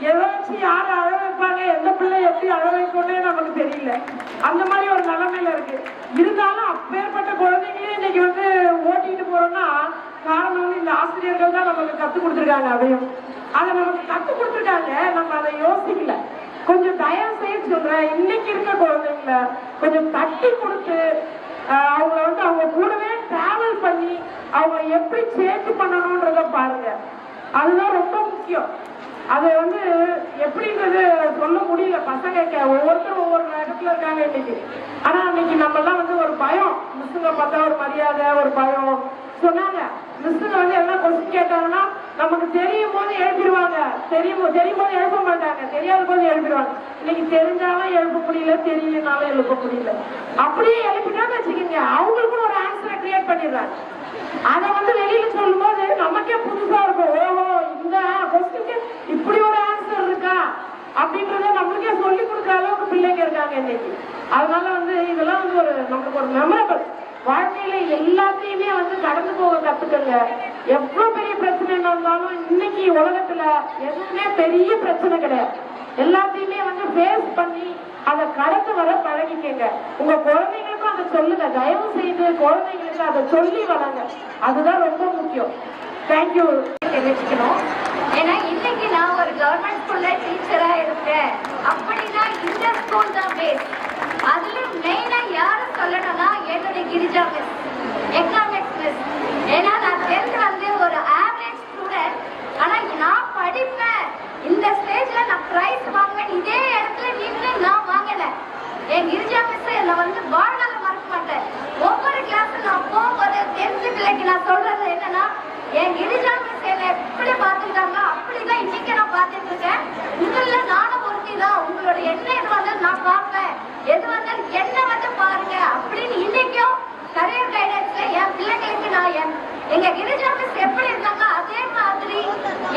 ஏதாச்சும் யாரை அழ வைப்பாங்க, எந்த பிள்ளை எப்படி அழ வைக்கணும்னே நமக்கு தெரியல. அந்த மாதிரி ஒரு நிலைமையில இருக்கு. இருந்தாலும் அப்பேற்பட்ட குழந்தைங்களே இன்னைக்கு வந்து ஓட்டிட்டு போறோம்னா காரணம் வந்து இந்த ஆசிரியர்கள் தான் நமக்கு கத்துக் கொடுத்துருக்காங்க. அதையும் அதை நமக்கு கத்துக் கொடுத்துருக்காங்க, நம்ம அதை யோசிக்கல. கொஞ்சம் தயவு செய்து சொல்றேன், இன்னைக்கு இருக்க குழந்தைங்கள கொஞ்சம் தட்டி கொடுத்து அவங்கள வந்து அவங்க கூடவே டிராவல் பண்ணி அவங்க எப்படி சேஞ்ச் பண்ணணும்ன்றத பாருங்க. அதுதான் ரொம்ப முக்கியம். அது வந்து எப்படின்றது சொல்ல முடியல. பசங்க ஒவ்வொருத்தரும் ஒவ்வொரு இடத்துல இருக்காங்க இன்னைக்கு. ஆனா அன்னைக்கு நம்ம எல்லாம் வந்து ஒரு பயம், மிஸ்ஸுங்க பார்த்தா ஒரு மரியாதை, ஒரு பயம் சொன்னாங்க. மிஸ்ஸுங்க வந்து எல்லாம் கொஸ்டின் கேட்டாங்கன்னா நமக்கு தெரியும் போது எழுப்பிடுவாங்க, தெரியும் போது எழுப்ப மாட்டாங்க, தெரியாத போது எழுப்பிடுவாங்க. இன்னைக்கு தெரிஞ்சாலும் எழுப்ப முடியல, தெரியலனாலும் எழுப்ப முடியல. அப்படியே எழுப்பிட்டான்னு வச்சுக்கோங்க, அவங்களுக்கும் ஒரு ஆன்சரை கிரியேட் பண்ணிடுறாங்க. அதை வந்து வெளியில சொல்லும் போது நமக்கே புதுசா இருக்கும். ஓஹோ, இந்த கொஸ்டினுக்கு இப்படி ஒரு ஆன்சர் இருக்கா அப்படின்றத நம்மளுக்கே சொல்லி கொடுக்குற அளவுக்கு பிள்ளைங்க இருக்காங்க இன்னைக்கு. அதனால வந்து இதெல்லாம் வந்து ஒரு நமக்கு ஒரு மெமரபிள். வாழ்க்கையில எல்லாத்தையுமே வந்து கடந்து போக கத்துக்கங்க. எவ்வளவு பெரிய பிரச்சனை இருந்தாலும் இன்னைக்கு உலகத்துல எதுவுமே பெரிய பிரச்சனை கிடையாது. எல்லாத்தையுமே வந்து ஃபேஸ் பண்ணி அதை கடந்து வர பழகிக்கங்க. உங்க குழந்தைங்களுக்கும் அதை சொல்லுங்க. தயவு செய்து குழந்தைங்களுக்கு அதை சொல்லி வளங்க. அதுதான் ரொம்ப முக்கியம். தேங்க்யூ தெரிவிச்சுக்கணும். ஏன்னா இன்னைக்கு நான் ஒரு கவர்மெண்ட் ஸ்கூல்ல டீச்சரா இருக்கேன் அப்படின்னா இந்த ஸ்கூல் தான் பேஸ். அதுல மெயினா யாரும் சொல்லணும்னா என்னுடைய கிரிஜா மிஸ், எக்கனாமிக்ஸ் மிஸ். ஏன்னா நான் 10th வந்து ஒரு ஆவரேஜ் ஸ்டூடெண்ட். ஆனா நான் படிப்பேன், இந்த ஸ்டேஜ்ல நான் பிரைஸ் வாங்குவேன், இதே இடத்துல நின்று நான் வாங்கல. என் கிரிஜா மிஸ் என்னை வந்து வாழ்நாள் மறக்க மாட்டேன். ஒவ்வொரு கிளாஸ் நான் போகும்போது 10th பிள்ளைக்கு நான் சொல்றது என்னன்னா, என் கிரிஜா மிஸ் என்னை எப்படி பார்த்துருக்காங்க அப்படிதான் இன்னைக்கு நான் பார்த்துட்டு இருக்கேன். உங்கள நானும் ஒருத்தி தான். உங்களோட என்ன எது வந்தாலும் நான் பார்ப்பேன், எது வந்தாலும் என்ன வந்து பாருங்க அப்படின்னு இன்னைக்கும் கரியர் கைடன்ஸ்ல என் பிள்ளைங்களுக்கு நான் எங்க கிரிஜா மிஸ் எப்படி இருக்காங்க அதே மாதிரி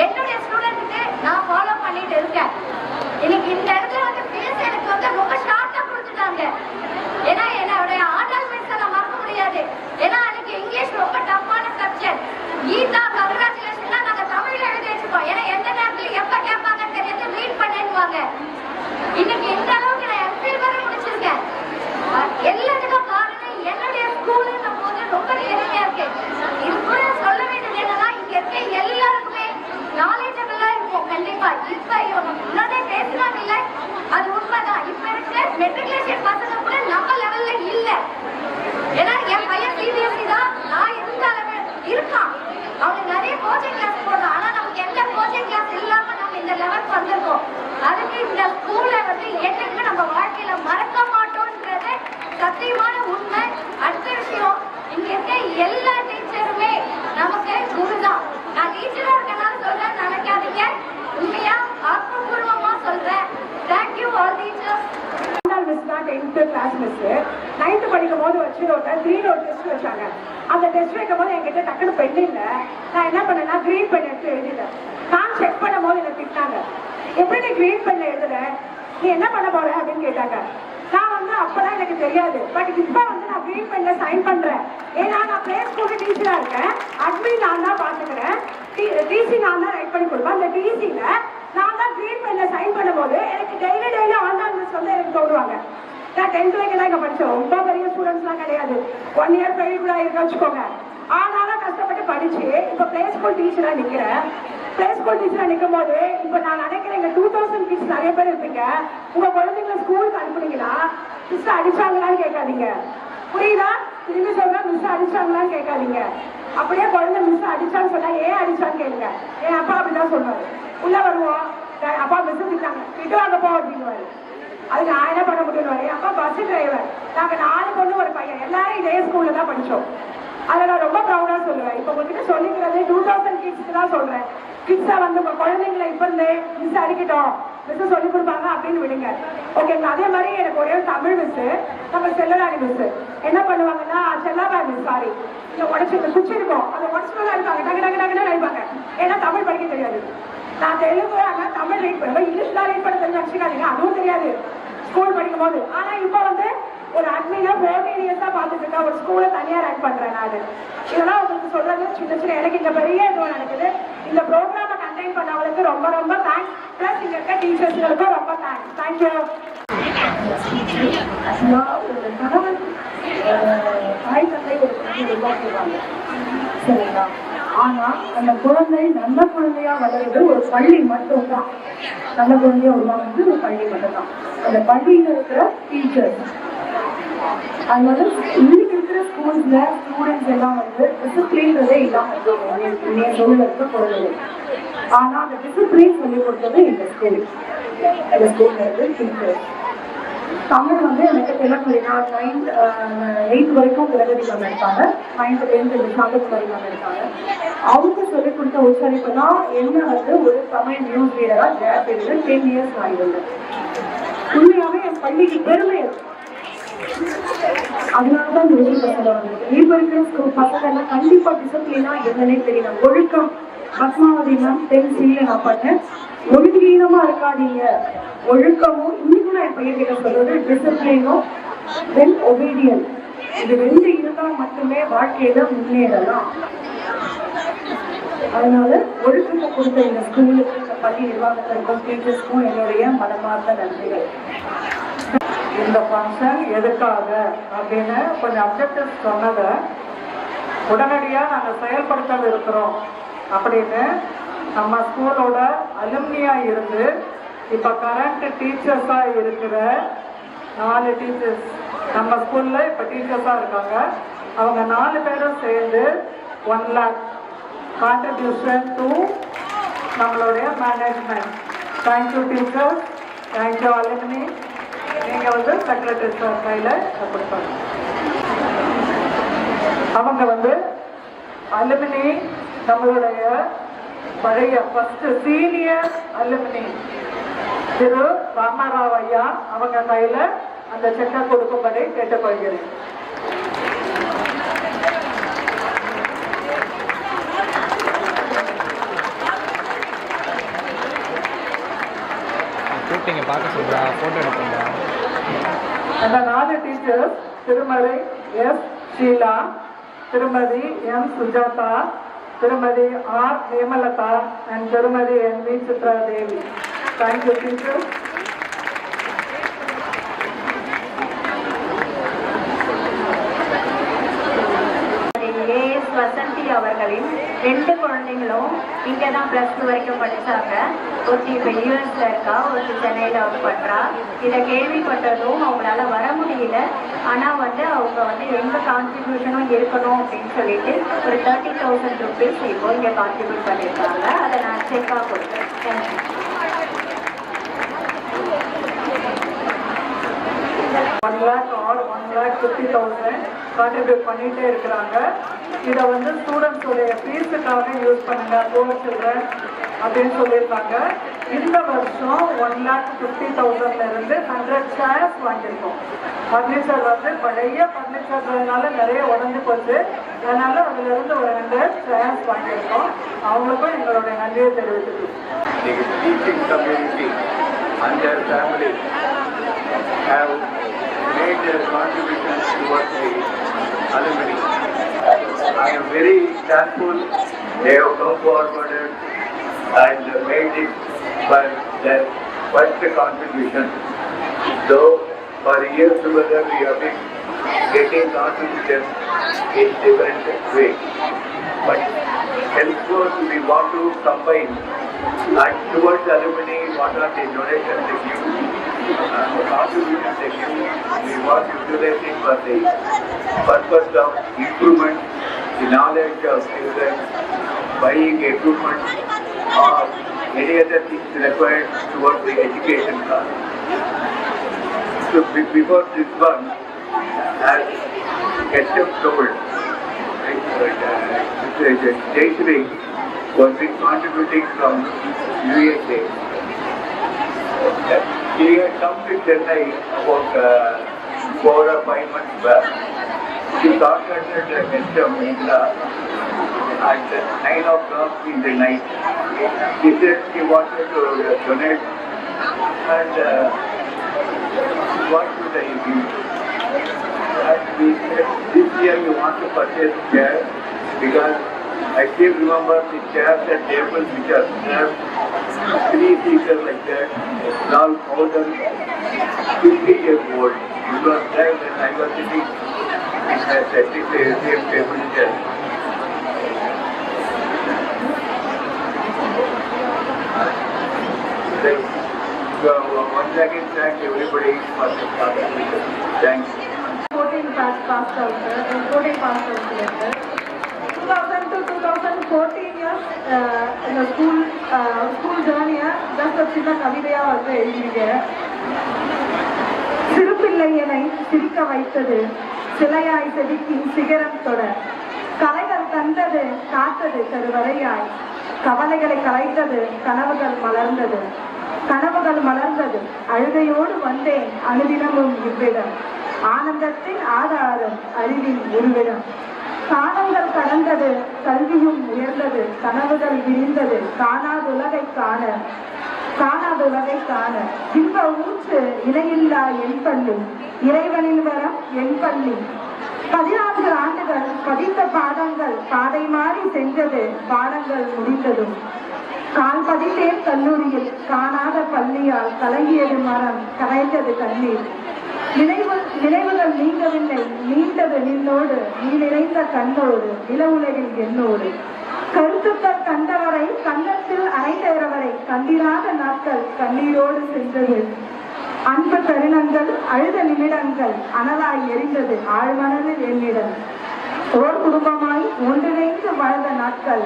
என்னுடைய ஸ்டூடெண்ட்டுக்கு நான் ஃபாலோ பண்ணிட்டு இருக்கேன். இன்னைக்கு இந்த இடத்துல வந்து பேச எனக்கு வந்து ரொம்ப ஷார்ட்டா கொடுத்துட்டாங்க. ஏன்னா என்னுடைய ஆண்டாள் மிஸ் எல்லா டீச்சருமே நமக்கு குருதான். நான் டீச்சரா இருக்கனால சொல்றேன், நினைக்காதீங்க. உண்மையா ஆத்மபூர்வமா சொல்றேன். Thank you all teachers. மிஸ் தான் 10th கிளாஸ் மிஸ். 9th படிக்கும் போது வச்சு ஒரு 3 நோட் டெஸ்ட் வச்சாங்க. அந்த டெஸ்ட் வைக்கும் போது என்கிட்ட டக்குனு பென் இல்லை. நான் என்ன பண்ணேன்னா கிரீன் பென் எடுத்து எழுதிட்டேன். நான் செக் பண்ணும் போது என்ன திட்டாங்க, எப்படி நீ கிரீன் பென்ல எழுதுற, நீ என்ன பண்ண போற அப்படின்னு கேட்டாங்க. நான் வந்து அப்பதான் எனக்கு தெரியாது. பட் இப்ப வந்து நான் கிரீன் பென்ல சைன் பண்றேன். ஏன்னா நான் பிளே ஸ்கூல் டீச்சரா இருக்கேன். அட்மின் நான் தான் பாத்துக்கிறேன். டிசி நான் தான் ரைட் பண்ணி கொடுப்பேன். அந்த டிசில நான் தான் கிரீன் பென்ல சைன் பண்ணும்போது எனக்கு டெய்லி ஆன்லைன் மிஸ் வந்து எனக்கு சொல்லுவாங்க. நான் 10th வரைக்கும் தான் இங்க படிச்சேன். ரொம்ப பெரிய ஸ்டூடெண்ட்ஸ் எல்லாம் கிடையாது. 1 இயர் ஃபெயில் கூட இருக்க வச்சுக்கோங்க. ஆனாலும் கஷ்டப்பட்டு படிச்சு இப்ப பிளே ஸ்கூல் டீச்சரா நிக்கிறேன். பிளே ஸ்கூல் டீச்சரா நிற்கும் போது இப்ப நான் நினைக்கிறேன், இங்க 2000 கிட்ஸ் நிறைய பேர் இருப்பீங்க. உங்க குழந்தைங்களை ஸ்கூலுக்கு அனுப்புனீங்கன்னா மிஸ் அடிச்சாங்களான்னு கேட்காதீங்க. புரியுதா? திரும்பி சொல்றேன், மிஸ் அடிச்சாங்களான்னு கேட்காதீங்க. அப்படியே குழந்தை மிஸ் அடிச்சான்னு சொன்னா ஏன் அடிச்சான்னு கேளுங்க. என் அப்பா அப்படிதான் சொல்லுவாரு. உள்ள வருவோம், அப்பா மிஸ் திட்டாங்க, திட்டுவாங்க போ அப்படின்னுவாரு. அது நான் என்ன பண்ண முடியும்? அப்பா பஸ் டிரைவர். நாங்க 4 பொண்ணு ஒரு பையன், எல்லாரும் இதே ஸ்கூல்ல தான் படிச்சோம். அதை நான் ரொம்ப ப்ரௌடா சொல்லுவேன். இப்ப உங்ககிட்ட சொல்லிக்கிறது 2000 கிட்ஸ்க்கு தான் சொல்றேன். கிட்ஸா வந்து உங்க குழந்தைங்களை இப்ப இருந்தே மிஸ் அடிக்கட்டும், மிஸ் சொல்லி கொடுப்பாங்க அப்படின்னு விடுங்க. ஓகேங்களா? அதே மாதிரி எனக்கு ஒரே தமிழ் மிஸ், நம்ம செல்லராணி மிஸ் என்ன பண்ணுவாங்கன்னா, செல்லாபாய் மிஸ் சாரி, இங்க உடச்சு குச்சி இருக்கும், அதை உடச்சுதான் இருப்பாங்க, டக்கு டக்கு டக்குன்னு அடிப்பாங்க. ஏன்னா தமிழ் படிக்க தெரியாது. நான் தெலுங்கு தமிழ் ரீட் பண்ணுவேன், இங்கிலீஷ் தான் ரீட் பண்ண தெரிஞ்சு வச்சுக்காதீங்க, அதுவும் தெரியாது ஸ்கூல் படிக்கும் போது. ஆனா இப்ப வந்து ஒரு அட்மினா 14 இயர்ஸா பாத்துட்டு இருக்கேன். ஒரு ஸ்கூல்ல தனியா ரன் பண்றேன் நான். இதெல்லாம் உங்களுக்கு சொல்றது சின்ன சின்ன, எனக்கு இங்க பெரிய இதுவும் நடக்குது. இந்த ப்ரோக்ராம கண்டெயின் பண்ணவங்களுக்கு ரொம்ப ரொம்ப தேங்க்ஸ். பிளஸ் இங்க இருக்க டீச்சர்ஸ்களுக்கும் ரொம்ப தேங்க்ஸ். தேங்க்யூ. தாய் தந்தை ஒரு குழந்தை உருவாக்குவாங்க, சரிங்களா? ஆனா அந்த குழந்தை நல்ல குழந்தையா வளர்றது ஒரு பள்ளி மட்டும்தான். நல்ல குழந்தையா உருவாக்குறது ஒரு பள்ளி மட்டும்தான். அந்த பள்ளியில இருக்கிற டீச்சர்ஸ், அதனால இன்னைக்கு இருக்கிற ஸ்கூல்ஸ்ல ஸ்டூடெண்ட்ஸ் எல்லாம் வந்து டிசிப்ளின்றதே இல்லாம சொல்லுறதுக்கு குழந்தை. ஆனா அந்த டிசிப்ளின் சொல்லி கொடுத்தது இந்த ஸ்கூல்ல இருக்கு டீச்சர்ஸ். தமிழ் வந்து எனக்கு தெலுங்கு 8th வரைக்கும் திலகதி மேம் இருக்காங்க, 9th 10th சாந்தகுமாரி மேம் இருக்காங்க. அவங்க சொல்லிக் கொடுத்த உச்சரிப்பு தான் என்ன வந்து ஒரு தமிழ் நியூஸ் ரீடரா ஜெயப்பேரியில 10 இயர்ஸ் நான் இருந்தேன். உண்மையாவே என் பள்ளிக்கு பெருமை இருக்கு. அதனாலதான் இந்த விஷயம் சொல்ல வந்திருக்கு. இப்ப இருக்கிற ஸ்கூல் பசங்க எல்லாம் கண்டிப்பா டிசிப்ளினா என்னன்னே தெரியல. ஒழுக்கம், பத்மாவதி மேம் 10C நான் பண்ணேன். ஒழுங்கீனமா இருக்காதீங்க, ஒழுக்கமும். இன்னைக்கு நான் என் பையன்கிட்ட சொல்றது டிசிப்ளினும் தென் ஒபீடியன்ஸ். இது 2 இருந்தால் மட்டுமே வாழ்க்கையில முன்னேறலாம். அதனால ஒழுக்கத்தை கொடுத்த இந்த ஸ்கூலுக்கு, இந்த பள்ளி நிர்வாகத்திற்கும் டீச்சர்ஸ்க்கும் என்னுடைய மனமார்ந்த நன்றிகள். இந்த ஃபங்க்ஷன் எதுக்காக அப்படின்னு கொஞ்சம் அப்ஜெக்டிவ் சொன்னதை உடனடியா நாங்க செயல்படுத்த இருக்கிறோம் அப்படின்னு நம்ம ஸ்கூலோட அலுமினியா இருந்து இப்ப கரண்ட் டீச்சர்ஸா இருக்கிற 4 டீச்சர்ஸ் நம்ம ஸ்கூல்ல இப்ப டீச்சர்ஸா இருக்காங்க. அவங்க 4 பேரும் சேர்ந்து 1 lakh கான்ட்ரிபியூஷன் டு நம்மளுடைய management. Thank you teachers, thank you alumni. நீங்க வந்து செக்ரட்டரி சார் கையில கொடுப்பாங்க. அவங்க வந்து அலுமினி நம்மளுடைய பழைய ஃபர்ஸ்ட் சீனியர் அலுமினி திரு ராமராவ் ஐயா அவங்க கையில அந்த செக்கை கொடுக்கும்படி கேட்டுக்கொள்கிறேன். பார்க்க சொல்றா, போட்டோ எடுப்பா. அந்த 4 டீச்சர்ஸ் திருமதி எஸ் ஷீலா, திருமதி எம் சுஜாதா, திருமதி ஆர் ஹேமலதா and திருமதி N V Chitra Devi. Thank you teachers. Vasanthi அவர்களின் 2 குழந்தைங்களும் இங்கே தான் +2 வரைக்கும் படித்தாங்க. ஒருத்தி இப்போ யூஎஸ்ல இருக்கா, ஒருத்தி சென்னையில் ஒர்க் பண்ணுறா. இதை கேள்விப்பட்டதும் அவங்களால வர முடியல. ஆனால் வந்து அவங்க வந்து எந்த கான்ட்ரிபியூஷனும் இருக்கணும் அப்படின்னு சொல்லிட்டு ஒரு 30,000 rupees இப்போ இங்கே கான்ட்ரிபியூட் பண்ணியிருக்காங்க. அதை நான் செக்காக கொடுத்தேன். தேங்க்யூ. 1 lakh or 1,50,000 கான்ட்ரிபியூட் பண்ணிட்டே இருக்கிறாங்க. இதை வந்து ஸ்டூடெண்ட்ஸோடைய ஃபீஸுக்காக யூஸ் பண்ணுங்க போர் சில்ட்ரன் அப்படின்னு சொல்லியிருக்காங்க. இந்த வருஷம் 1,50,000 இருந்து 100 சேர்ஸ் வாங்கியிருக்கோம். ஃபர்னிச்சர் வந்து பழைய ஃபர்னிச்சர்னால நிறைய உடஞ்சி போச்சு. அதனால அதுல இருந்து ஒரு 100 சேர்ஸ் வாங்கியிருக்கோம். அவங்களுக்கும் எங்களுடைய நன்றியை தெரிவித்துக்கிறோம். The teaching community and their family have made their contributions towards the alumni. I am very thankful they have come forward and made it for their first contribution. So for years together we have been getting contributions in different ways. But henceforth we want to combine and towards alumni what are the donations they give, the contributions they give, we want to utilize it for the purpose of improvement, the knowledge of children, buying equipment or any other things required towards the education cost. So before this one, as Ketchup told, Jayashree was been contributing from USA. She had come to Chennai about 4 or 5 months back. She contacted the Ketchup at 9 o'clock in the night. She said she wanted to donate and what should I give? And we said, this year you want to purchase chairs because I still remember the chairs and tables which are served 3-seater like that, all more than 50 years old. It was there when I was sitting in the same table chair. Once again, thank everybody for the participation. Thanks. 14 passed out, sir. 14 passed out, sir. 2000 to 2014 years in the school journey, just a சின்ன கவிதையா வந்து எழுதிங்க. சிறுபிள்ளையனை சிரிக்க வைத்தது சிலையாய் செதுக்கி சிகரம் தொட கலைகள் தந்தது காத்தது கருவறையாய் கவலைகளை கலைத்தது கனவுகள் மலர்ந்தது அழுகையோடு வந்தேன் அனுதினமும் இவ்விடம் ஆனந்தத்தின் ஆதாரம் அறிவின் உருவிடம் காலங்கள் கடந்தது கல்வியும் உயர்ந்தது கனவுகள் விரிந்தது காணாதுலகை காண இன்ப ஊற்று இணையில்லா என் பள்ளி இறைவனின் வரம் என் பள்ளி 14 ஆண்டுகள் பதித்த பாடங்கள் பாதை மாறி சென்றது பாடங்கள் முடிந்ததும் கால் பதித்தேன் கல்லூரியில் காணாத பள்ளியால் கலங்கியது மரம் கரைந்தது கண்ணீர் நினைவுகள் நீங்கவில்லை நீண்டது நின்னோடு நீ நிறைந்த கண்ணோடு நில உலகில் என்னோடு கருத்துக்கள் கண்டவரை கண்ணத்தில் அனைத்தவரை கண்டிராத நாட்கள் கண்ணீரோடு சென்றது அன்பு தருணங்கள் அழுத நிமிடங்கள் அனலாய் எரிந்தது ஆழ்மனதில் என்னிடம் ஓர் குடும்பமாய் ஒன்றிணைந்து வாழ்ந்த நாட்கள்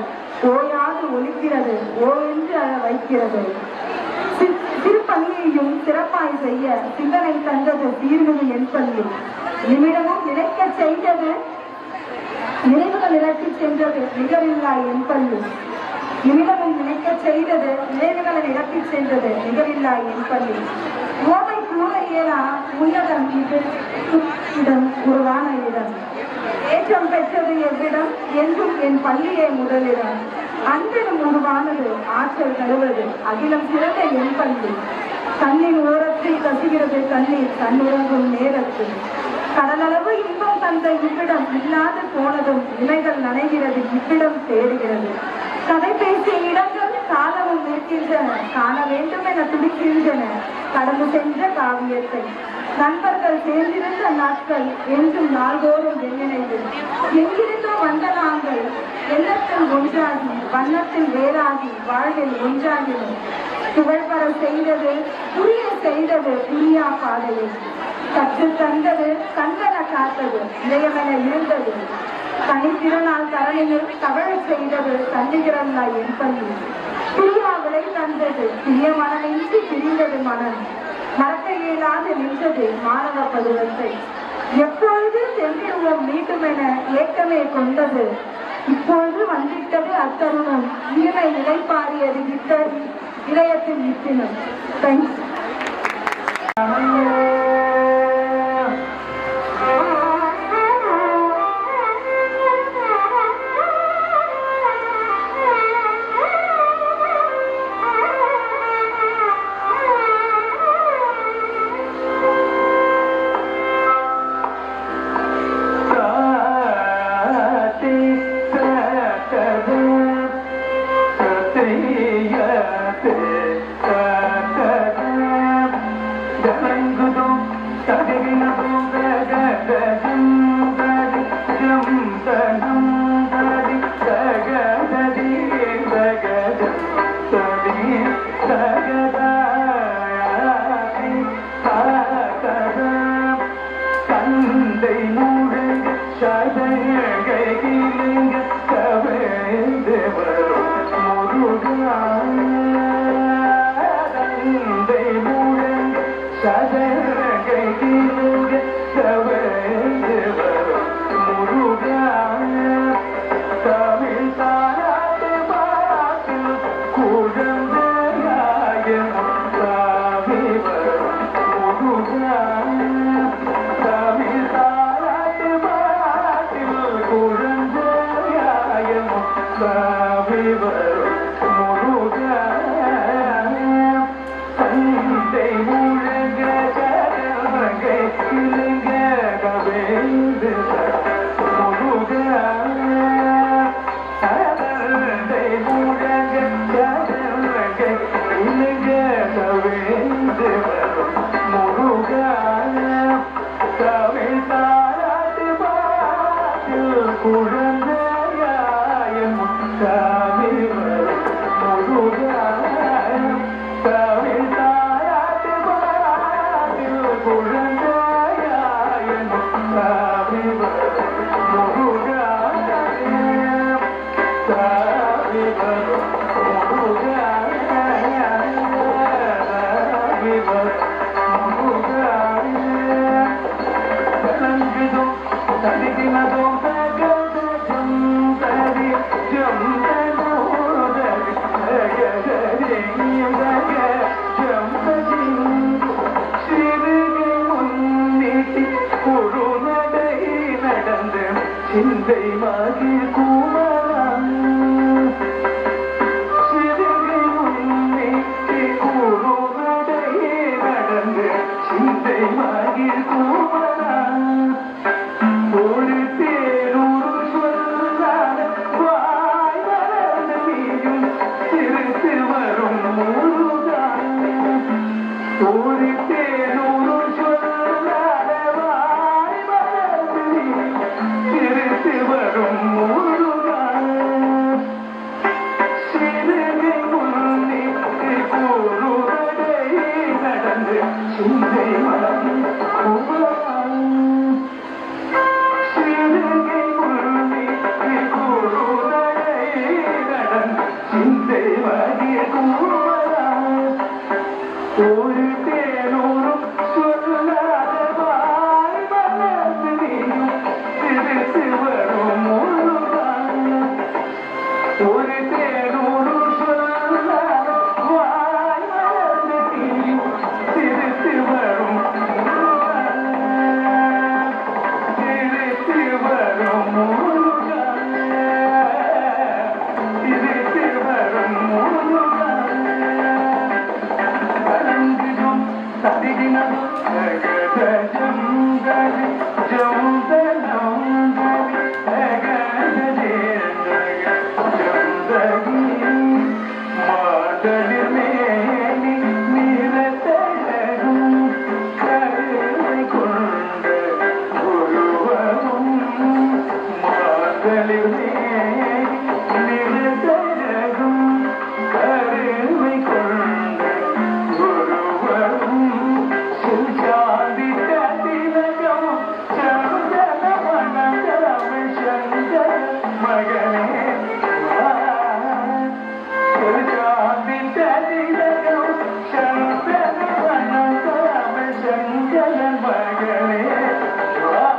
ஓயாது ஒலிக்கிறது ஓவென்று அழ வைக்கிறது திருப்பணியையும் சிறப்பாய் செய்ய சிந்தனை தந்தது தீர்வது என் பள்ளி நிமிடமும் நினைக்க செய்தது நினைவுகள் இறக்கி சென்றது நிகரில்லா என் பள்ளி நிமிடமும் நினைக்க செய்தது நினைவுகளை இறக்கி சென்றது நிகரில்லா என் பள்ளி ஓமை கூற இயலா உன்னதம் இடம் உருவான இடம் ஏற்றம் பெற்றது எவ்விடம் என்றும் என் பள்ளியே முதலிடம் அன்பிலும் உருவானது ஆற்றல் தருவது அகிலம் சிறந்த என் பள்ளி கண்ணின் ஓரத்தில் கசிகிறது கண்ணீர் கண்ணுறங்கும் நேரத்தில் கடலளவு இன்பம் தந்த இவ்விடம் இல்லாது போனதும் இலைகள் நனைகிறது இவ்விடம் தேடுகிறது கதை பேசிய இடங்கள் காலமும் நிற்கின்றன காண வேண்டும் என துடிக்கின்றன கடந்து சென்ற காவியத்தை நண்பர்கள் சேர்ந்திருந்த நாட்கள் என்றும் நாள்தோறும் எண்ணினைவு எங்கிருந்தோ வந்த நாங்கள் எண்ணத்தில் ஒன்றாகி வண்ணத்தில் வேறாகி வாழ்வில் ஒன்றாகினோம் புகழ்பெற செய்தது புரிய செய்தது புரியா பாதையை கற்று தந்தது கண்டன காத்தது இதயமென இருந்தது தனித்திறனால் தரணியில் தவழ செய்தது தன்னிகரல்லா என் பள்ளி பிரியா விலை தந்தது பிரிய மனமின்றி பிரிந்தது மனம் மறக்க இயலாது நின்றது மாணவ பருவத்தை எப்பொழுது சென்றிடுவோம் மீண்டும் என ஏக்கமே கொண்டது. இப்பொழுது வந்திட்டது அத்தருணம். இனிமை நிலைப்பாரியது விட்டது இதயத்தில் நிற்பினும். தேங்க்ஸ். Shangala Magale,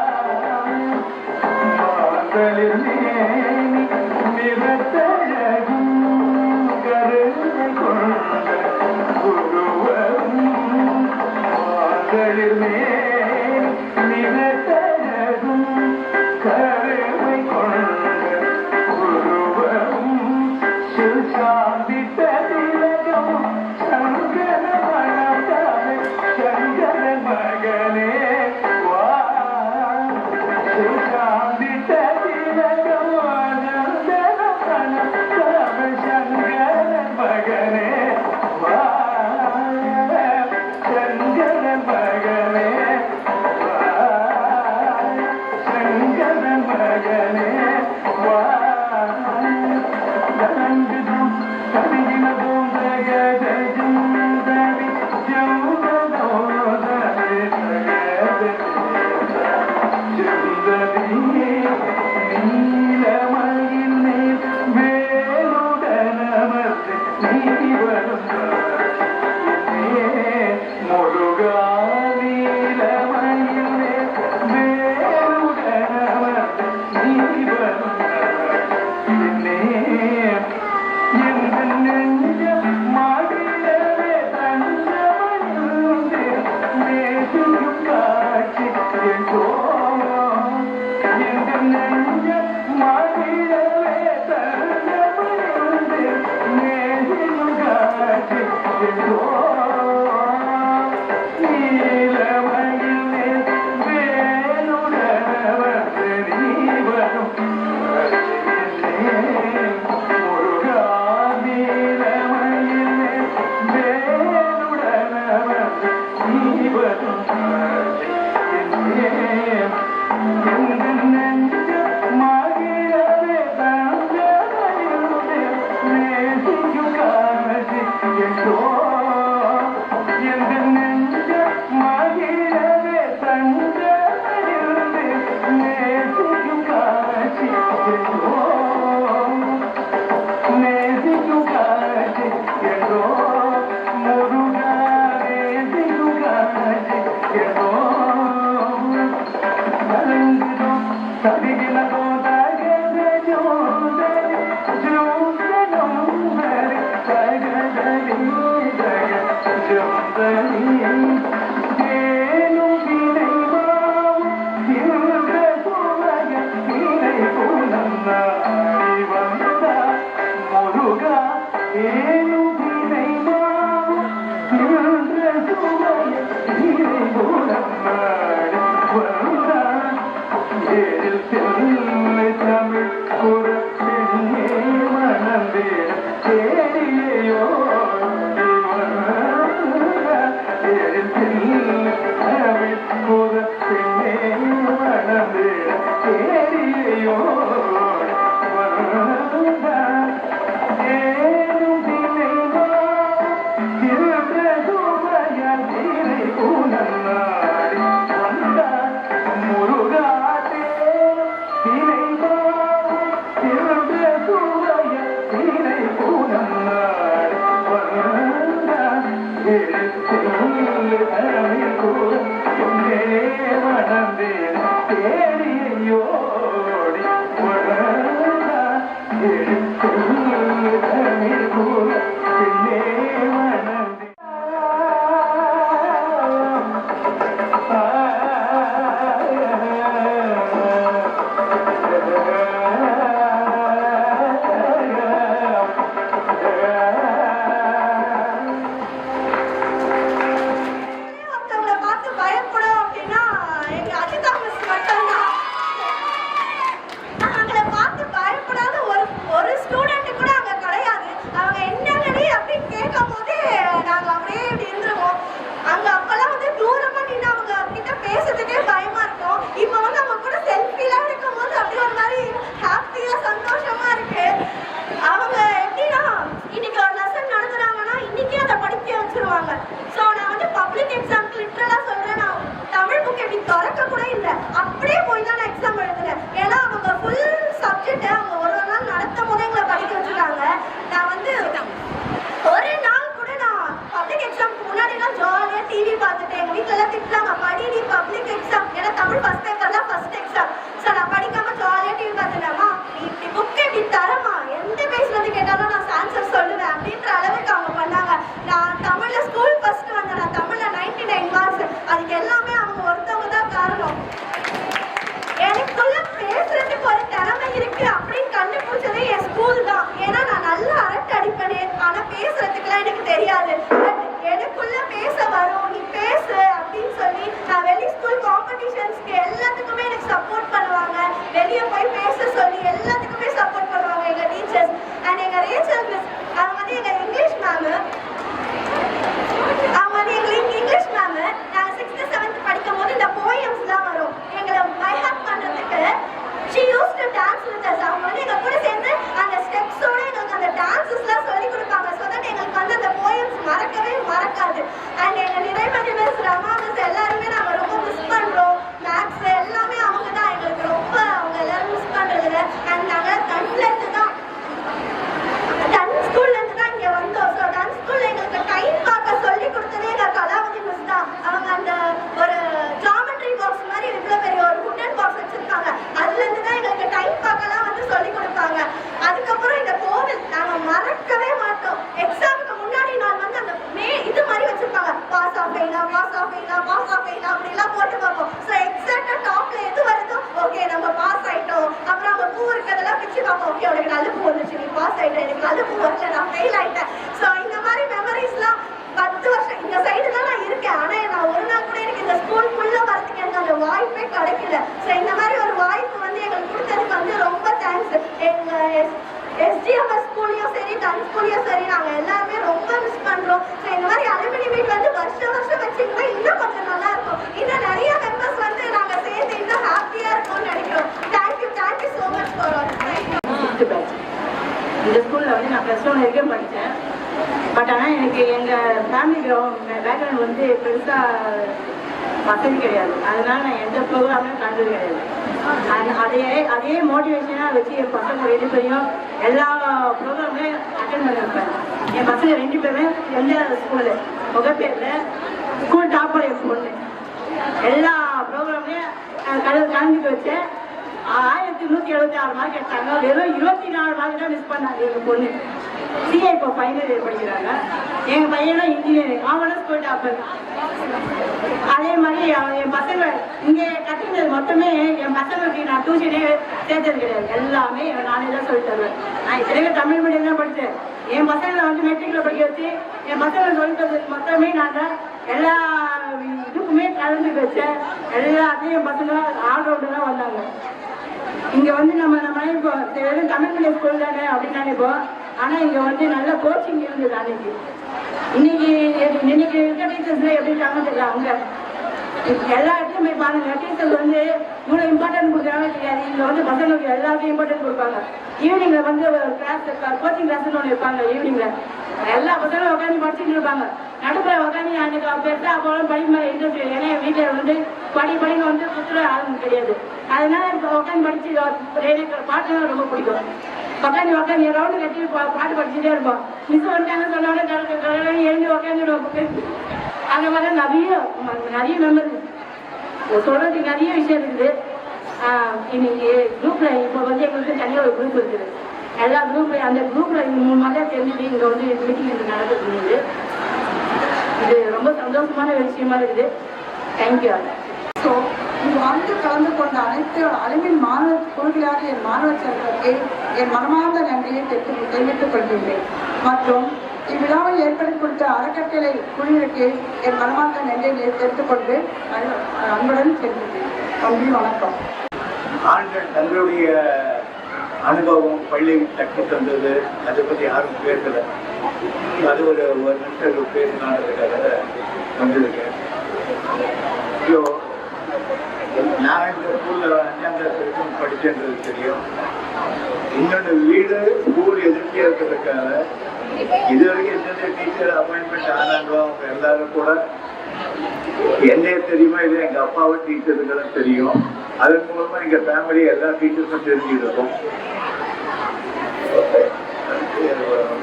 இந்த ஸ்கூலில் வந்து நான் +1 வரைக்கும் படித்தேன். பட் ஆனால் எனக்கு எங்கள் ஃபேமிலி பேக்ரவுண்ட் வந்து பெருசாக வசதி கிடையாது. அதனால நான் எந்த ப்ரோக்ராமும் கண்டது கிடையாது. அதே மோட்டிவேஷனாக வச்சு என் பசங்க 2 பேரையும் எல்லா ப்ரோக்ராம்லையும் அட்டென்ட் பண்ணியிருப்பேன். என் பசங்க 2 பேருமே எந்த ஸ்கூலு முகப்பேரில் ஸ்கூல் டாப்பர் என் பொண்ணு. எல்லா ப்ரோக்ராம்லையும் கலந்துக்க வச்சேன். 1176 மார்க் எடுத்தாங்க. வெறும் 24 மார்க் தான் மிஸ் பண்ணாங்க. எங்க பொண்ணு சிஏ இப்போ ஃபைனல் இயர் படிக்கிறாங்க. எங்க பையனும் இன்ஜினியரிங், அவனும் ஸ்கூல் டாப்பர். அதே மாதிரி என் பசங்க இங்க கற்றுக்கிறது மொத்தமே என் பசங்களுக்கு நான் டியூஷனே சேர்த்தது கிடையாது. எல்லாமே நானே தான் சொல்லி தருவேன். நான் இத்தனை தமிழ் மீடியம் தான் படித்தேன். என் பசங்களை வந்து மெட்ரிக்ல படிக்க வச்சு என் பசங்களை சொல்லி தரது மொத்தமே நான் தான் எல்லா இதுக்குமே கலந்து வச்சேன். எல்லாத்தையும் என் பசங்க ஆல்ரவுண்டு தான் வந்தாங்க. இங்க வந்து நம்ம இப்போ வெறும் தமிழ் மீடியம் ஸ்கூல் தானே அப்படின்னு நினைப்போம். ஆனா இங்க வந்து நல்ல கோச்சிங் இருந்தது. அன்னைக்கு இன்னைக்கு இருக்க டீச்சர்ஸ்ல எப்படி இருக்காங்க தெரியல. அவங்க எல்லா இடத்துலையும் போய் பாருங்க, டீச்சர்ஸ் வந்து இவ்வளவு இம்பார்ட்டன்ட் கொடுக்குறாங்க தெரியாது. இங்க வந்து பசங்களுக்கு எல்லாத்தையும் இம்பார்ட்டன்ட் கொடுப்பாங்க. ஈவினிங்ல வந்து கிளாஸ் கோச்சிங் கிளாஸ்ன்னு ஒன்று இருப்பாங்க. ஈவினிங்ல எல்லா பசங்களும் உட்காந்து படிச்சுட்டு இருப்பாங்க. நடுப்புற உட்காந்து அன்னைக்கு பெருசா போல படிப்பு இன்ட்ரெஸ்ட். ஏன்னா வீட்டுல வந்து படிங்க வந்து சுற்றுலா ஆளுங்க கிடையாது. அதனால இப்போ உட்காந்து படிச்சு எனக்கு பாட்டுலாம் ரொம்ப பிடிக்கும். உட்காந்து ரவுண்டு கட்டி பாட்டு படிச்சுட்டே இருப்போம். மிஸ் வந்துட்டாங்க சொன்னோட எழுந்து உட்காந்துடுவோம். அந்த மாதிரி நிறைய மெமரிஸ் சொல்றதுக்கு நிறைய விஷயம் இருக்குது. இன்னைக்கு குரூப்ல இப்போ வந்து எங்களுக்கு தனியாக ஒரு குரூப் இருக்குது. எல்லா குரூப்லையும் அந்த குரூப்ல 3 மாதம் தெரிஞ்சுட்டு இங்க வந்து மீட்டிங் நடக்குது. இது ரொம்ப சந்தோஷமான விஷயமா இருக்குது. தேங்க்யூ. ஸோ இது வந்து கலந்து கொண்ட அனைத்து அளவின் மாணவ குழுக்களாக என் மாணவ செல்வருக்கு என் மனமார்ந்த நன்றியை தெரிவித்துக் கொள்கின்றேன். மற்றும் இவ்விழாவை ஏற்படுத்தி கொடுத்த அறக்கட்டளை குழுவிற்கு என் மனமார்ந்த நன்றியை தெரிவித்துக் கொண்டு அன்புடன் செல்கின்றேன். நன்றி, வணக்கம். ஆண்கள் தங்களுடைய அனுபவம் பள்ளி கற்று தந்தது அதை பற்றி யாரும் பேசலை. அது ஒரு நிமிஷம் பேசினான்றதுக்காக வந்திருக்கேன். ஸோ நான் இந்த ஸ்கூலில் 5ஆம் கிளாஸ் வரைக்கும் படித்தேன்றது தெரியும். இன்னொன்று வீடு ஸ்கூல் எதிர்த்தியாக இருக்கிறதுக்காக இதுவரைக்கும் எந்தெந்த டீச்சர் அப்பாயின்மெண்ட் ஆனாங்களோ அவங்க எல்லாரும் கூட என்னைய தெரியுமா இல்லை எங்கள் அப்பாவும் டீச்சருங்களும் தெரியும். அதன் மூலமாக எங்கள் ஃபேமிலி எல்லா டீச்சர்ஸும் தெரிஞ்சுக்கிட்டோம்.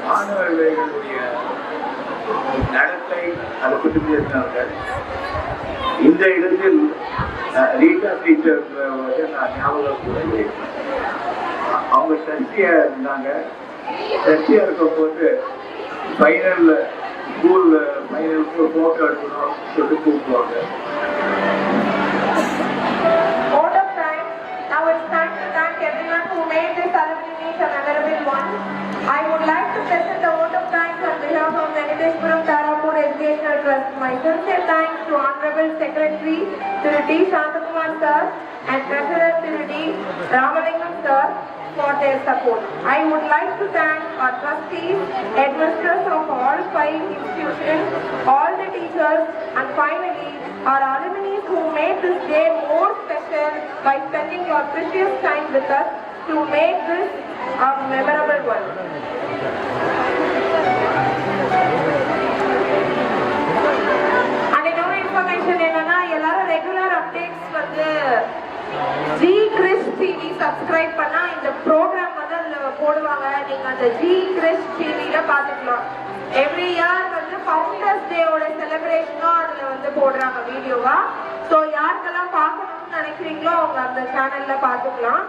மாணவர்களுடைய நடத்தை அதை பற்றி பேசினாங்க. இந்த இடத்தில் ரீட்டா டீச்சர் வந்து நான் ஞாபகம் அவங்க சர்ச்சியா இருந்தாங்க. சர்ச்சியா இருக்கும்போது ஃபைனல் ஸ்கூல் ஃபைனலுக்கு ஃபோட்டோ எடுக்கணும் சொல்லி கூப்பிடுவாங்க. I would like to present the vote of thanks on behalf of Venkateshwaram Tarapur Educational Trust. My sincere thanks to Honorable Secretary Thiru T. Shantakumar Sir and Treasurer Thiru D. Ramalingam Sir for their support. I would like to thank our trustees, administrators of all 5 institutions, all the teachers, and finally our alumni who made this day more special by spending your precious time with us to make this a memorable one. And இன்னொரு information என்னன்னா, எல்லாரும் regular updates வந்து G Chris TV subscribe பண்ணா இந்த program வந்து அதுல போடுவாங்க. நீங்க அந்த ஜி கிறிஸ் டிவில பாத்துக்கலாம். எவ்ரி இயர் வந்து ஃபவுண்டர்ஸ் டேவோட செலிப்ரேஷனும் அதுல வந்து போடுறாங்க வீடியோவா. ஸோ யாருக்கெல்லாம் பார்க்கணும்னு நினைக்கிறீங்களோ அவங்க அந்த சேனல்ல பாத்துக்கலாம்.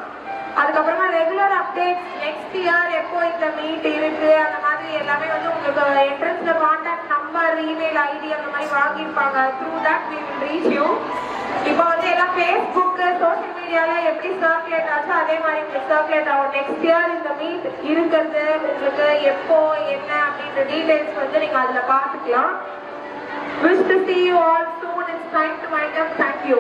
அதுக்கப்புறமா ரெகுலர் அப்டேட்ஸ் நெக்ஸ்ட் இயர் எப்போ இந்த மீட் இருக்கு அந்த மாதிரி எல்லாமே வந்து உங்களுக்கு என்ட்ரன்ஸ்ல கான்டாக்ட் நம்பர், இமெயில் ஐடி அந்த மாதிரி வாங்கியிருப்பாங்க. Through that we will reach you. இப்போ வந்து எல்லாம் ஃபேஸ்புக் சோஷியல் மீடியால எப்படி சர்க்குலேட் ஆச்சோ அதே மாதிரி உங்களுக்கு சர்க்குலேட் ஆகும். நெக்ஸ்ட் இயர் இந்த மீட் இருக்கிறது உங்களுக்கு எப்போ என்ன அப்படின்ற டீடைல்ஸ் வந்து நீங்க அதுல பாத்துக்கலாம். Wish to see you all soon. It's time to wind up. Thank you.